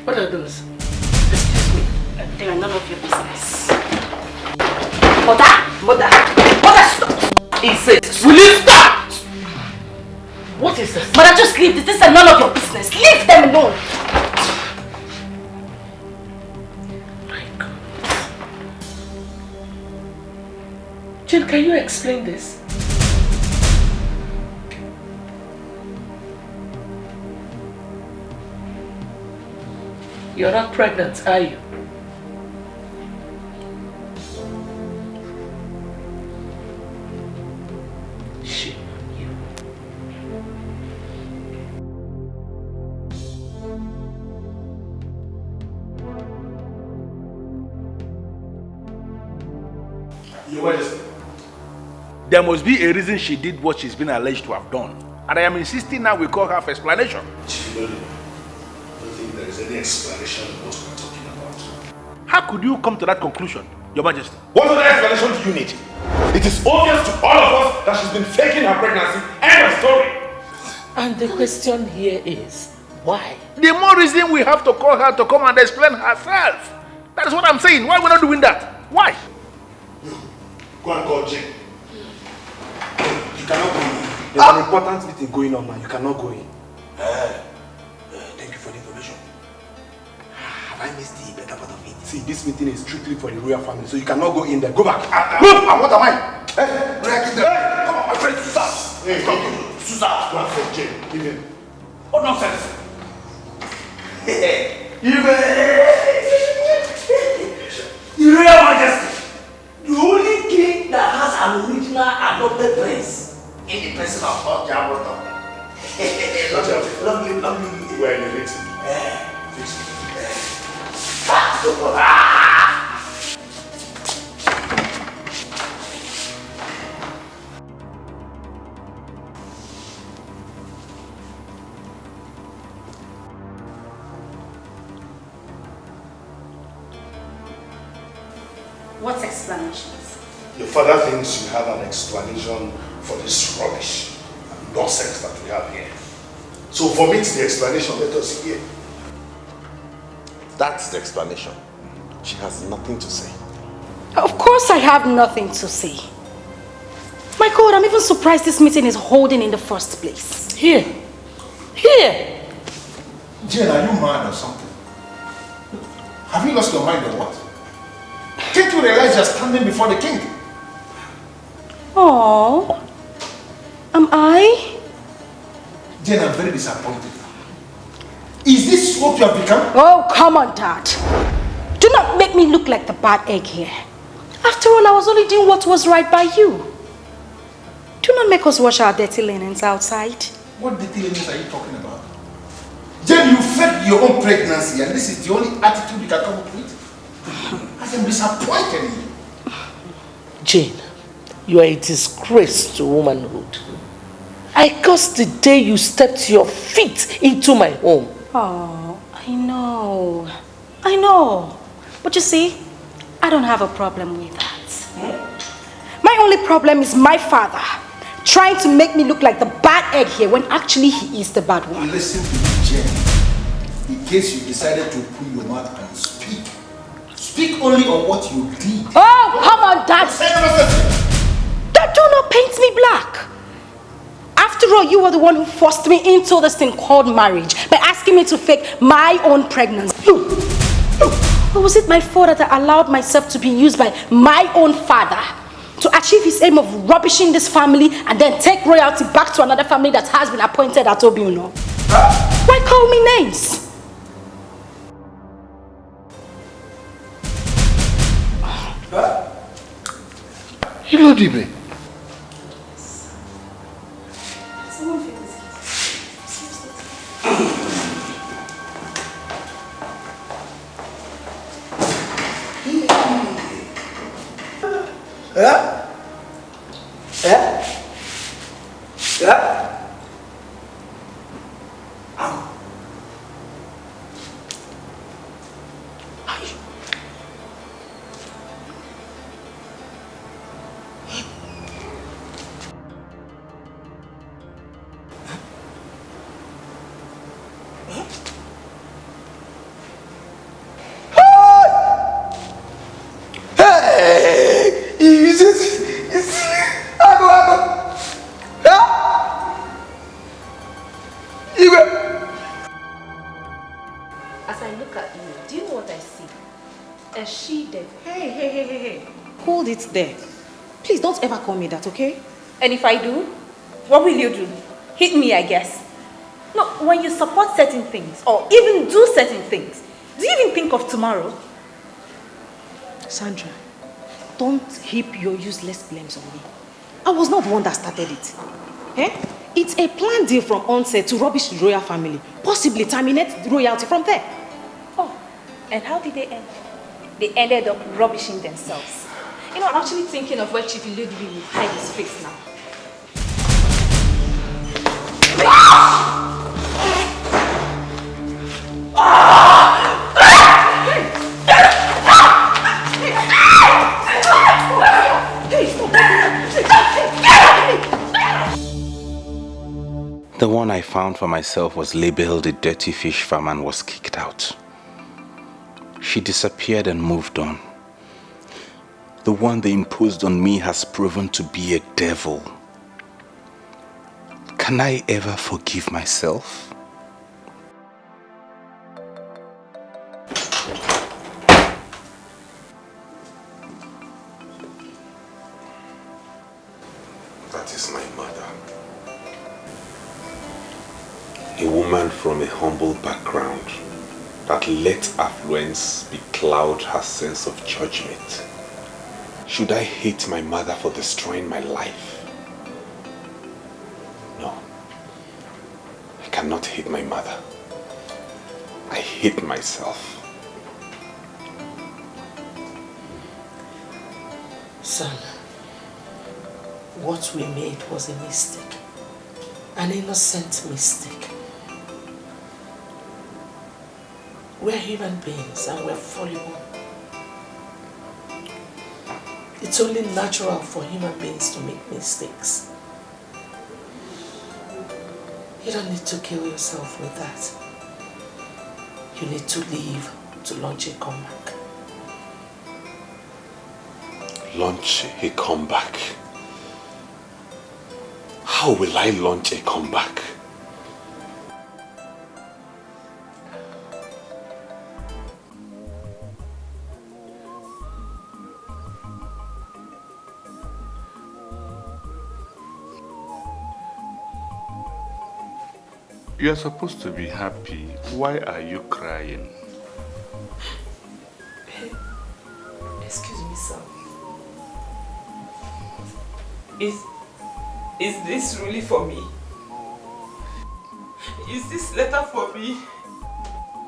What are those? Excuse me. They are none of your business. Mother, stop! He says, will you stop? What is this? Mother, just leave this. This is none of your business. Leave them alone. Jane, can you explain this? You're not pregnant, are you? Shit, you. Your Majesty, there must be a reason she did what she's been alleged to have done. And I am insisting now we call her for explanation. I don't think there is any explanation of what we're talking about. How could you come to that conclusion, Your Majesty? What other explanation do you need? It is obvious to all of us that she's been faking her pregnancy. End of story. And the question here is, why? The more reason we have to call her to come and explain herself. That is what I'm saying. Why are we not doing that? Why? Go and call Jane. You cannot go in. There's an important meeting going on now. You cannot go in. Thank you for the information. Have I missed the better part of it? See, this meeting is strictly for the royal family, so you cannot go in there. Go back. Move! And what am I? Hey, come on, my friend, Susa. Hey, come. Susa. Go and call Jane. Leave him. What nonsense? Your Royal Majesty, the only king that has an original adopted prince in the person of Jaboto. Lovely. Where are you waiting? Fix it. What explanations? Your father thinks you have an explanation for this rubbish and nonsense that we have here. So vomit the explanation, let us hear. That's the explanation. She has nothing to say. Of course I have nothing to say. My God, I'm even surprised this meeting is holding in the first place. Here. Jane, are you mad or something? Have you lost your mind or what? Can't you realize you're standing before the king? Oh, am I? Jane, I'm very disappointed. Is this what you have become? Oh, come on, Dad. Do not make me look like the bad egg here. After all, I was only doing what was right by you. Do not make us wash our dirty linens outside. What dirty linens are you talking about? Jane, you faked your own pregnancy and this is the only attitude you can come up with? I am disappointed in you. Jane, you are a disgrace to womanhood. I curse the day you stepped your feet into my home. Oh, I know. But you see, I don't have a problem with that. My only problem is my father trying to make me look like the bad egg here when actually he is the bad one. Listen to me, Jane. In case you decided to open your mouth and speak only on what you did. Oh, come on, Dad. Do not paint me black. After all, you were the one who forced me into this thing called marriage by asking me to fake my own pregnancy. Or was it my fault that I allowed myself to be used by my own father to achieve his aim of rubbishing this family and then take royalty back to another family that has been appointed at Obiuno? Why call me names? Hello, Dibe. As I look at you, do you know what I see? A she-devil. Hey. Hold it there. Please don't ever call me that, okay? And if I do, what will you do? Hit me, I guess. No, when you support certain things or even do certain things, do you even think of tomorrow? Sandra, don't heap your useless blames on me. I was not the one that started it. Eh? It's a planned deal from onset to rubbish the royal family, possibly terminate royalty from there. Oh, and how did they end? They ended up rubbishing themselves. You know, I'm actually thinking of where Chief Ludwig will hide his face now. The one I found for myself was labeled a dirty fish farm and was kicked out. She disappeared and moved on. The one they imposed on me has proven to be a devil. Can I ever forgive myself? That is my mother. A woman from a humble background that let affluence becloud her sense of judgment. Should I hate my mother for destroying my life? No. I cannot hate my mother. I hate myself. Son, what we made was a mistake. An innocent mistake. We're human beings and we're fallible. It's only natural for human beings to make mistakes. You don't need to kill yourself with that. You need to leave to launch a comeback. Launch a comeback? How will I launch a comeback? You are supposed to be happy. Why are you crying? Excuse me, sir. Is this really for me? Is this letter for me?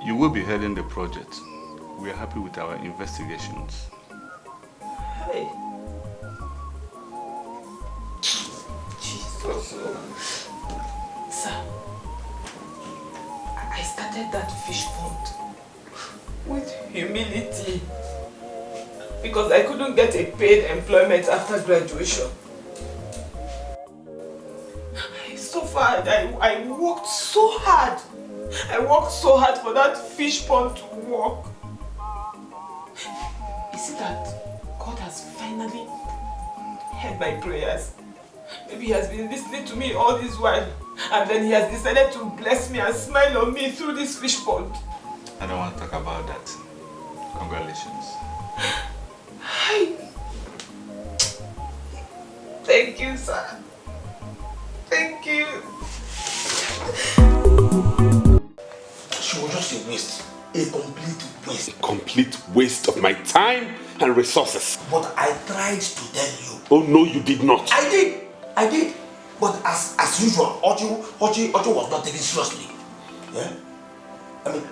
You will be heading the project. We are happy with our investigations. Hey. Jesus. Sir, I started that fish pond with humility because I couldn't get a paid employment after graduation. I suffered. I worked so hard. I worked so hard for that fish pond to work. Is it that God has finally heard my prayers? Maybe he has been listening to me all this while and then he has decided to bless me and smile on me through this fish pond. I don't want to talk about that. Congratulations. Hi. Thank you, sir. Thank you. She was just a waste. A complete waste. A complete waste of my time and resources. But I tried to tell you. Oh no, you did not. I did. But as usual, Ochi was not taken seriously. Yeah?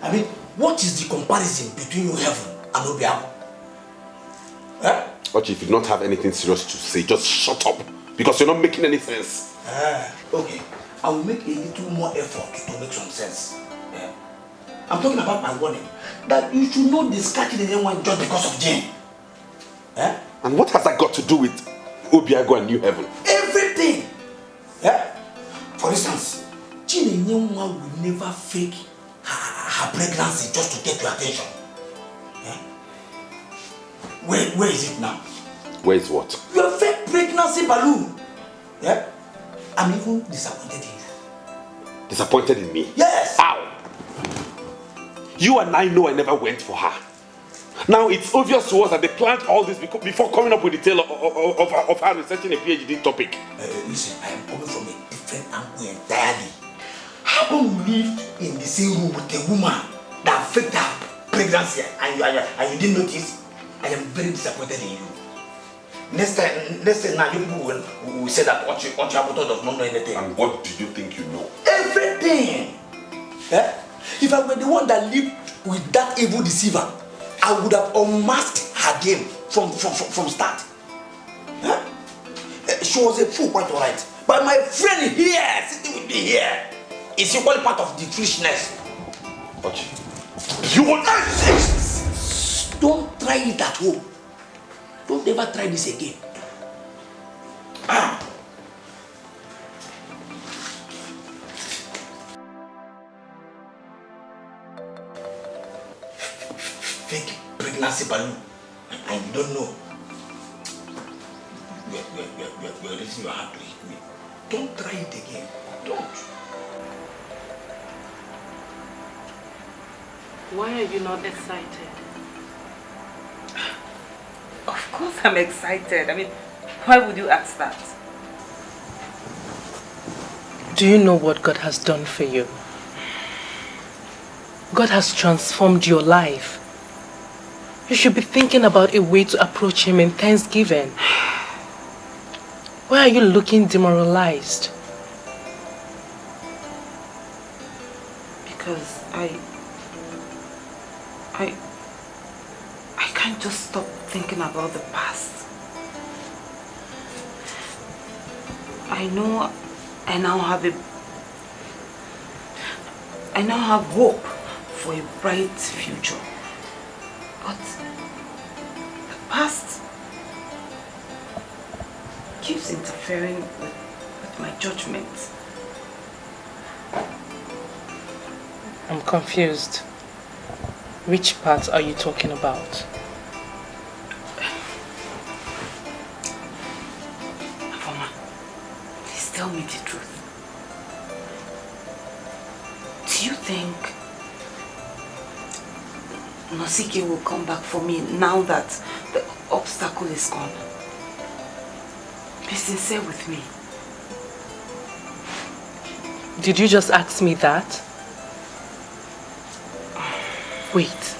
I mean, what is the comparison between you, heaven, and Obiago? Eh? Ochi, if you don't have anything serious to say, just shut up. Because you're not making any sense. Okay. I will make a little more effort to make some sense. Yeah? I'm talking about my warning. That you should not discard anyone just because of Jane. Eh? And what has that got to do with Obiago and New Heaven? Everything! Yeah? For instance, Chinenyewa will never fake her pregnancy just to get your attention. Yeah? Where is it now? Where is what? Your fake pregnancy Balu, yeah, I'm even disappointed in you. Disappointed in me? Yes! How? You and I know I never went for her. Now it's obvious to us that they planned all this before coming up with the tale of her researching a PhD topic. Listen, I am coming from a different angle entirely. How come you live in the same room with a woman that faked her pregnancy and you didn't notice? I am very disappointed in you. Next time now you people will say that Ochi Abuto does not know anything. And what do you think you know? Everything! Eh? If I were the one that lived with that evil deceiver, I would have unmasked her game from start. Huh? She was a fool, quite alright. But my friend here, sitting with me here, is equally part of the foolishness. You want Don't try it at home. Don't ever try this again. Fake pregnancy balloon, and you don't know. You're raising your hand to hit me. Don't try it again. Don't. Why are you not excited? Of course I'm excited. I mean, why would you ask that? Do you know what God has done for you? God has transformed your life. You should be thinking about a way to approach Him in thanksgiving. Why are you looking demoralized? Because I can't just stop thinking about the past. I know I now have hope for a bright future. But the past keeps interfering with my judgment. I'm confused. Which part are you talking about? Afoma, please tell me the truth. Do you think Nosike will come back for me now that the obstacle is gone? Be sincere with me. Did you just ask me that? Wait.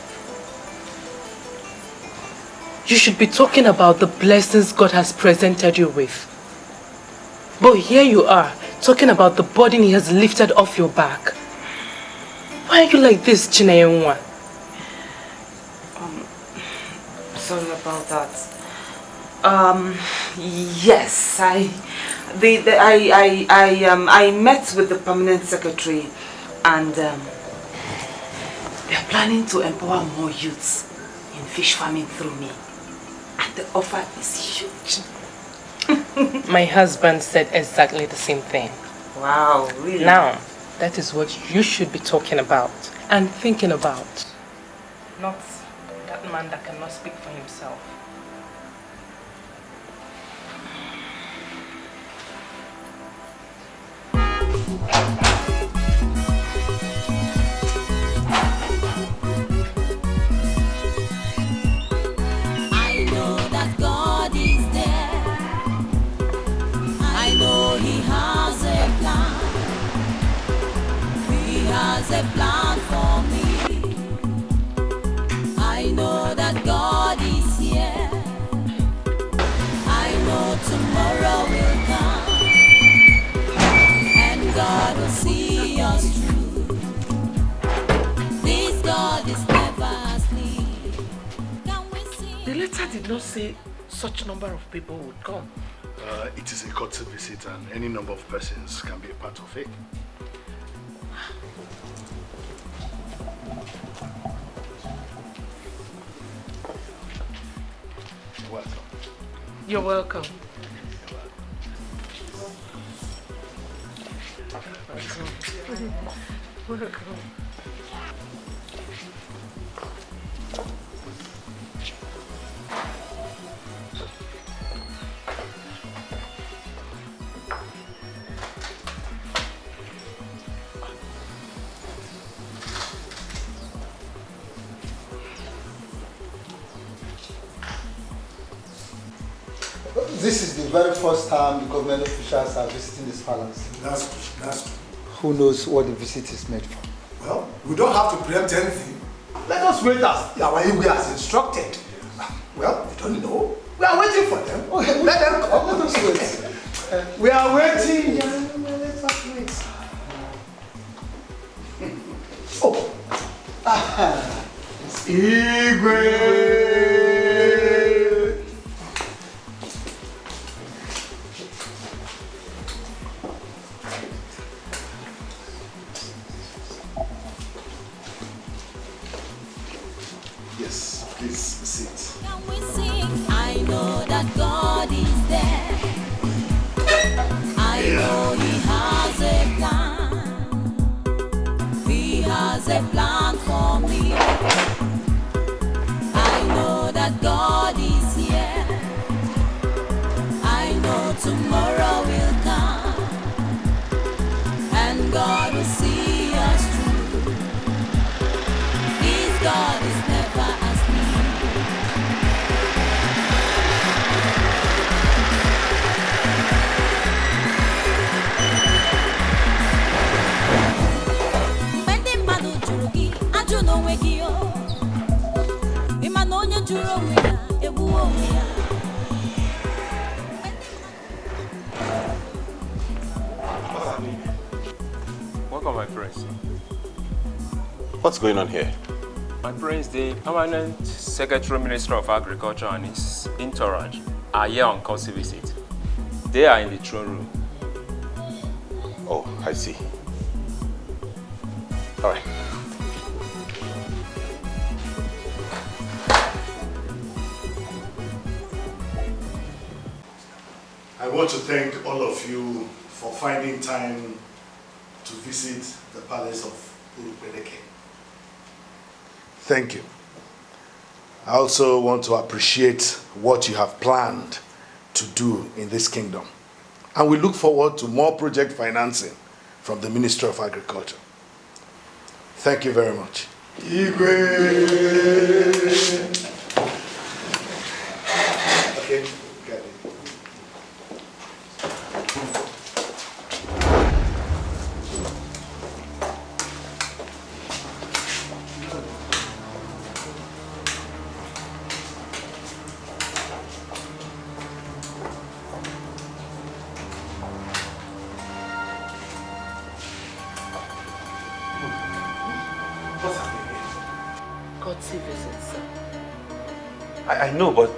You should be talking about the blessings God has presented you with. But here you are, talking about the burden He has lifted off your back. Why are you like this, Chinenwa? Sorry about that. Yes, I met with the permanent secretary, and they're planning to empower more youths in fish farming through me. And the offer is huge. My husband said exactly the same thing. Wow, really? Now, that is what you should be talking about and thinking about. Not that man that cannot speak for himself. I know that God is there. I know He has a plan. He has a plan for me. I know that God is here. I know tomorrow will come, and God will see us through. This God is never asleep. The letter did not say such number of people would come. It is a courtesy visit and any number of persons can be a part of it. Welcome. You're welcome. Welcome. this is the very first time the government officials are visiting this palace. That's good, that's good. Who knows what the visit is made for? Well, we don't have to preempt anything. Let us wait as our Igwe has instructed. Well, we don't know. We are waiting for them. Okay, let them come. Let us wait. We are waiting. Let us wait. Oh. It's Igwe. Yes, please sit. I know that God is there. I know He has a plan. He has a plan for me. I know that God is here. I know tomorrow will come, and God will see us through. His God is never asleep. Welcome, my friends. What's going on here? My friends, the permanent Secretary Minister of Agriculture and his entourage are here on courtesy visit. They are in the throne room. Oh, I see. All right. I want to thank all of you for finding time to visit the palace of Urupeleke. Thank you. I also want to appreciate what you have planned to do in this kingdom. And we look forward to more project financing from the Ministry of Agriculture. Thank you very much. Igwe! Okay. Courtesy visit, sir. I know, but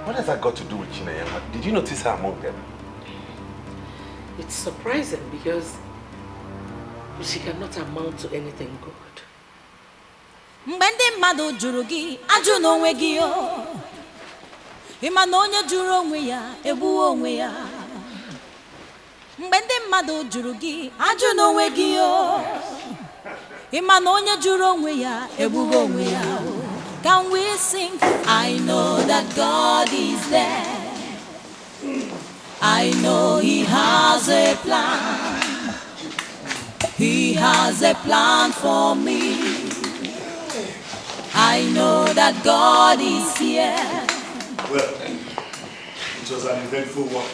what has that got to do with Chinayama? Did you notice her among them? It's surprising because she cannot amount to anything good. Mgbe ndị mmadụ jụrụ gị ajụ n'onwe gị o ịma na onye jụrụ onwe ya egbuo onwe ya mgbe ndị mmadụ jụrụ gị ajụ n'onwe gị o ịma na onye jụrụ onwe ya egbugo onwe ya Can we sing? I know that God is there. I know He has a plan. He has a plan for me. I know that God is here. Well, it was an eventful one.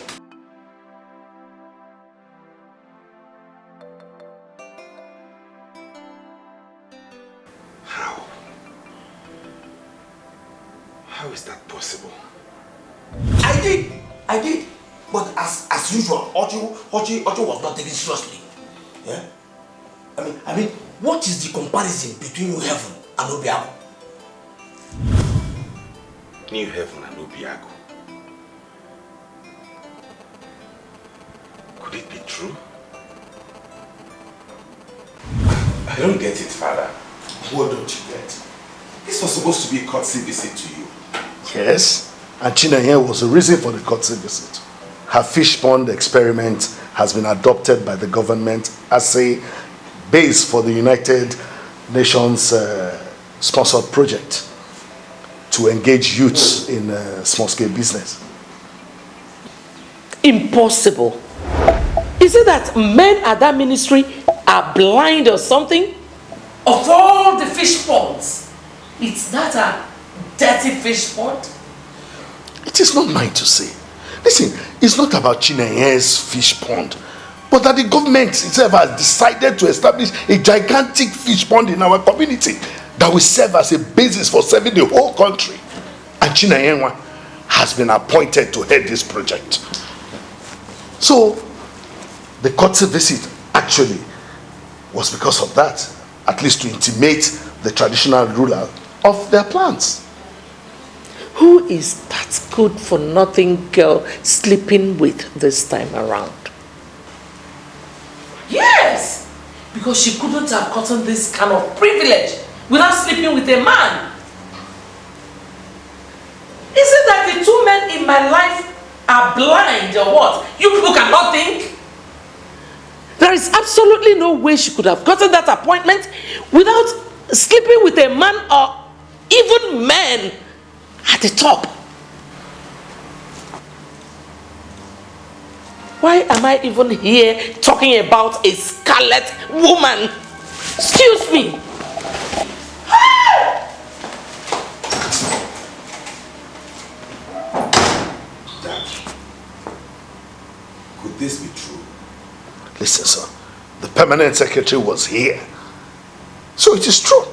How is that possible? I did. But as usual, Ochi was not taken seriously. Yeah? I mean, what is the comparison between New Heaven and Obiago? New Heaven and Obiago. Could it be true? I don't get it, Father. What don't you get? This was supposed to be a courtesy visit to you. Yes, and Chinenye was the reason for the courtesy visit. Her fish pond experiment has been adopted by the government as a base for the United Nations sponsored project to engage youths in small-scale business. Impossible. Is it that men at that ministry are blind or something? Of all the fish ponds, it's not a dirty fish pond? It is not mine to say. Listen, it's not about Chinenye's fish pond, but that the government itself has decided to establish a gigantic fish pond in our community that will serve as a basis for serving the whole country. And Chinenye has been appointed to head this project. So, the courtesy visit actually was because of that, at least to intimate the traditional ruler of their plans. Who is that good for nothing girl sleeping with this time around? Yes, because she couldn't have gotten this kind of privilege without sleeping with a man. Is it that the two men in my life are blind or what? You people cannot think? There is absolutely no way she could have gotten that appointment without sleeping with a man or even men at the top. Why am I even here talking about a scarlet woman? Excuse me. Dad, could this be true? Listen, sir. The permanent secretary was here. So it is true.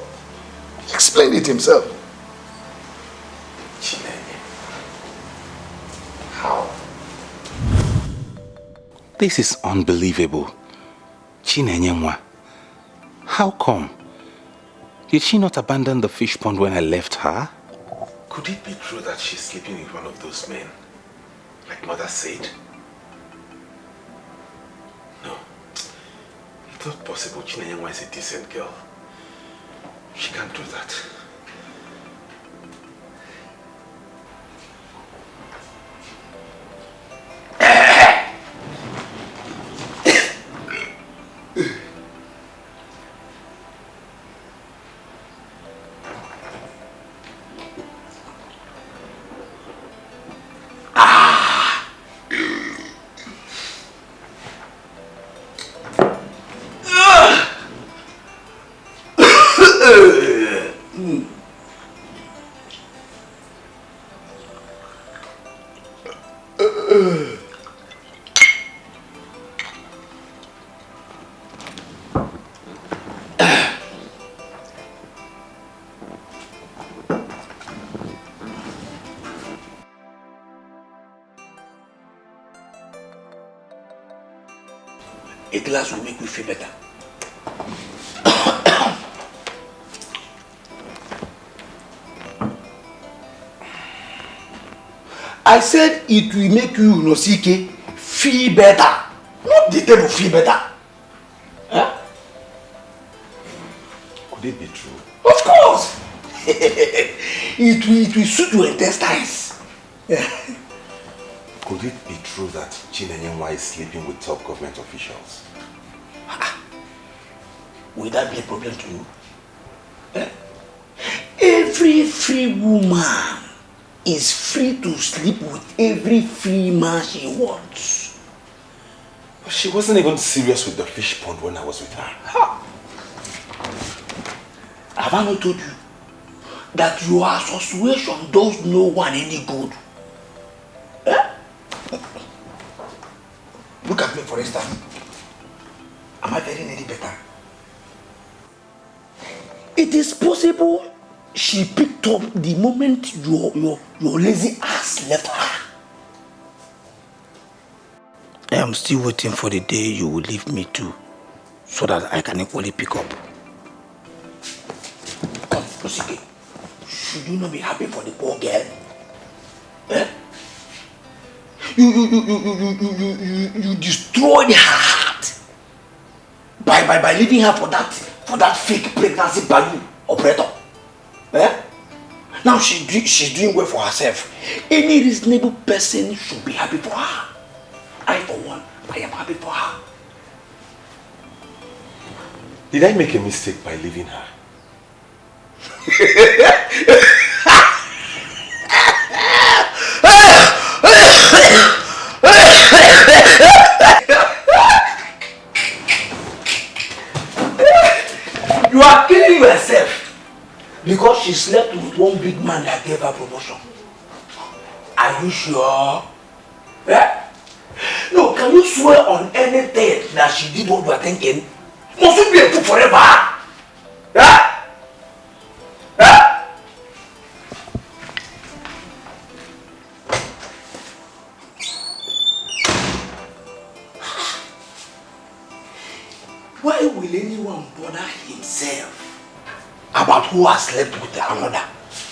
He explained it himself. How? This is unbelievable. Chinenye, how come? Did she not abandon the fish pond when I left her? Could it be true that she's sleeping with one of those men? Like Mother said? No. It's not possible. Chinenye is a decent girl. She can't do that. A glass will make you feel better. I said it will make you, Nosike, feel better. Not the table feel better. Huh? Could it be true? Of course. it will suit your intestines. Could it be true that Chinenye is sleeping with top government officials? Will that be a problem to you? Every free woman is free to sleep with every free man she wants. But she wasn't even serious with the fish pond when I was with her. Have I not told you that your association does no one any good? Look at me, for instance. Am I very any better? It is possible she picked up the moment your lazy ass left her. I am still waiting for the day you will leave me too, so that I can equally pick up. Come, Nosike. Should you not be happy for the poor girl? You destroyed her heart by leaving her for that fake pregnancy balloon operator. Now she's doing well for herself. Any reasonable person should be happy for her. I, for one, I am happy for her. Did I make a mistake by leaving her? You are killing yourself because she slept with one big man that gave her promotion. Are you sure? Yeah? No, can you swear on anything that she did what you are thinking? Must it be a fool forever? Yeah? Yeah? Why will anyone bother himself about who has slept with another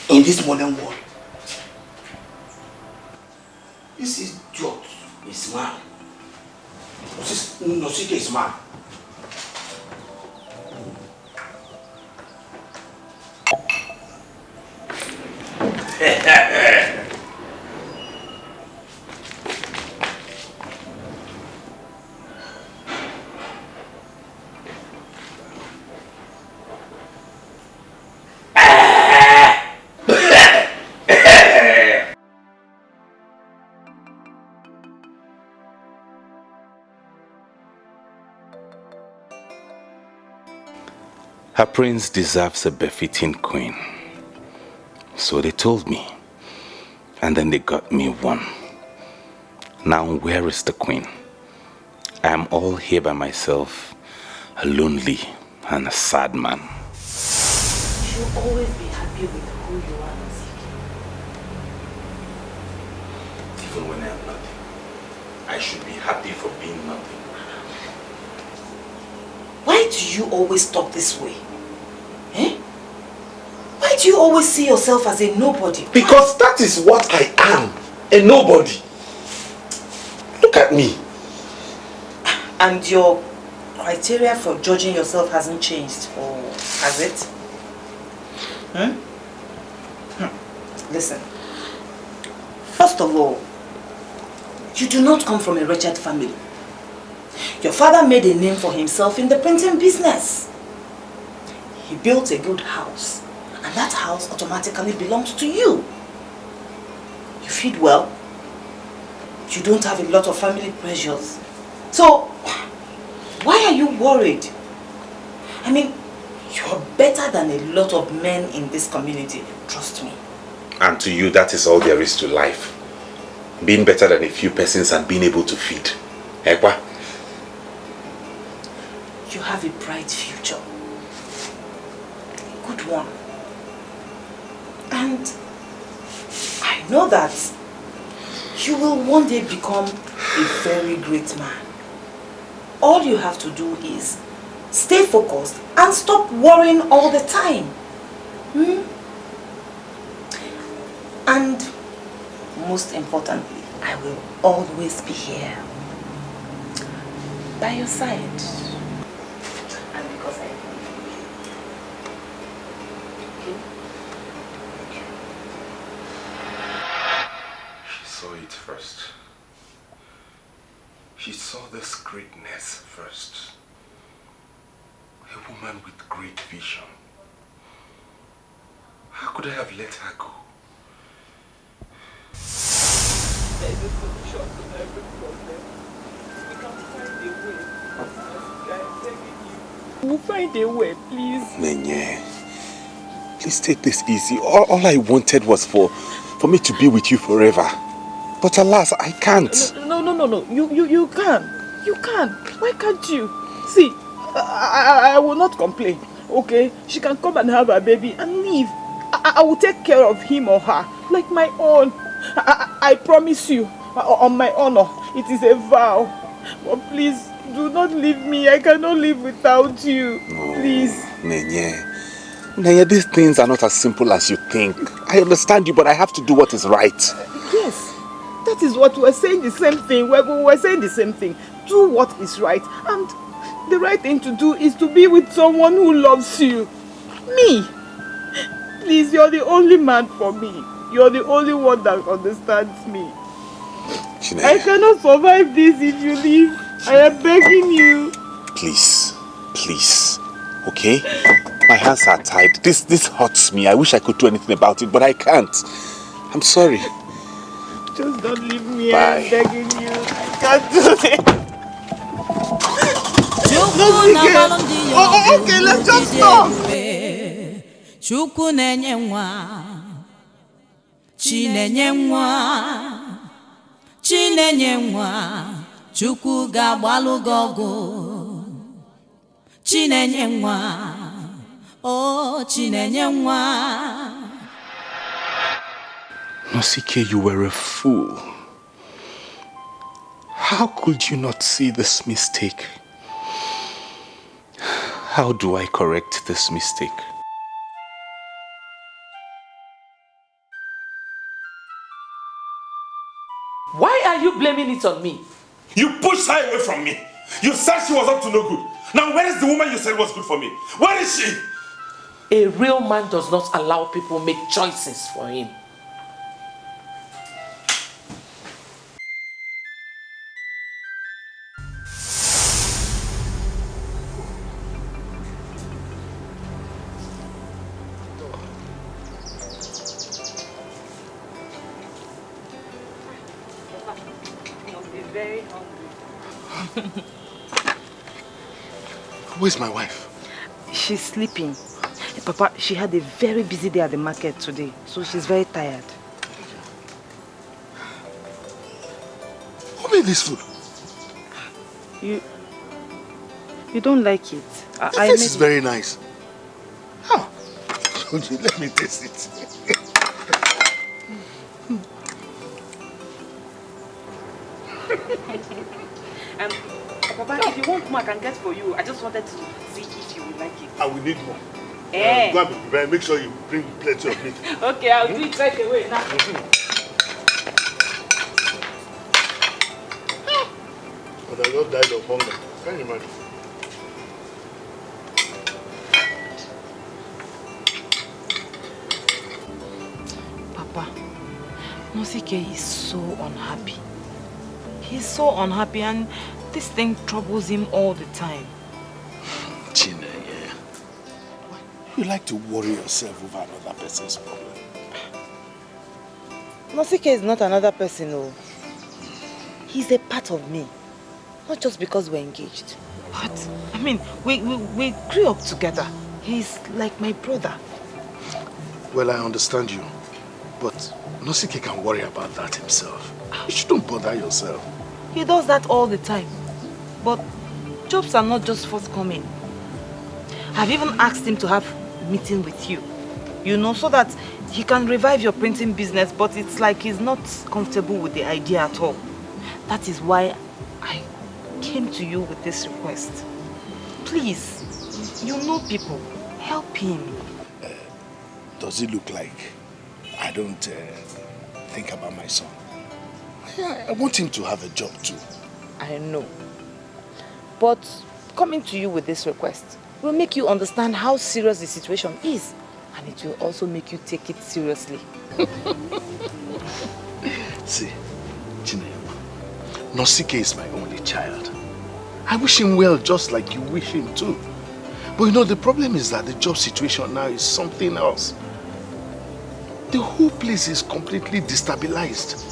in this modern world? This is George, is man. Nosike is man. Her prince deserves a befitting queen. So they told me. And then they got me one. Now where is the queen? I am all here by myself, a lonely and a sad man. You should always be happy with who you are, Nosike. Even when I am nothing, I should be happy for being nothing. Why do you always talk this way? Eh? Why do you always see yourself as a nobody? Because that is what I am, a nobody. Look at me. And your criteria for judging yourself hasn't changed, or has it? Listen, first of all, you do not come from a wretched family. Your father made a name for himself in the printing business. He built a good house, and that house automatically belongs to you. You feed well. You don't have a lot of family pressures. So, why are you worried? I mean, you're better than a lot of men in this community, trust me. And to you, that is all there is to life. Being better than a few persons and being able to feed. Ekwa? You have a bright future. A good one. And I know that you will one day become a very great man. All you have to do is stay focused and stop worrying all the time. And most importantly, I will always be here by your side. And because I love you. Okay? She saw it first. She saw this greatness first. A woman with great vision. How could I have let her go? There is a solution to every problem. We can find a way. I am begging you. We'll find a way, please. Nenye, please take this easy. All I wanted was for me to be with you forever. But alas, I can't. No. You can. You can. Why can't you? See, I will not complain. Okay? She can come and have her baby and leave. I will take care of him or her like my own. I promise you, on my honor, it is a vow. But please, do not leave me. I cannot live without you. No, please. Nenye, these things are not as simple as you think. I understand you, but I have to do what is right. Yes, that is what we're saying the same thing. We're saying the same thing. Do what is right. And the right thing to do is to be with someone who loves you. Me. Please, you're the only man for me. You're the only one that understands me. Chineye, I cannot survive this if you leave. I am begging you. Please, okay? My hands are tied. This hurts me. I wish I could do anything about it, but I can't. I'm sorry. Just don't leave me. Bye. I'm begging you. I can't do this. Okay, let's just stop. Chukwu nenye nwa Chinenye nwa, Chinenye nwa, Chukwu ga-agbalụ gị ọgụ. Chinenye nwa, oh Chinenye nwa. Nwokoye, you were a fool. How could you not see this mistake? How do I correct this mistake? Why are you blaming it on me? You pushed her away from me. You said she was up to no good. Now where is the woman you said was good for me? Where is she? A real man does not allow people make choices for him. Very hungry. Where's my wife? She's sleeping. Papa, she had a very busy day at the market today, so she's very tired. Who made this food? You don't like it. This is very nice. How? Let me taste it. Papa, if you want more, I can get for you. I just wanted to see if you would like it. I will need more. Eh. Go and prepare. Make sure you bring plenty of meat. Okay, I'll do it right away now. But I just died of hunger. Can you imagine? Papa, Nwokoye is so unhappy. He's so unhappy and this thing troubles him all the time. Chinenye, you like to worry yourself over another person's problem. Nwokoye is not another person, no. He's a part of me. Not just because we're engaged. But, I mean, we grew up together. He's like my brother. Well, I understand you. But Nwokoye can worry about that himself. You shouldn't bother yourself. He does that all the time. But jobs are not just forthcoming. I've even asked him to have a meeting with you. You know, so that he can revive your printing business, but it's like he's not comfortable with the idea at all. That is why I came to you with this request. Please, you know people, help him. Does it look like I don't think about my son? Yeah, I want him to have a job too. I know. But coming to you with this request will make you understand how serious the situation is. And it will also make you take it seriously. See, Chinenye, Nwokoye is my only child. I wish him well just like you wish him too. But you know, the problem is that the job situation now is something else. The whole place is completely destabilized.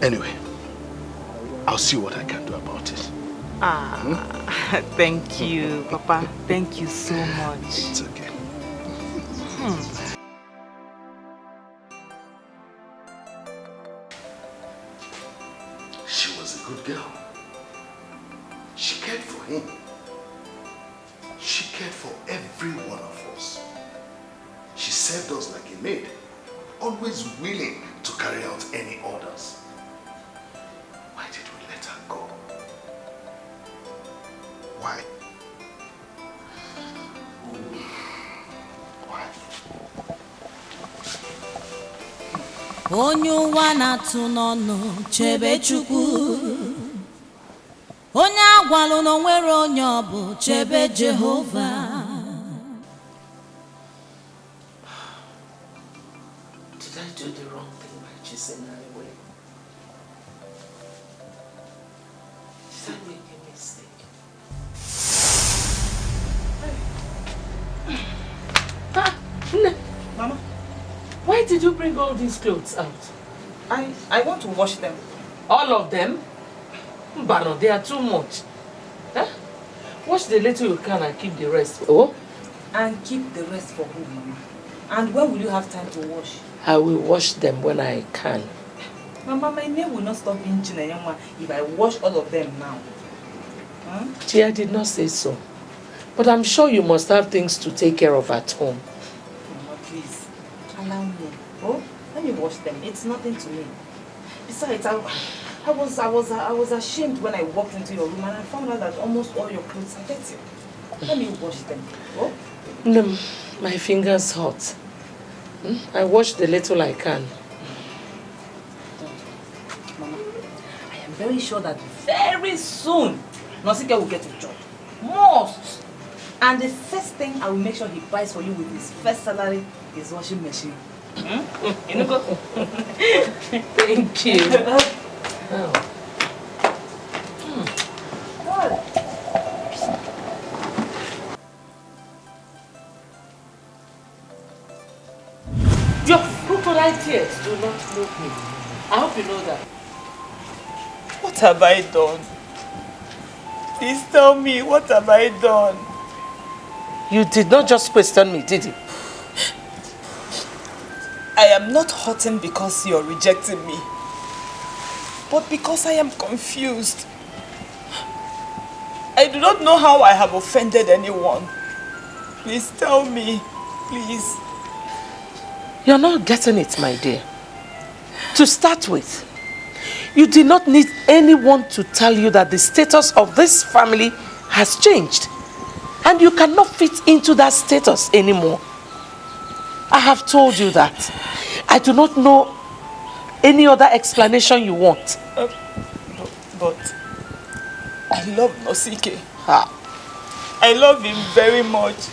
Anyway, I'll see what I can do about it. Thank you, Papa. Thank you so much. It's okay. She was a good girl. She cared for him. She cared for every one of us. She served us like a maid, always willing to carry out any orders. Why did we let her go? Why? Onye ụwa na-atụ n'ọnụ chebe Chukwu. Onye agwalụ na onwere onye ọ bụ chebe Jehova. Did I do the wrong thing by chasing her away? Did I make a mistake? Mama, why did you bring all these clothes out? I want to wash them. All of them? Mbano, they are too much. Huh? Wash the little you can and keep the rest. Oh? And keep the rest for who, Mama? And when will you have time to wash? I will wash them when I can. Mama, my name will not stop being Chinenyenwa if I wash all of them now. Chia did not say so. But I'm sure you must have things to take care of at home. Mama, please, allow me. Oh, let me wash them. It's nothing to me. Besides, I was ashamed when I walked into your room and I found out that almost all your clothes are dirty. Let me wash them. Oh? No, my fingers hurt. I wash the little I can. Mama, I am very sure that very soon Nosike will get a job. Most. And the first thing I will make sure he buys for you with his first salary is washing machine. You know, go. Thank you. Oh. Your crocodile tears do not move me. I hope you know that. What have I done? Please tell me, what have I done? You did not just question me, did you? I am not hurting because you're rejecting me, but because I am confused. I do not know how I have offended anyone. Please tell me, please. You're not getting it, my dear. To start with, you did not need anyone to tell you that the status of this family has changed. And you cannot fit into that status anymore. I have told you that. I do not know any other explanation you want. But I love Nosike. I love him very much.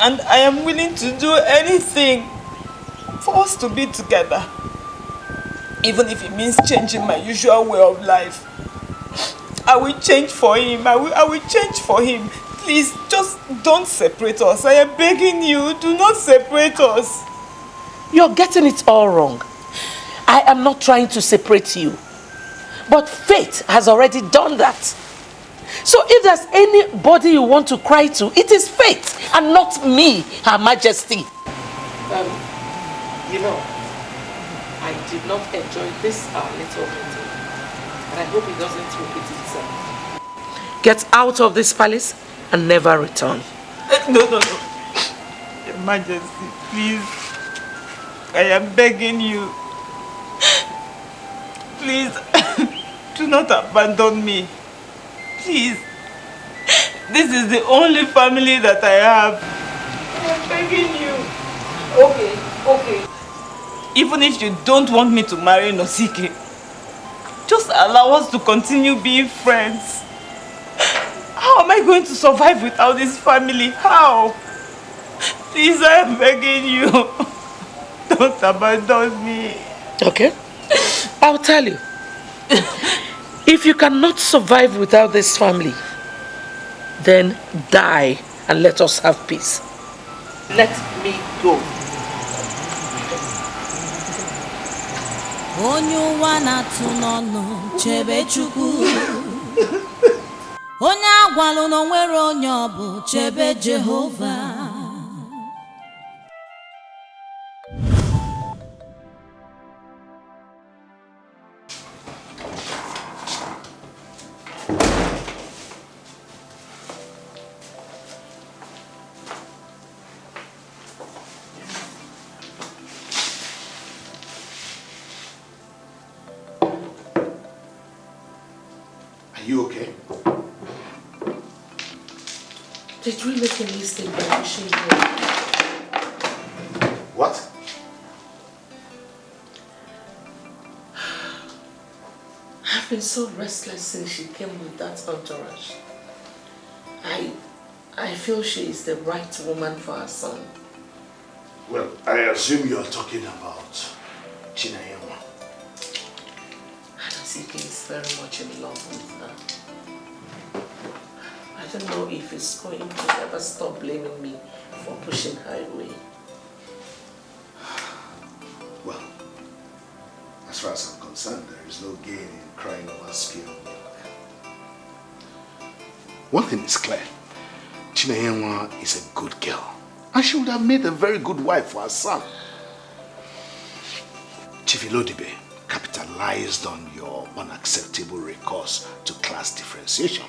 And I am willing to do anything for us to be together. Even if it means changing my usual way of life. I will change for him. I will change for him. Please, just don't separate us. I am begging you, do not separate us. You're getting it all wrong. I am not trying to separate you. But fate has already done that. So if there's anybody you want to cry to, it is fate and not me, Her Majesty. You know, I did not enjoy this our little meeting. And I hope it doesn't repeat itself. Get out of this palace and never return. No. Your Majesty, please. I am begging you. Please, do not abandon me. Please. This is the only family that I have. I am begging you. Okay. Even if you don't want me to marry Nosike, just allow us to continue being friends. How am I going to survive without this family? How? Please, I am begging you. Don't abandon me. Okay. I'll tell you. If you cannot survive without this family, then die and let us have peace. Let me go. Onye ụwa na-atụ n'ọnụ chebe Chukwu. Onye agwalụ na onwere onye ọ bụ chebe Jehova. You okay? Did we make a mistake by wishing you? What? I've been so restless since she came with that entourage. I feel she is the right woman for her son. Well, I assume you are talking about Chinenyenwa. Sike is very much in love with her. I don't know if he's going to ever stop blaming me for pushing her away. Well, as far as I'm concerned, there is no gain in crying over spilled milk. One thing is clear. Chinenyenwa is a good girl And she would have made a very good wife for her son. Chief Ilodibe capitalized on your unacceptable recourse to class differentiation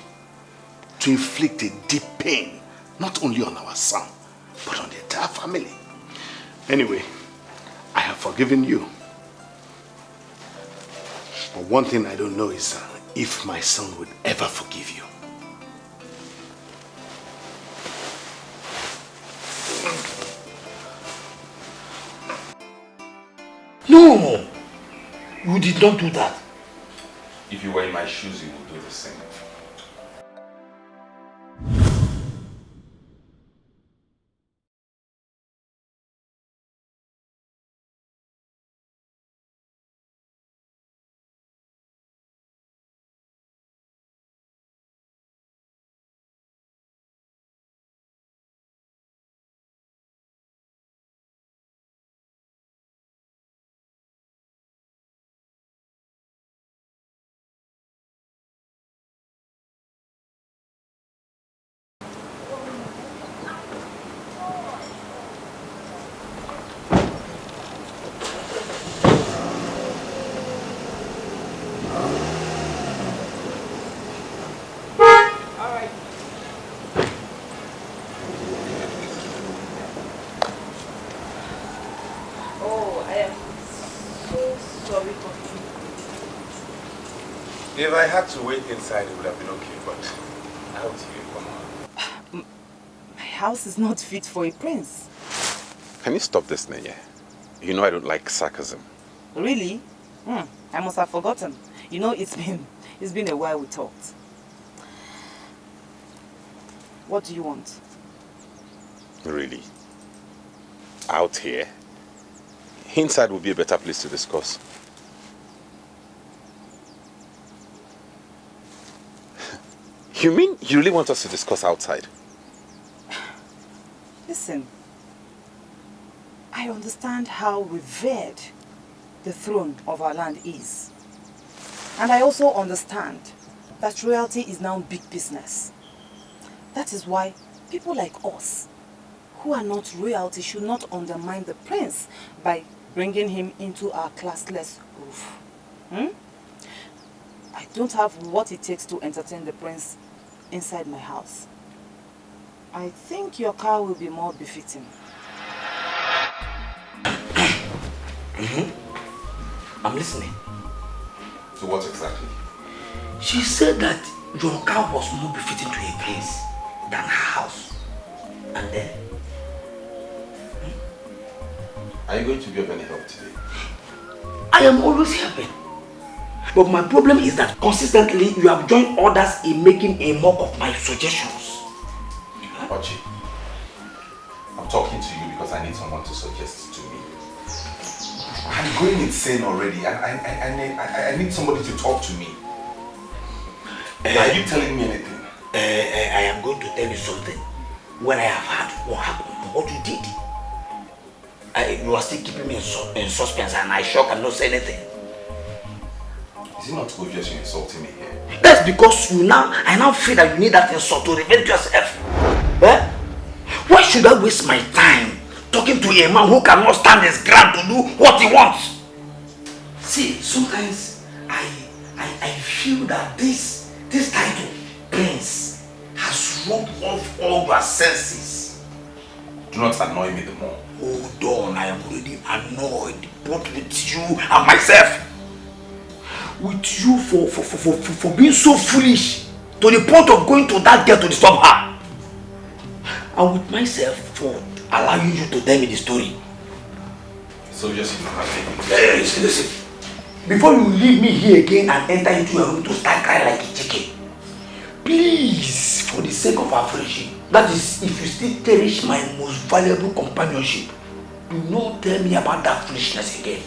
to inflict a deep pain, not only on our son, but on the entire family. Anyway, I have forgiven you. But one thing I don't know is if my son would ever forgive you. No! You did not do that. If you were in my shoes, you would do the same. If I had to wait inside, it would have been okay, but out here, come on. My house is not fit for a prince. Can you stop this, Neye? You know I don't like sarcasm. Really? I must have forgotten. You know, it's been a while we talked. What do you want? Really? Out here? Inside would be a better place to discuss. You mean you really want us to discuss outside? Listen, I understand how revered the throne of our land is. And I also understand that royalty is now big business. That is why people like us, who are not royalty, should not undermine the prince by bringing him into our classless roof. I don't have what it takes to entertain the prince inside my house. I think your car will be more befitting. I'm listening. So what exactly? She said that your car was more befitting to a prince than her house. And then? Are you going to be of any help today? I am always helping. But my problem is that consistently you have joined others in making a mock of my suggestions. Ochi, I'm talking to you because I need someone to suggest to me. I'm going insane already and I need somebody to talk to me. Are you telling me anything? I am going to tell you something. When I have heard what happened, what you did, you are still keeping me in suspense and I sure cannot say anything. Is it not obvious you're insulting me here? That's because I now feel that you need that insult to revenge yourself. Why should I waste my time talking to a man who cannot stand his ground to do what he wants? See, sometimes I feel that this title, Prince, has rubbed off all your senses. Do not annoy me the more. Hold on, I am already annoyed, both with you and myself. With you for being so foolish to the point of going to that girl to disturb her. And with myself for allowing you to tell me the story. So just you have Listen. Before you leave me here again and enter into your room to start crying like a chicken, please, for the sake of our friendship, that is, if you still cherish my most valuable companionship, do not tell me about that foolishness again.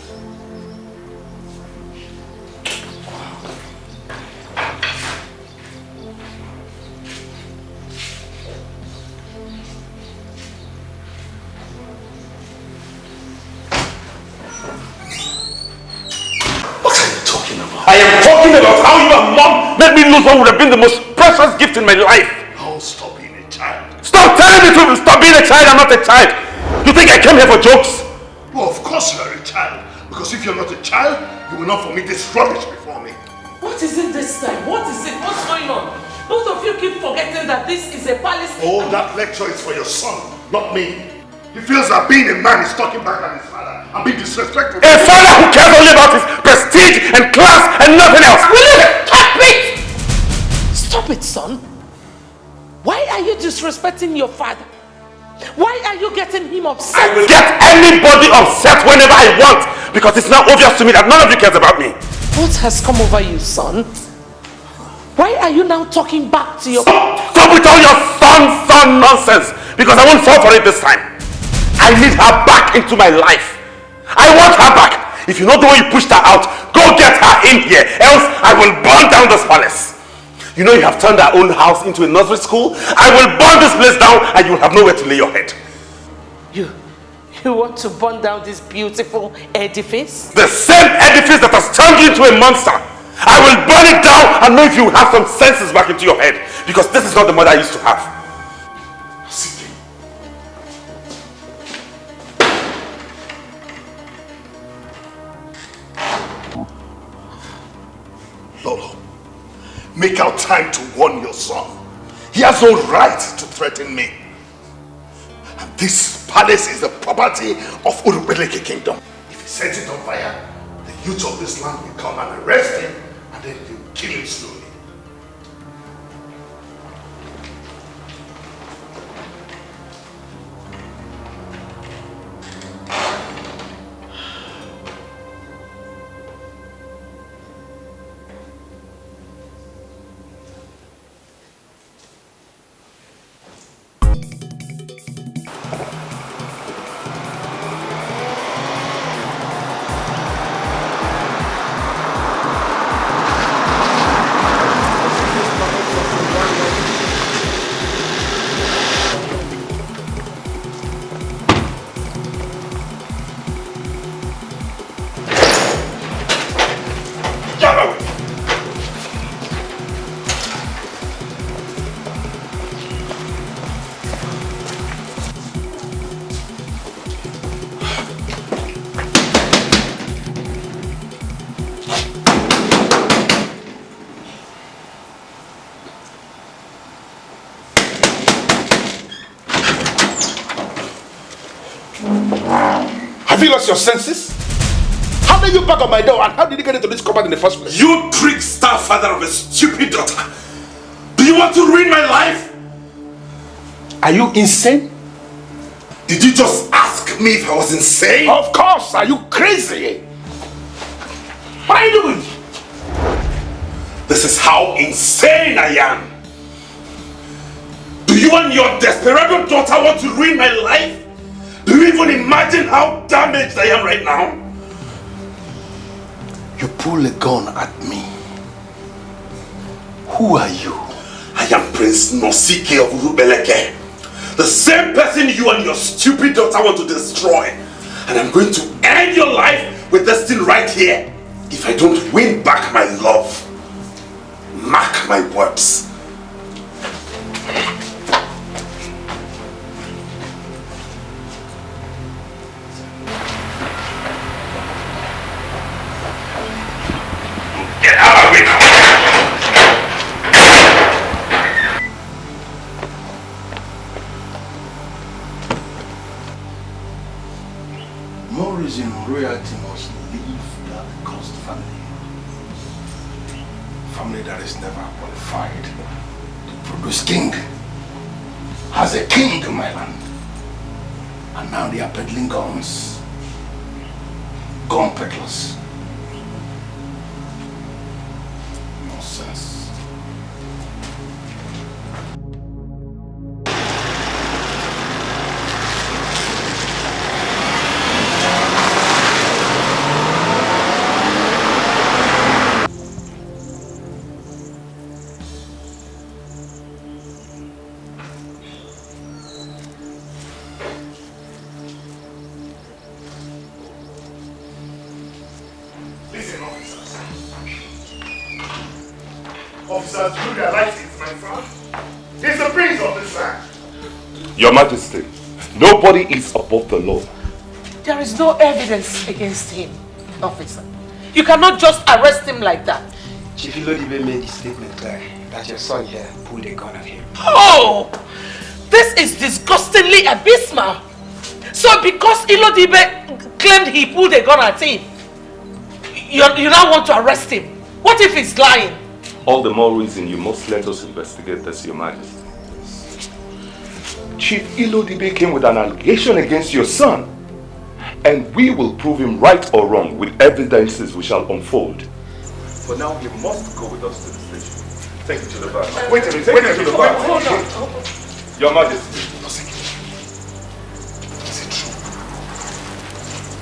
I am talking about how your mom made me lose what would have been the most precious gift in my life. Oh, stop being a child. Stop telling me to stop being a child. I'm not a child. You think I came here for jokes? Well, of course you are a child. Because if you're not a child, you will not vomit this rubbish before me. What is it this time? What is it? What's going on? Both of you keep forgetting that this is a palace. Oh, that lecture is for your son, not me. He feels that being a man is talking back at his father and being disrespectful. A father who cares only about his prestige and class and nothing else. Will you stop it? Stop it, son. Why are you disrespecting your father? Why are you getting him upset? I will get anybody upset whenever I want because it's now obvious to me that none of you cares about me. What has come over you, son? Why are you now talking back to your... Stop with all your son nonsense because I won't fall for it this time. I need her back into my life. I want her back. If you know the way you pushed her out, go get her in here. Else I will burn down this palace. You know you have turned our own house into a nursery school? I will burn this place down and you will have nowhere to lay your head. You want to burn down this beautiful edifice? The same edifice that has turned you into a monster. I will burn it down and know if you have some senses back into your head. Because this is not the mother I used to have. Lolo, make out time to warn your son. He has no right to threaten me. And this palace is the property of Urubeleke Kingdom. If he sets it on fire, the youth of this land will come and arrest him and then they will kill him slowly. Have you lost your senses? How did you back on my door and how did you get into this compound in the first place? You trickster father of a stupid daughter. Do you want to ruin my life? Are you insane? Did you just ask me if I was insane? Of course. Are you crazy? What are you doing? This is how insane I am. Do you and your desperado daughter want to ruin my life? Do you even imagine how damaged I am right now? You pull a gun at me. Who are you? I am Prince Nosike of Urubeleke. The same person you and your stupid daughter want to destroy. And I'm going to end your life with this thing right here. If I don't win back my love. Mark my words. Get out of it! No reason royalty must leave that cursed family. Family that is never qualified to produce king. Has a king in my land. And now they are peddling guns. Gun peddlers. Nonsense. Listen, officers. Officers, do you realize it's my son? He's the prince of this land. Your Majesty, nobody is above the law. There is no evidence against him, officer. You cannot just arrest him like that. Chief Ilodibe made the statement clear that your son here pulled a gun at him. Oh! This is disgustingly abysmal. So because Ilodibe claimed he pulled a gun at him, you now want to arrest him? What if he's lying? All the more reason you must let us investigate this, Your Majesty. Chief Ilodibe came with an allegation against your son, and we will prove him right or wrong with evidences we shall unfold. For now, you must go with us to the station. Take it to the bar. Wait a minute, take it to the bar. Hold on. Your Majesty. Is it true?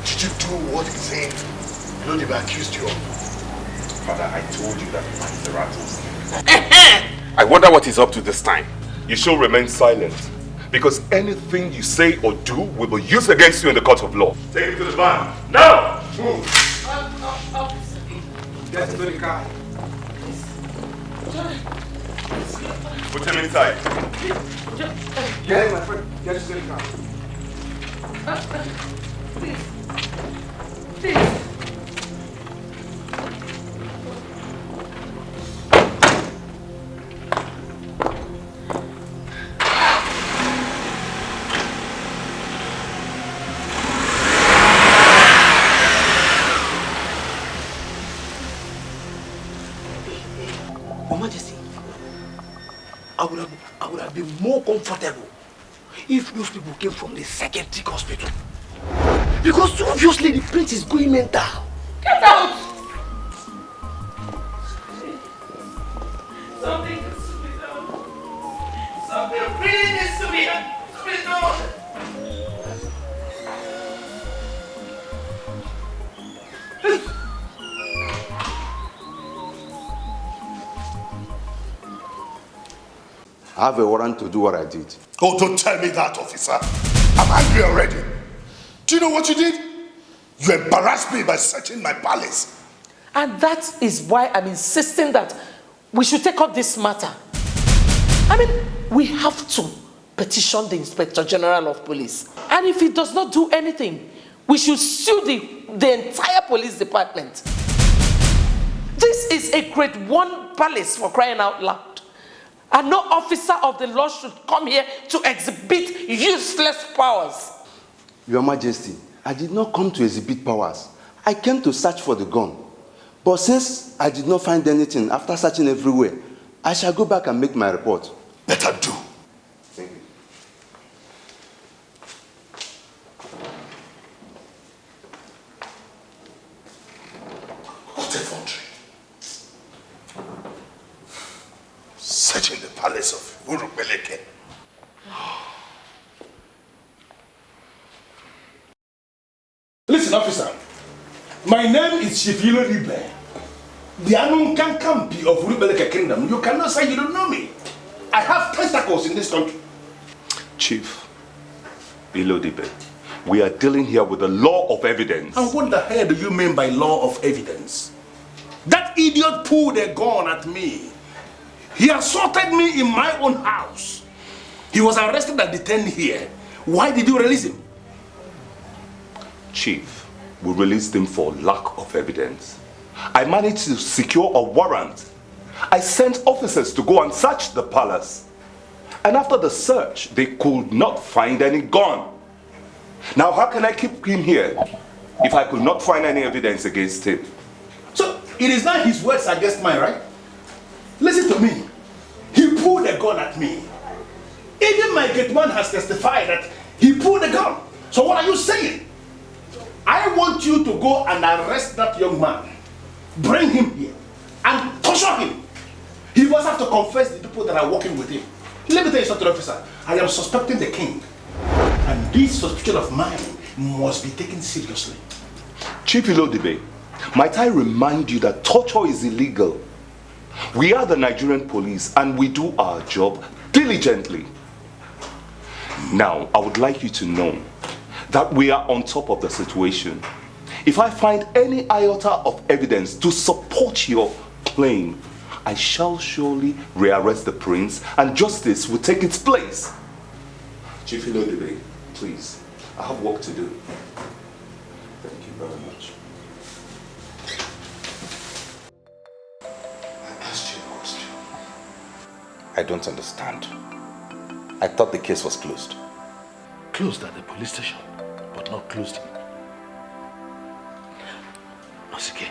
Did you do what he said Ilodibe accused you of? Father, I told you that he's a rattlesnake. I wonder what he's up to this time. You shall remain silent, because anything you say or do will be used against you in the court of law. Take him to the van. Now! Move! Get into the car. Put him inside. Get in, my friend. Get into the car. Please. Please. I would have been more comfortable if those people came from the psychiatric hospital. Because obviously the prince is going mental. Get out! Something needs to be done. Something really needs to be done. I have a warrant to do what I did. Oh, don't tell me that, officer. I'm angry already. Do you know what you did? You embarrassed me by searching my palace. And that is why I'm insisting that we should take up this matter. I mean, we have to petition the Inspector General of Police. And if he does not do anything, we should sue the entire police department. This is a grade 1 palace, for crying out loud. And no officer of the law should come here to exhibit useless powers. Your Majesty, I did not come to exhibit powers. I came to search for the gun. But since I did not find anything after searching everywhere, I shall go back and make my report. Better do. Thank you. What a country. Searching the palace of Urubeleke. Listen, officer. My name is Chief Ilodibe, the Anunkankampi of Urubeleke Kingdom. You cannot say you don't know me. I have testicles in this country. Chief Ilodibe, we are dealing here with the law of evidence. And what the hell do you mean by law of evidence? That idiot pulled a gun at me. He assaulted me in my own house. He was arrested and detained here. Why did you release him? Chief, we released him for lack of evidence. I managed to secure a warrant. I sent officers to go and search the palace. And after the search, they could not find any gun. Now, how can I keep him here if I could not find any evidence against him? So, it is not his words against mine, right? Listen to me. He pulled a gun at me. Even my gate man has testified that he pulled a gun. So what are you saying? I want you to go and arrest that young man. Bring him here and torture him. He must have to confess the people that are working with him. Let me tell you something, officer. I am suspecting the king. And this suspicion of mine must be taken seriously. Chief Ilodibe, might I remind you that torture is illegal? We are the Nigerian police and we do our job diligently. Now, I would like you to know that we are on top of the situation. If I find any iota of evidence to support your claim, I shall surely rearrest the prince and justice will take its place. Chief Ilodebe, please. I have work to do. Thank you very much. I asked you a question. I don't understand. I thought the case was closed. Closed at the police station, but not closed here. Nosike,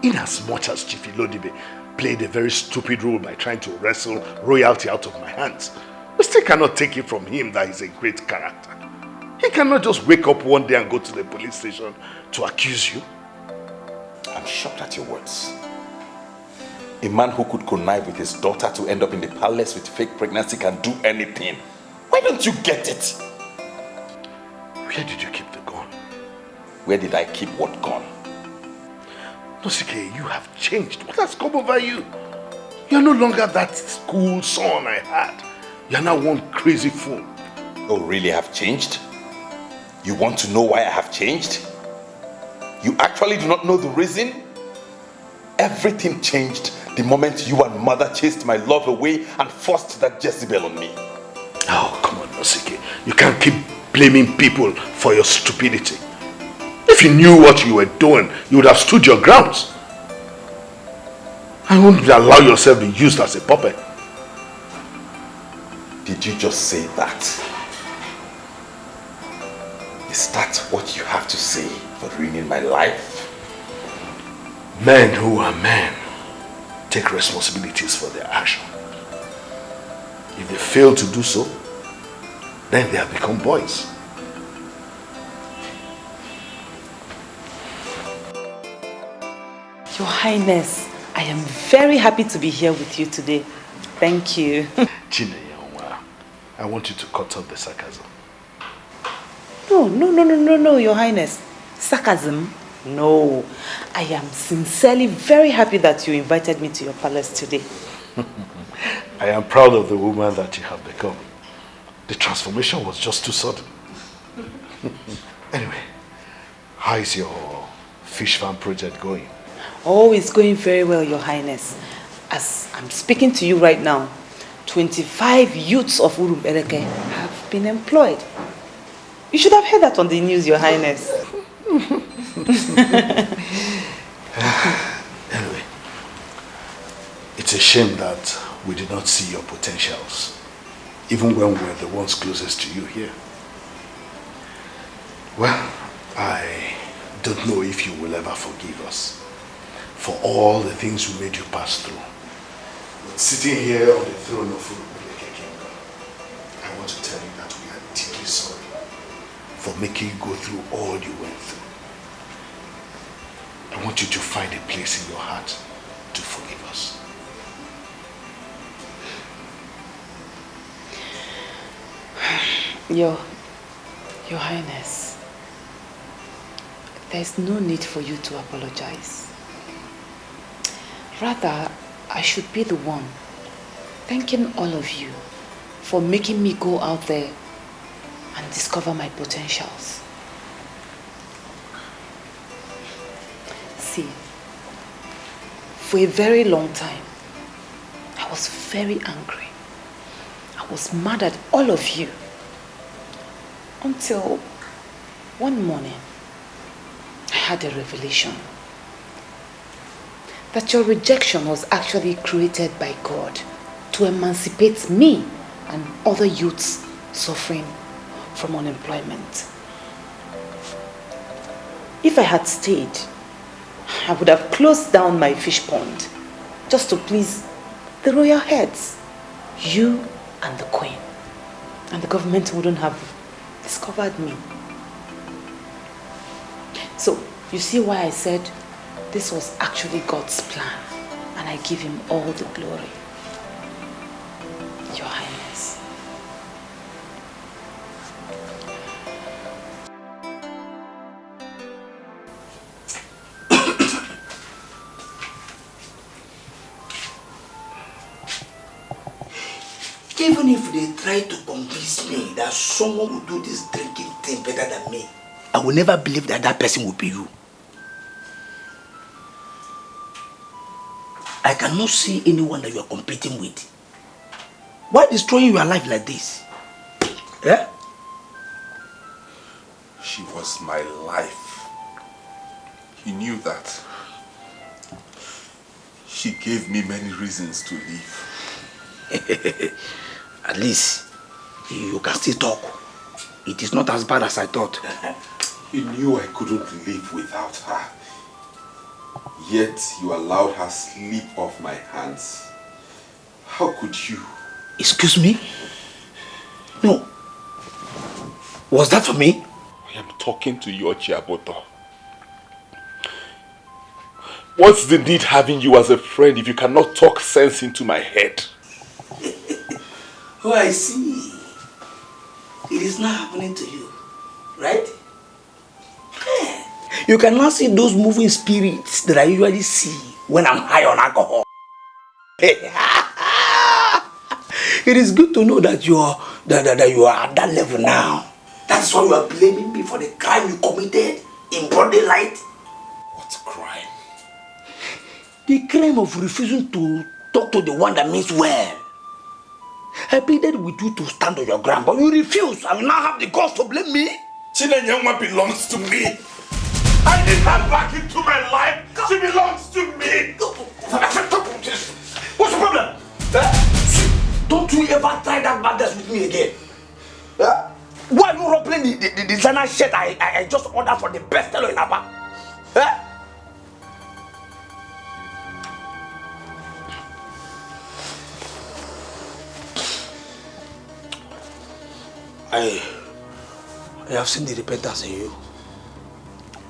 in as much as Chief Ilodibe played a very stupid role by trying to wrestle royalty out of my hands, we still cannot take it from him that he's a great character. He cannot just wake up one day and go to the police station to accuse you. I'm shocked at your words. A man who could connive with his daughter to end up in the palace with fake pregnancy can do anything. Why don't you get it? Where did you keep the gun? Where did I keep what gun? Nosike, you have changed. What has come over you? You're no longer that cool son I had. You're now one crazy fool. Oh, really have changed? You want to know why I have changed? You actually do not know the reason? Everything changed the moment you and mother chased my love away and forced that Jezebel on me. Oh, come on, Nosike. You can't keep blaming people for your stupidity. If you knew what you were doing, you would have stood your grounds. I wouldn't allow yourself to be used as a puppet. Did you just say that? Is that what you have to say for ruining my life? Men who are men take responsibilities for their action. If they fail to do so, then they have become boys. Your Highness, I am very happy to be here with you today. Thank you. Chinenye, I want you to cut off the sarcasm. No, Your Highness. Sarcasm? No. I am sincerely very happy that you invited me to your palace today. I am proud of the woman that you have become. The transformation was just too sudden. Anyway, how is your fish farm project going? Oh, it's going very well, Your Highness. As I'm speaking to you right now, 25 youths of Urumbeleke have been employed. You should have heard that on the news, Your Highness. Anyway, it's a shame that we did not see your potentials, even when we were the ones closest to you here. Well, I don't know if you will ever forgive us for all the things we made you pass through. Sitting here on the throne of Urumbeleke Kingdom, I want to tell you that we are deeply sorry for making you go through all you went through. I want you to find a place in your heart to forgive us. Your Highness, there's no need for you to apologize. Rather, I should be the one thanking all of you for making me go out there and discover my potentials. See, for a very long time, I was very angry. I was mad at all of you. Until one morning, I had a revelation that your rejection was actually created by God to emancipate me and other youths suffering from unemployment. If I had stayed, I would have closed down my fish pond just to please the royal heads, you and the queen, and the government wouldn't have discovered me. So, you see why I said this was actually God's plan, and I give him all the glory. Your Highness. Even if they try to convince me that someone will do this drinking thing better than me, I will never believe that that person will be you. I cannot see anyone that you are competing with. Why destroying your life like this? Yeah? She was my life. He knew that. She gave me many reasons to leave. At least you can still talk. It is not as bad as I thought. He knew I couldn't live without her. Yet you allowed her slip off my hands. How could you? Excuse me? No. Was that for me? I am talking to you, Ochiaboto. What's the need having you as a friend if you cannot talk sense into my head? Oh, I see. It is not happening to you, right? You can now see those moving spirits that I usually see when I'm high on alcohol. It is good to know that you are at that level now. That's why you are blaming me for the crime you committed in broad daylight. What crime? The crime of refusing to talk to the one that means well. I pleaded with you to stand on your ground, but you refused. I will now have the cause to blame me. Chinenyewa belongs to me. I need her back into my life. She belongs to me. What's the problem? Don't you ever try that madness with me again. Why are you rubbing the designer shirt I just ordered for the best fellow in Aba? I have seen the repentance in you.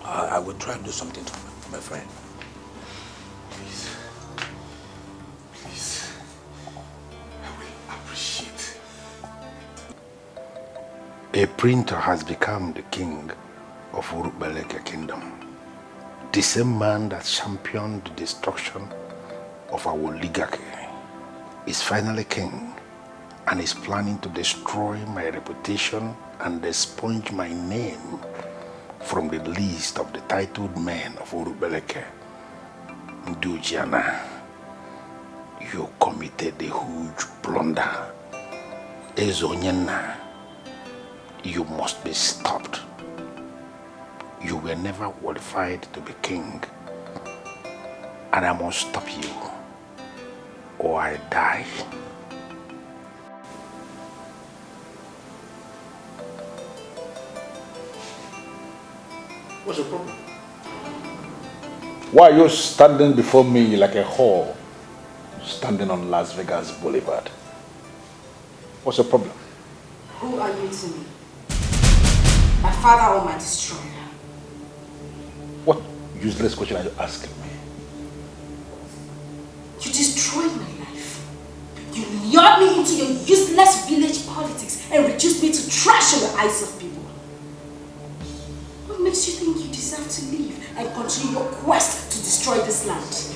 I will try and do something to my friend. Please. Please. I will appreciate. A printer has become the king of Urubeleke Kingdom. The same man that championed the destruction of our oligarchy is finally king and is planning to destroy my reputation and expunge my name from the list of the titled men of Urubeleke. Ndujiana, you committed a huge blunder. Ezonyena, you must be stopped. You were never qualified to be king, and I must stop you, or I die. What's the problem? Why are you standing before me like a whore standing on Las Vegas Boulevard? What's the problem? Who are you to me? My father or my destroyer? What useless question are you asking me? You destroyed my life. You lured me into your useless village politics and reduced me to trash in the eyes of people. What makes you think you deserve to leave and continue your quest to destroy this land?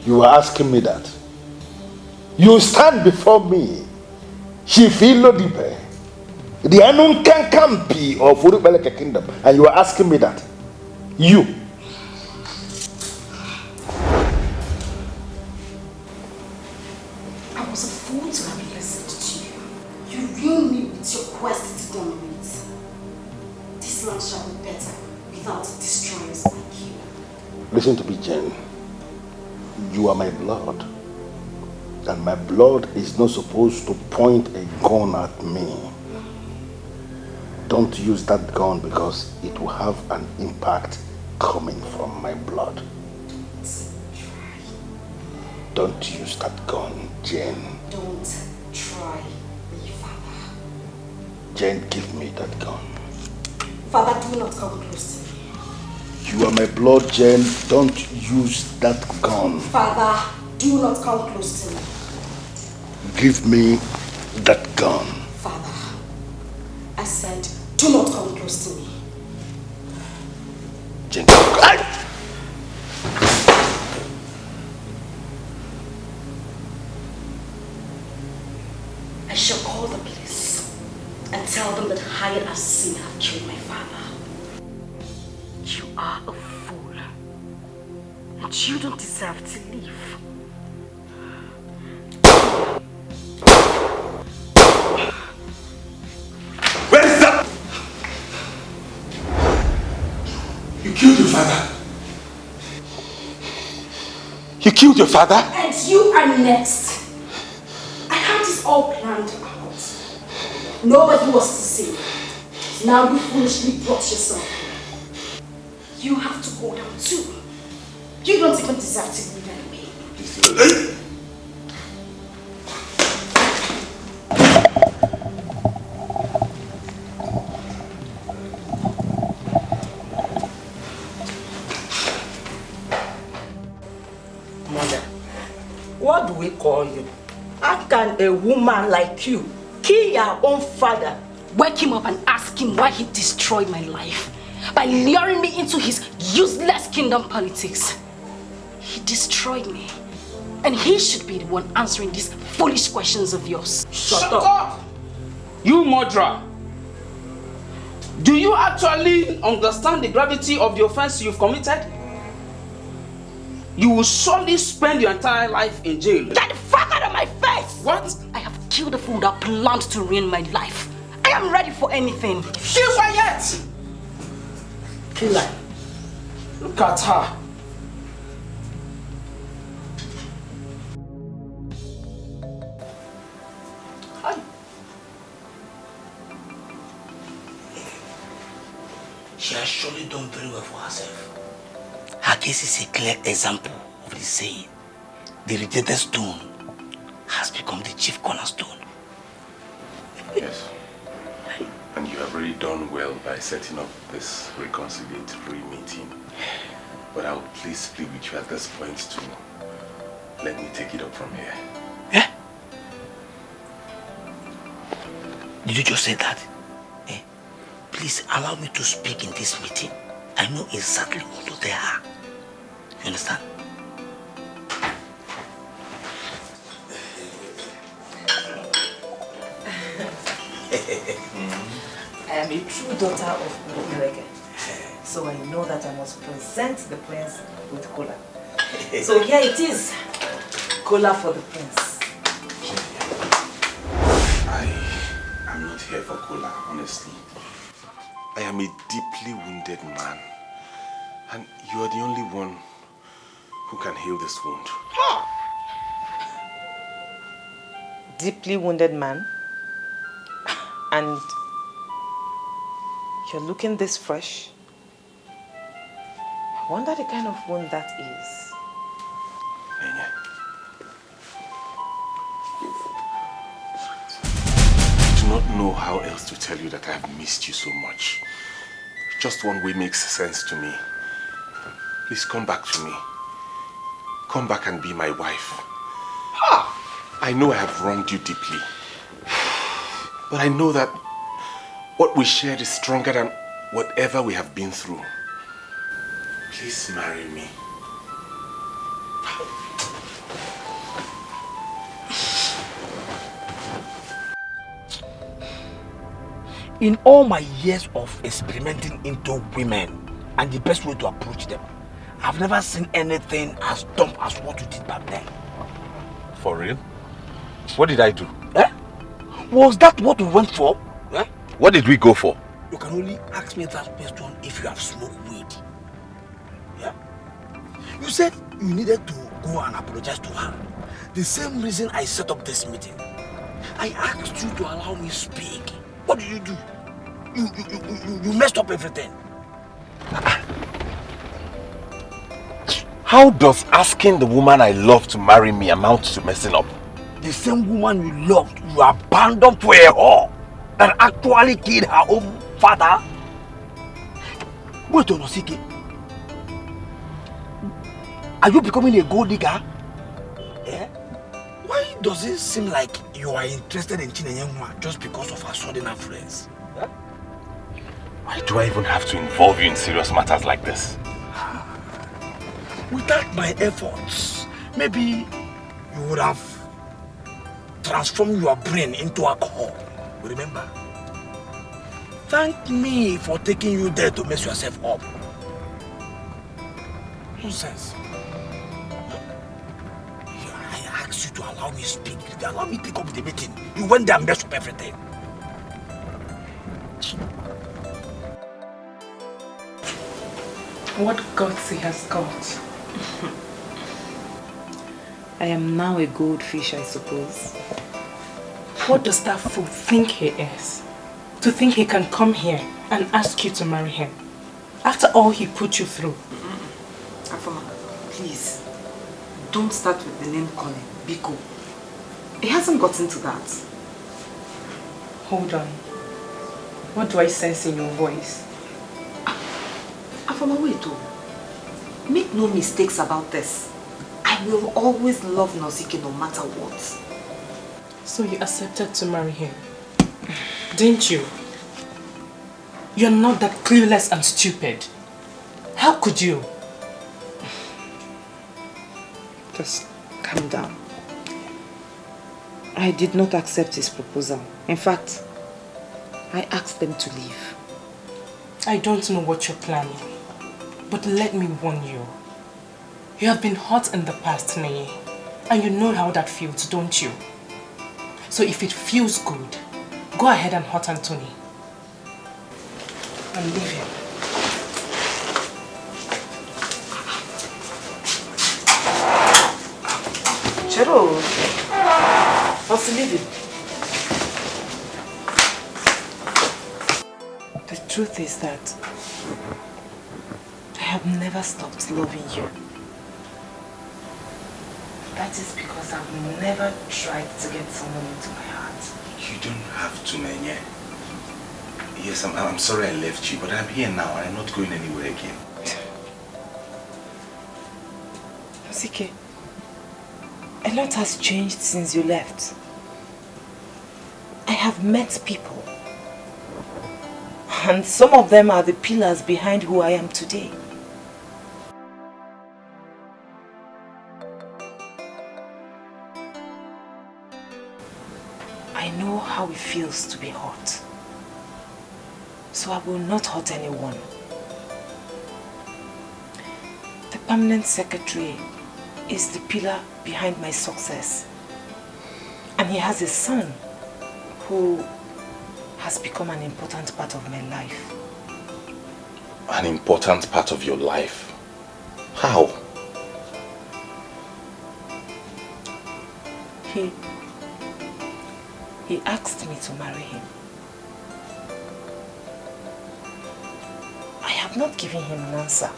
You are asking me that? You stand before me, Shifilo Dipe, the Anunkankampi of Urubeleke Kingdom, and you are asking me that? You. I was a fool to have listened to you. You ruined me with your quest to dominate. This land shall be better without destroyers like you. Listen to me, Jane. You are my blood. And my blood is not supposed to point a gun at me. Don't use that gun because it will have an impact coming from my blood. Don't use that gun, Jane. Don't try me, Father. Jane, give me that gun. Father, do not come close to me. You are my blood, Jane. Don't use that gun. Father, do not come close to me. Give me that gun. Father, I said, do not come close to me. Jane, I shall call the police and tell them that hired assassin have killed my father. You are a fool, and you don't deserve to live. You killed your father? And you are next. I had this all planned out. Nobody was to see. Now you foolishly brought yourself here. You have to go down too. You don't even deserve to live anyway. Mother, what do we call you? How can a woman like you kill your own father? Wake him up and ask him why he destroyed my life by luring me into his useless kingdom politics. He destroyed me, and he should be the one answering these foolish questions of yours. Shut up! You murderer! Do you actually understand the gravity of the offense you've committed? You will surely spend your entire life in jail. Get the fuck out of my face! What? I have killed the fool that planned to ruin my life. I am ready for anything. Keep quiet! Kill her. Look at her. Hi. She has surely done very well for herself. Her case is a clear example of the saying, the rejected stone has become the chief cornerstone. Yes. And you have really done well by setting up this reconciliatory meeting. But I would please plead with you at this point to let me take it up from here. Yeah? Did you just say that? Eh? Please allow me to speak in this meeting. I know exactly what they are. You understand? I am a true daughter of Nwokoye. So I know that I must present the prince with cola. So here it is. Cola for the prince. I'm not here for cola, honestly. I am a deeply wounded man. And you are the only one who can heal this wound. Deeply wounded man. And you're looking this fresh. I wonder the kind of wound that is. Nene. I do not know how else to tell you that I have missed you so much. Just one way makes sense to me. Please come back to me. Come back and be my wife. I know I have wronged you deeply. But I know that what we shared is stronger than whatever we have been through. Please marry me. In all my years of experimenting into women and the best way to approach them, I've never seen anything as dumb as what you did back then. For real? What did I do? Eh? Was that what we went for? Eh? What did we go for? You can only ask me that question if you have smoked weed. Yeah? You said you needed to go and apologize to her. The same reason I set up this meeting. I asked you to allow me speak. What did you do? You messed up everything. How does asking the woman I love to marry me amount to messing up? The same woman you loved, you abandoned for a whore that actually killed her own father? Wait, Onosike. Are you becoming a gold digger? Eh? Why does it seem like you are interested in Chinenyenwa just because of her sudden affluence? Eh? Why do I even have to involve you in serious matters like this? Without my efforts, maybe you would have transformed your brain into alcohol. Remember? Thank me for taking you there to mess yourself up. Nonsense. I asked you to allow me to speak. You allow me to pick up the meeting. You went there and messed up everything. What guts he has got. I am now a goldfish, I suppose. What does that fool think he is? To think he can come here and ask you to marry him? After all he put you through. Afoma, please. Don't start with the name calling. Biko. He hasn't gotten to that. Hold on. What do I sense in your voice? Afoma, wait. Make no mistakes about this. I will always love Nosike no matter what. So you accepted to marry him, didn't you? You're not that clueless and stupid. How could you? Just calm down. I did not accept his proposal. In fact, I asked them to leave. I don't know what you're planning, but let me warn you. You have been hurt in the past, Neye, and you know how that feels, don't you? So if it feels good, go ahead and hurt Anthony. And leave him. Chero, what's leaving? The truth is that I have never stopped loving you. That is because I've never tried to get someone into my heart. You don't have to, Nene. Yes, I'm sorry I left you, but I'm here now. I'm not going anywhere again. Nosike, a lot has changed since you left. I have met people. And some of them are the pillars behind who I am today. I know how it feels to be hurt. So I will not hurt anyone. The permanent secretary is the pillar behind my success. And he has a son who has become an important part of my life. An important part of your life? How? He asked me to marry him. I have not given him an answer,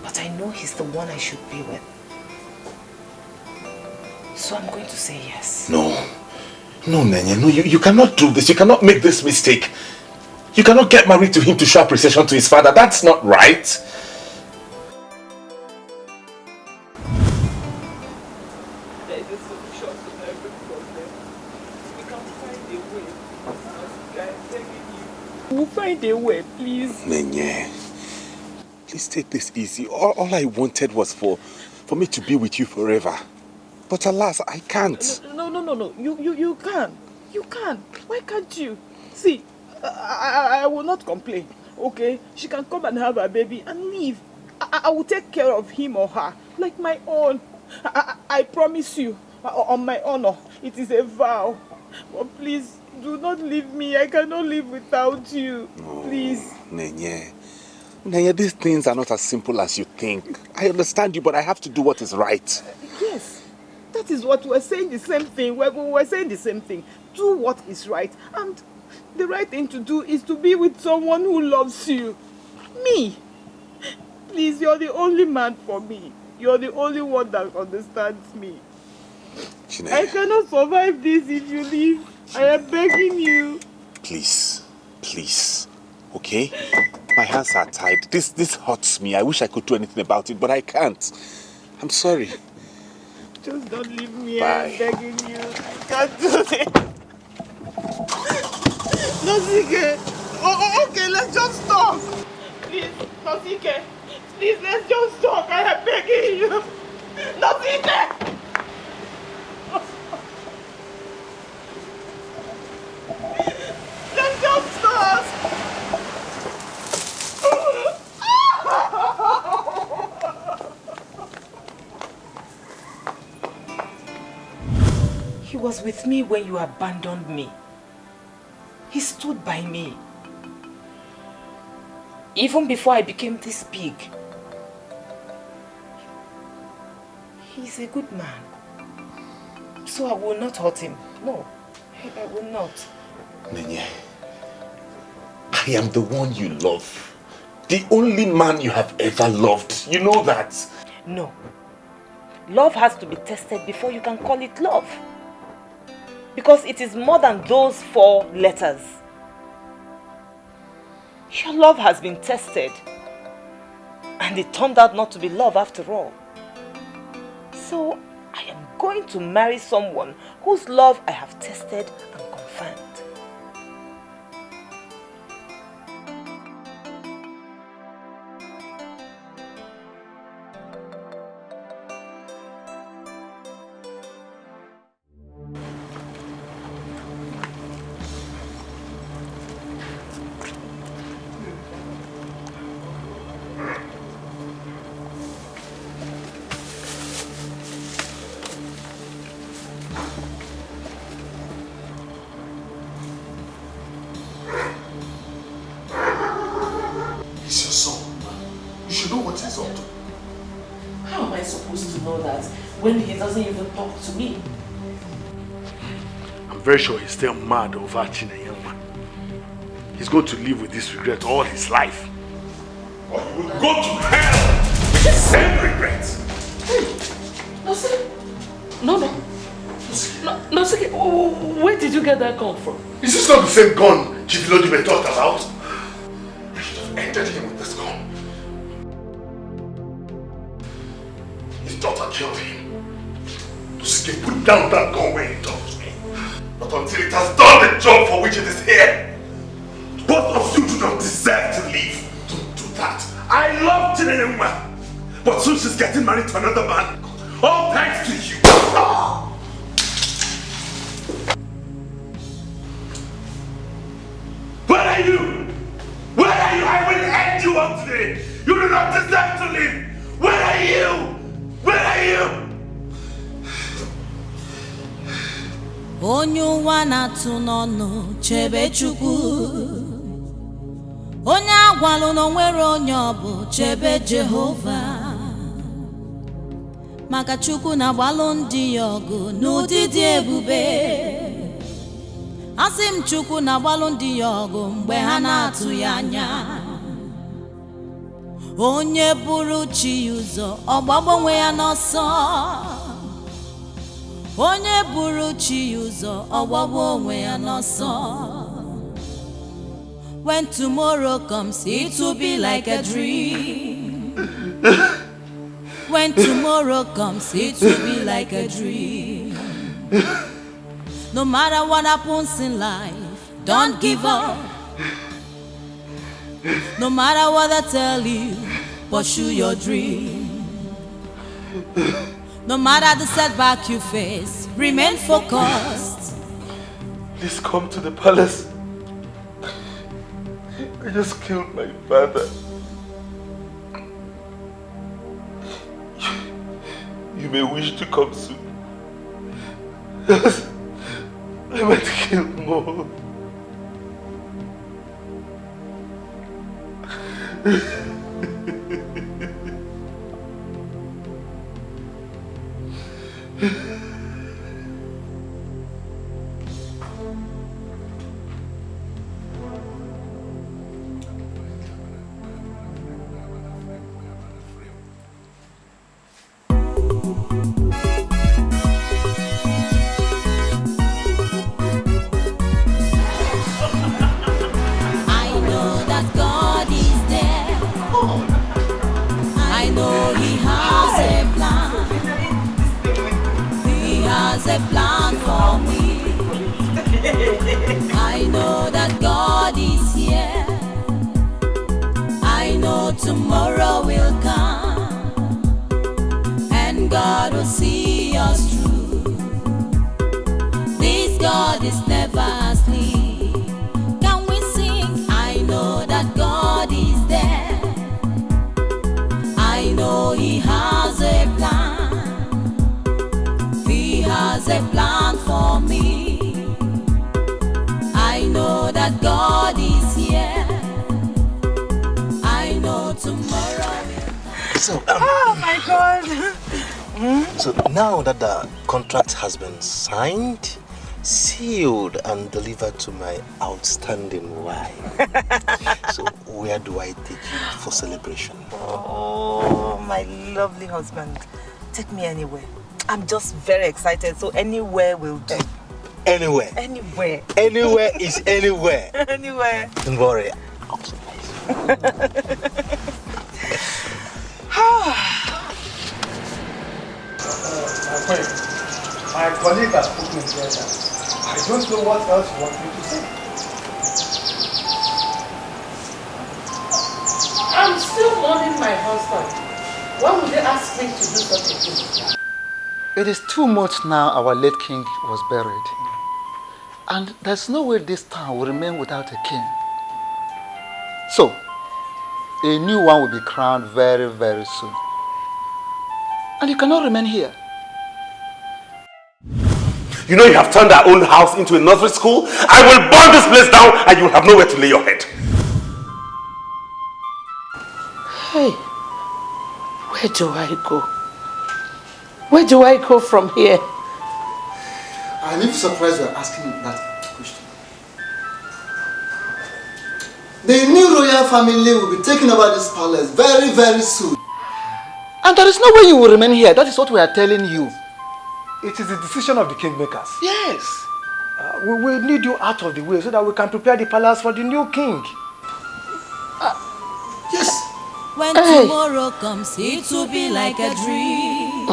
but I know he's the one I should be with. So I'm going to say yes. No. No, Nene, no, you cannot do this. You cannot make this mistake. You cannot get married to him to show appreciation to his father. That's not right. We'll find a way, please. Nene, please take this easy. All I wanted was for me to be with you forever. But alas, I can't. No. You can. You can. Why can't you? See, I will not complain, okay? She can come and have her baby and leave. I will take care of him or her like my own. I promise you, on my honor, it is a vow. But please, do not leave me. I cannot live without you. No, please. Nene, these things are not as simple as you think. I understand you, but I have to do what is right. Yes, that is what we're saying the same thing. We're saying the same thing. Do what is right. And the right thing to do is to be with someone who loves you. Me. Please, you're the only man for me. You're the only one that understands me. Chineye, I cannot survive this if you leave. I am begging you. Please, okay? My hands are tied. This hurts me. I wish I could do anything about it, but I can't. I'm sorry. Just don't leave me. Bye. I'm begging you. I can't do it. Nosike. Oh, okay, let's just talk. Please, Nosike. Please, let's just talk. I am begging you. Nosike. Let's just talk. He was with me when you abandoned me. He stood by me. Even before I became this big. He's a good man. So I will not hurt him. No, I will not. Nenye, I am the one you love. The only man you have ever loved. You know that. No. Love has to be tested before you can call it love. Because it is more than those 4 letters. Your love has been tested. And it turned out not to be love after all. So, I am going to marry someone whose love I have tested and confirmed. He's your son. You should know what he's up to. How am I supposed to know that when he doesn't even talk to me? I'm very sure he's still mad over Chinenye. He's going to live with this regret all his life. Or he will go to hell with the same regret. No, where did you get that gun from? Is this not the same gun Chief Lodime talked about? I should have entered him with this gun. His daughter killed him. Tosike put down that gun when he touched me. Not until it has done the job for which it is here. Both of you do not deserve to live. Don't do that. I love Chinenye, but soon she's getting married to another man. All thanks to you. Where are you? Where are you? I will end you up today. You do not deserve to live. Where are you? Where are you? Onye ụwa na-atụ n'ọnụ chebe Chukwu. Onye agwalụ na onwere onye ọ bụ chebe Jehova. Maka Chukwu na-agbalụ ndị ya ọgụ n'ụdị dị ebube. Asị m Chukwu na-agbalụ ndị ya ọgụ mgbe ha na-atụ ya anya. Onye buru chi ya ụzọ ọ gbagbo onwe ya n'ọsọ. Onye buru chi ya ụzọ ọ gbagbo onwe ya n'ọsọ. When tomorrow comes, it will be like a dream. When tomorrow comes, it will be like a dream. No matter what happens in life, don't give up. No matter what I tell you, pursue your dream. No matter the setback you face, remain focused. Please come to the palace. I just killed my father. You may wish to come soon. Yes, I might kill more. A plan for me. I know that God is here. I know tomorrow will come, and God will see us through. This God is never asleep. Can we sing? I know that God is there. I know He has a plan. Has a plan for me. I know that God is here. I know tomorrow will come. Oh my God. So now that the contract has been signed, sealed and delivered to my outstanding wife, so where do I take you for celebration? Oh, my lovely husband. Take me anywhere. I'm just very excited, so anywhere will do. Anywhere? Anywhere. Anywhere is anywhere. Anywhere. Don't worry. My colleague has put me together. I don't know what else you want me to say. I'm still mourning my husband. Why would they ask me to do such a thing? It is 2 months now our late king was buried. And there's no way this town will remain without a king. So, a new one will be crowned very, very soon. And you cannot remain here. You know you have turned our own house into a nursery school? I will burn this place down and you will have nowhere to lay your head. Hey, where do I go? Where do I go from here? I'm even surprised you're asking that question. The new royal family will be taking over this palace very, very soon. And there is no way you will remain here. That is what we are telling you. It is the decision of the kingmakers. Yes. We will need you out of the way so that we can prepare the palace for the new king. Yes. When tomorrow comes, it will be like a dream.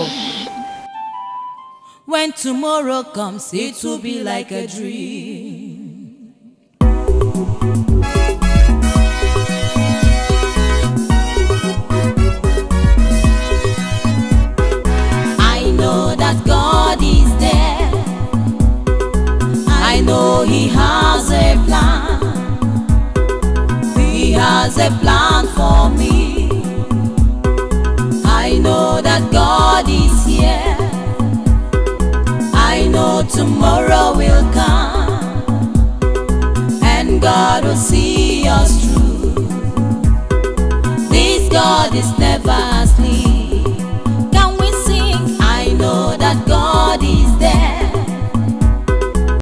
When tomorrow comes, it will be like a dream. I know that God is there. I know He has a plan. He has a plan for me. I know that God is here. I know tomorrow will come, and God will see us through. This God is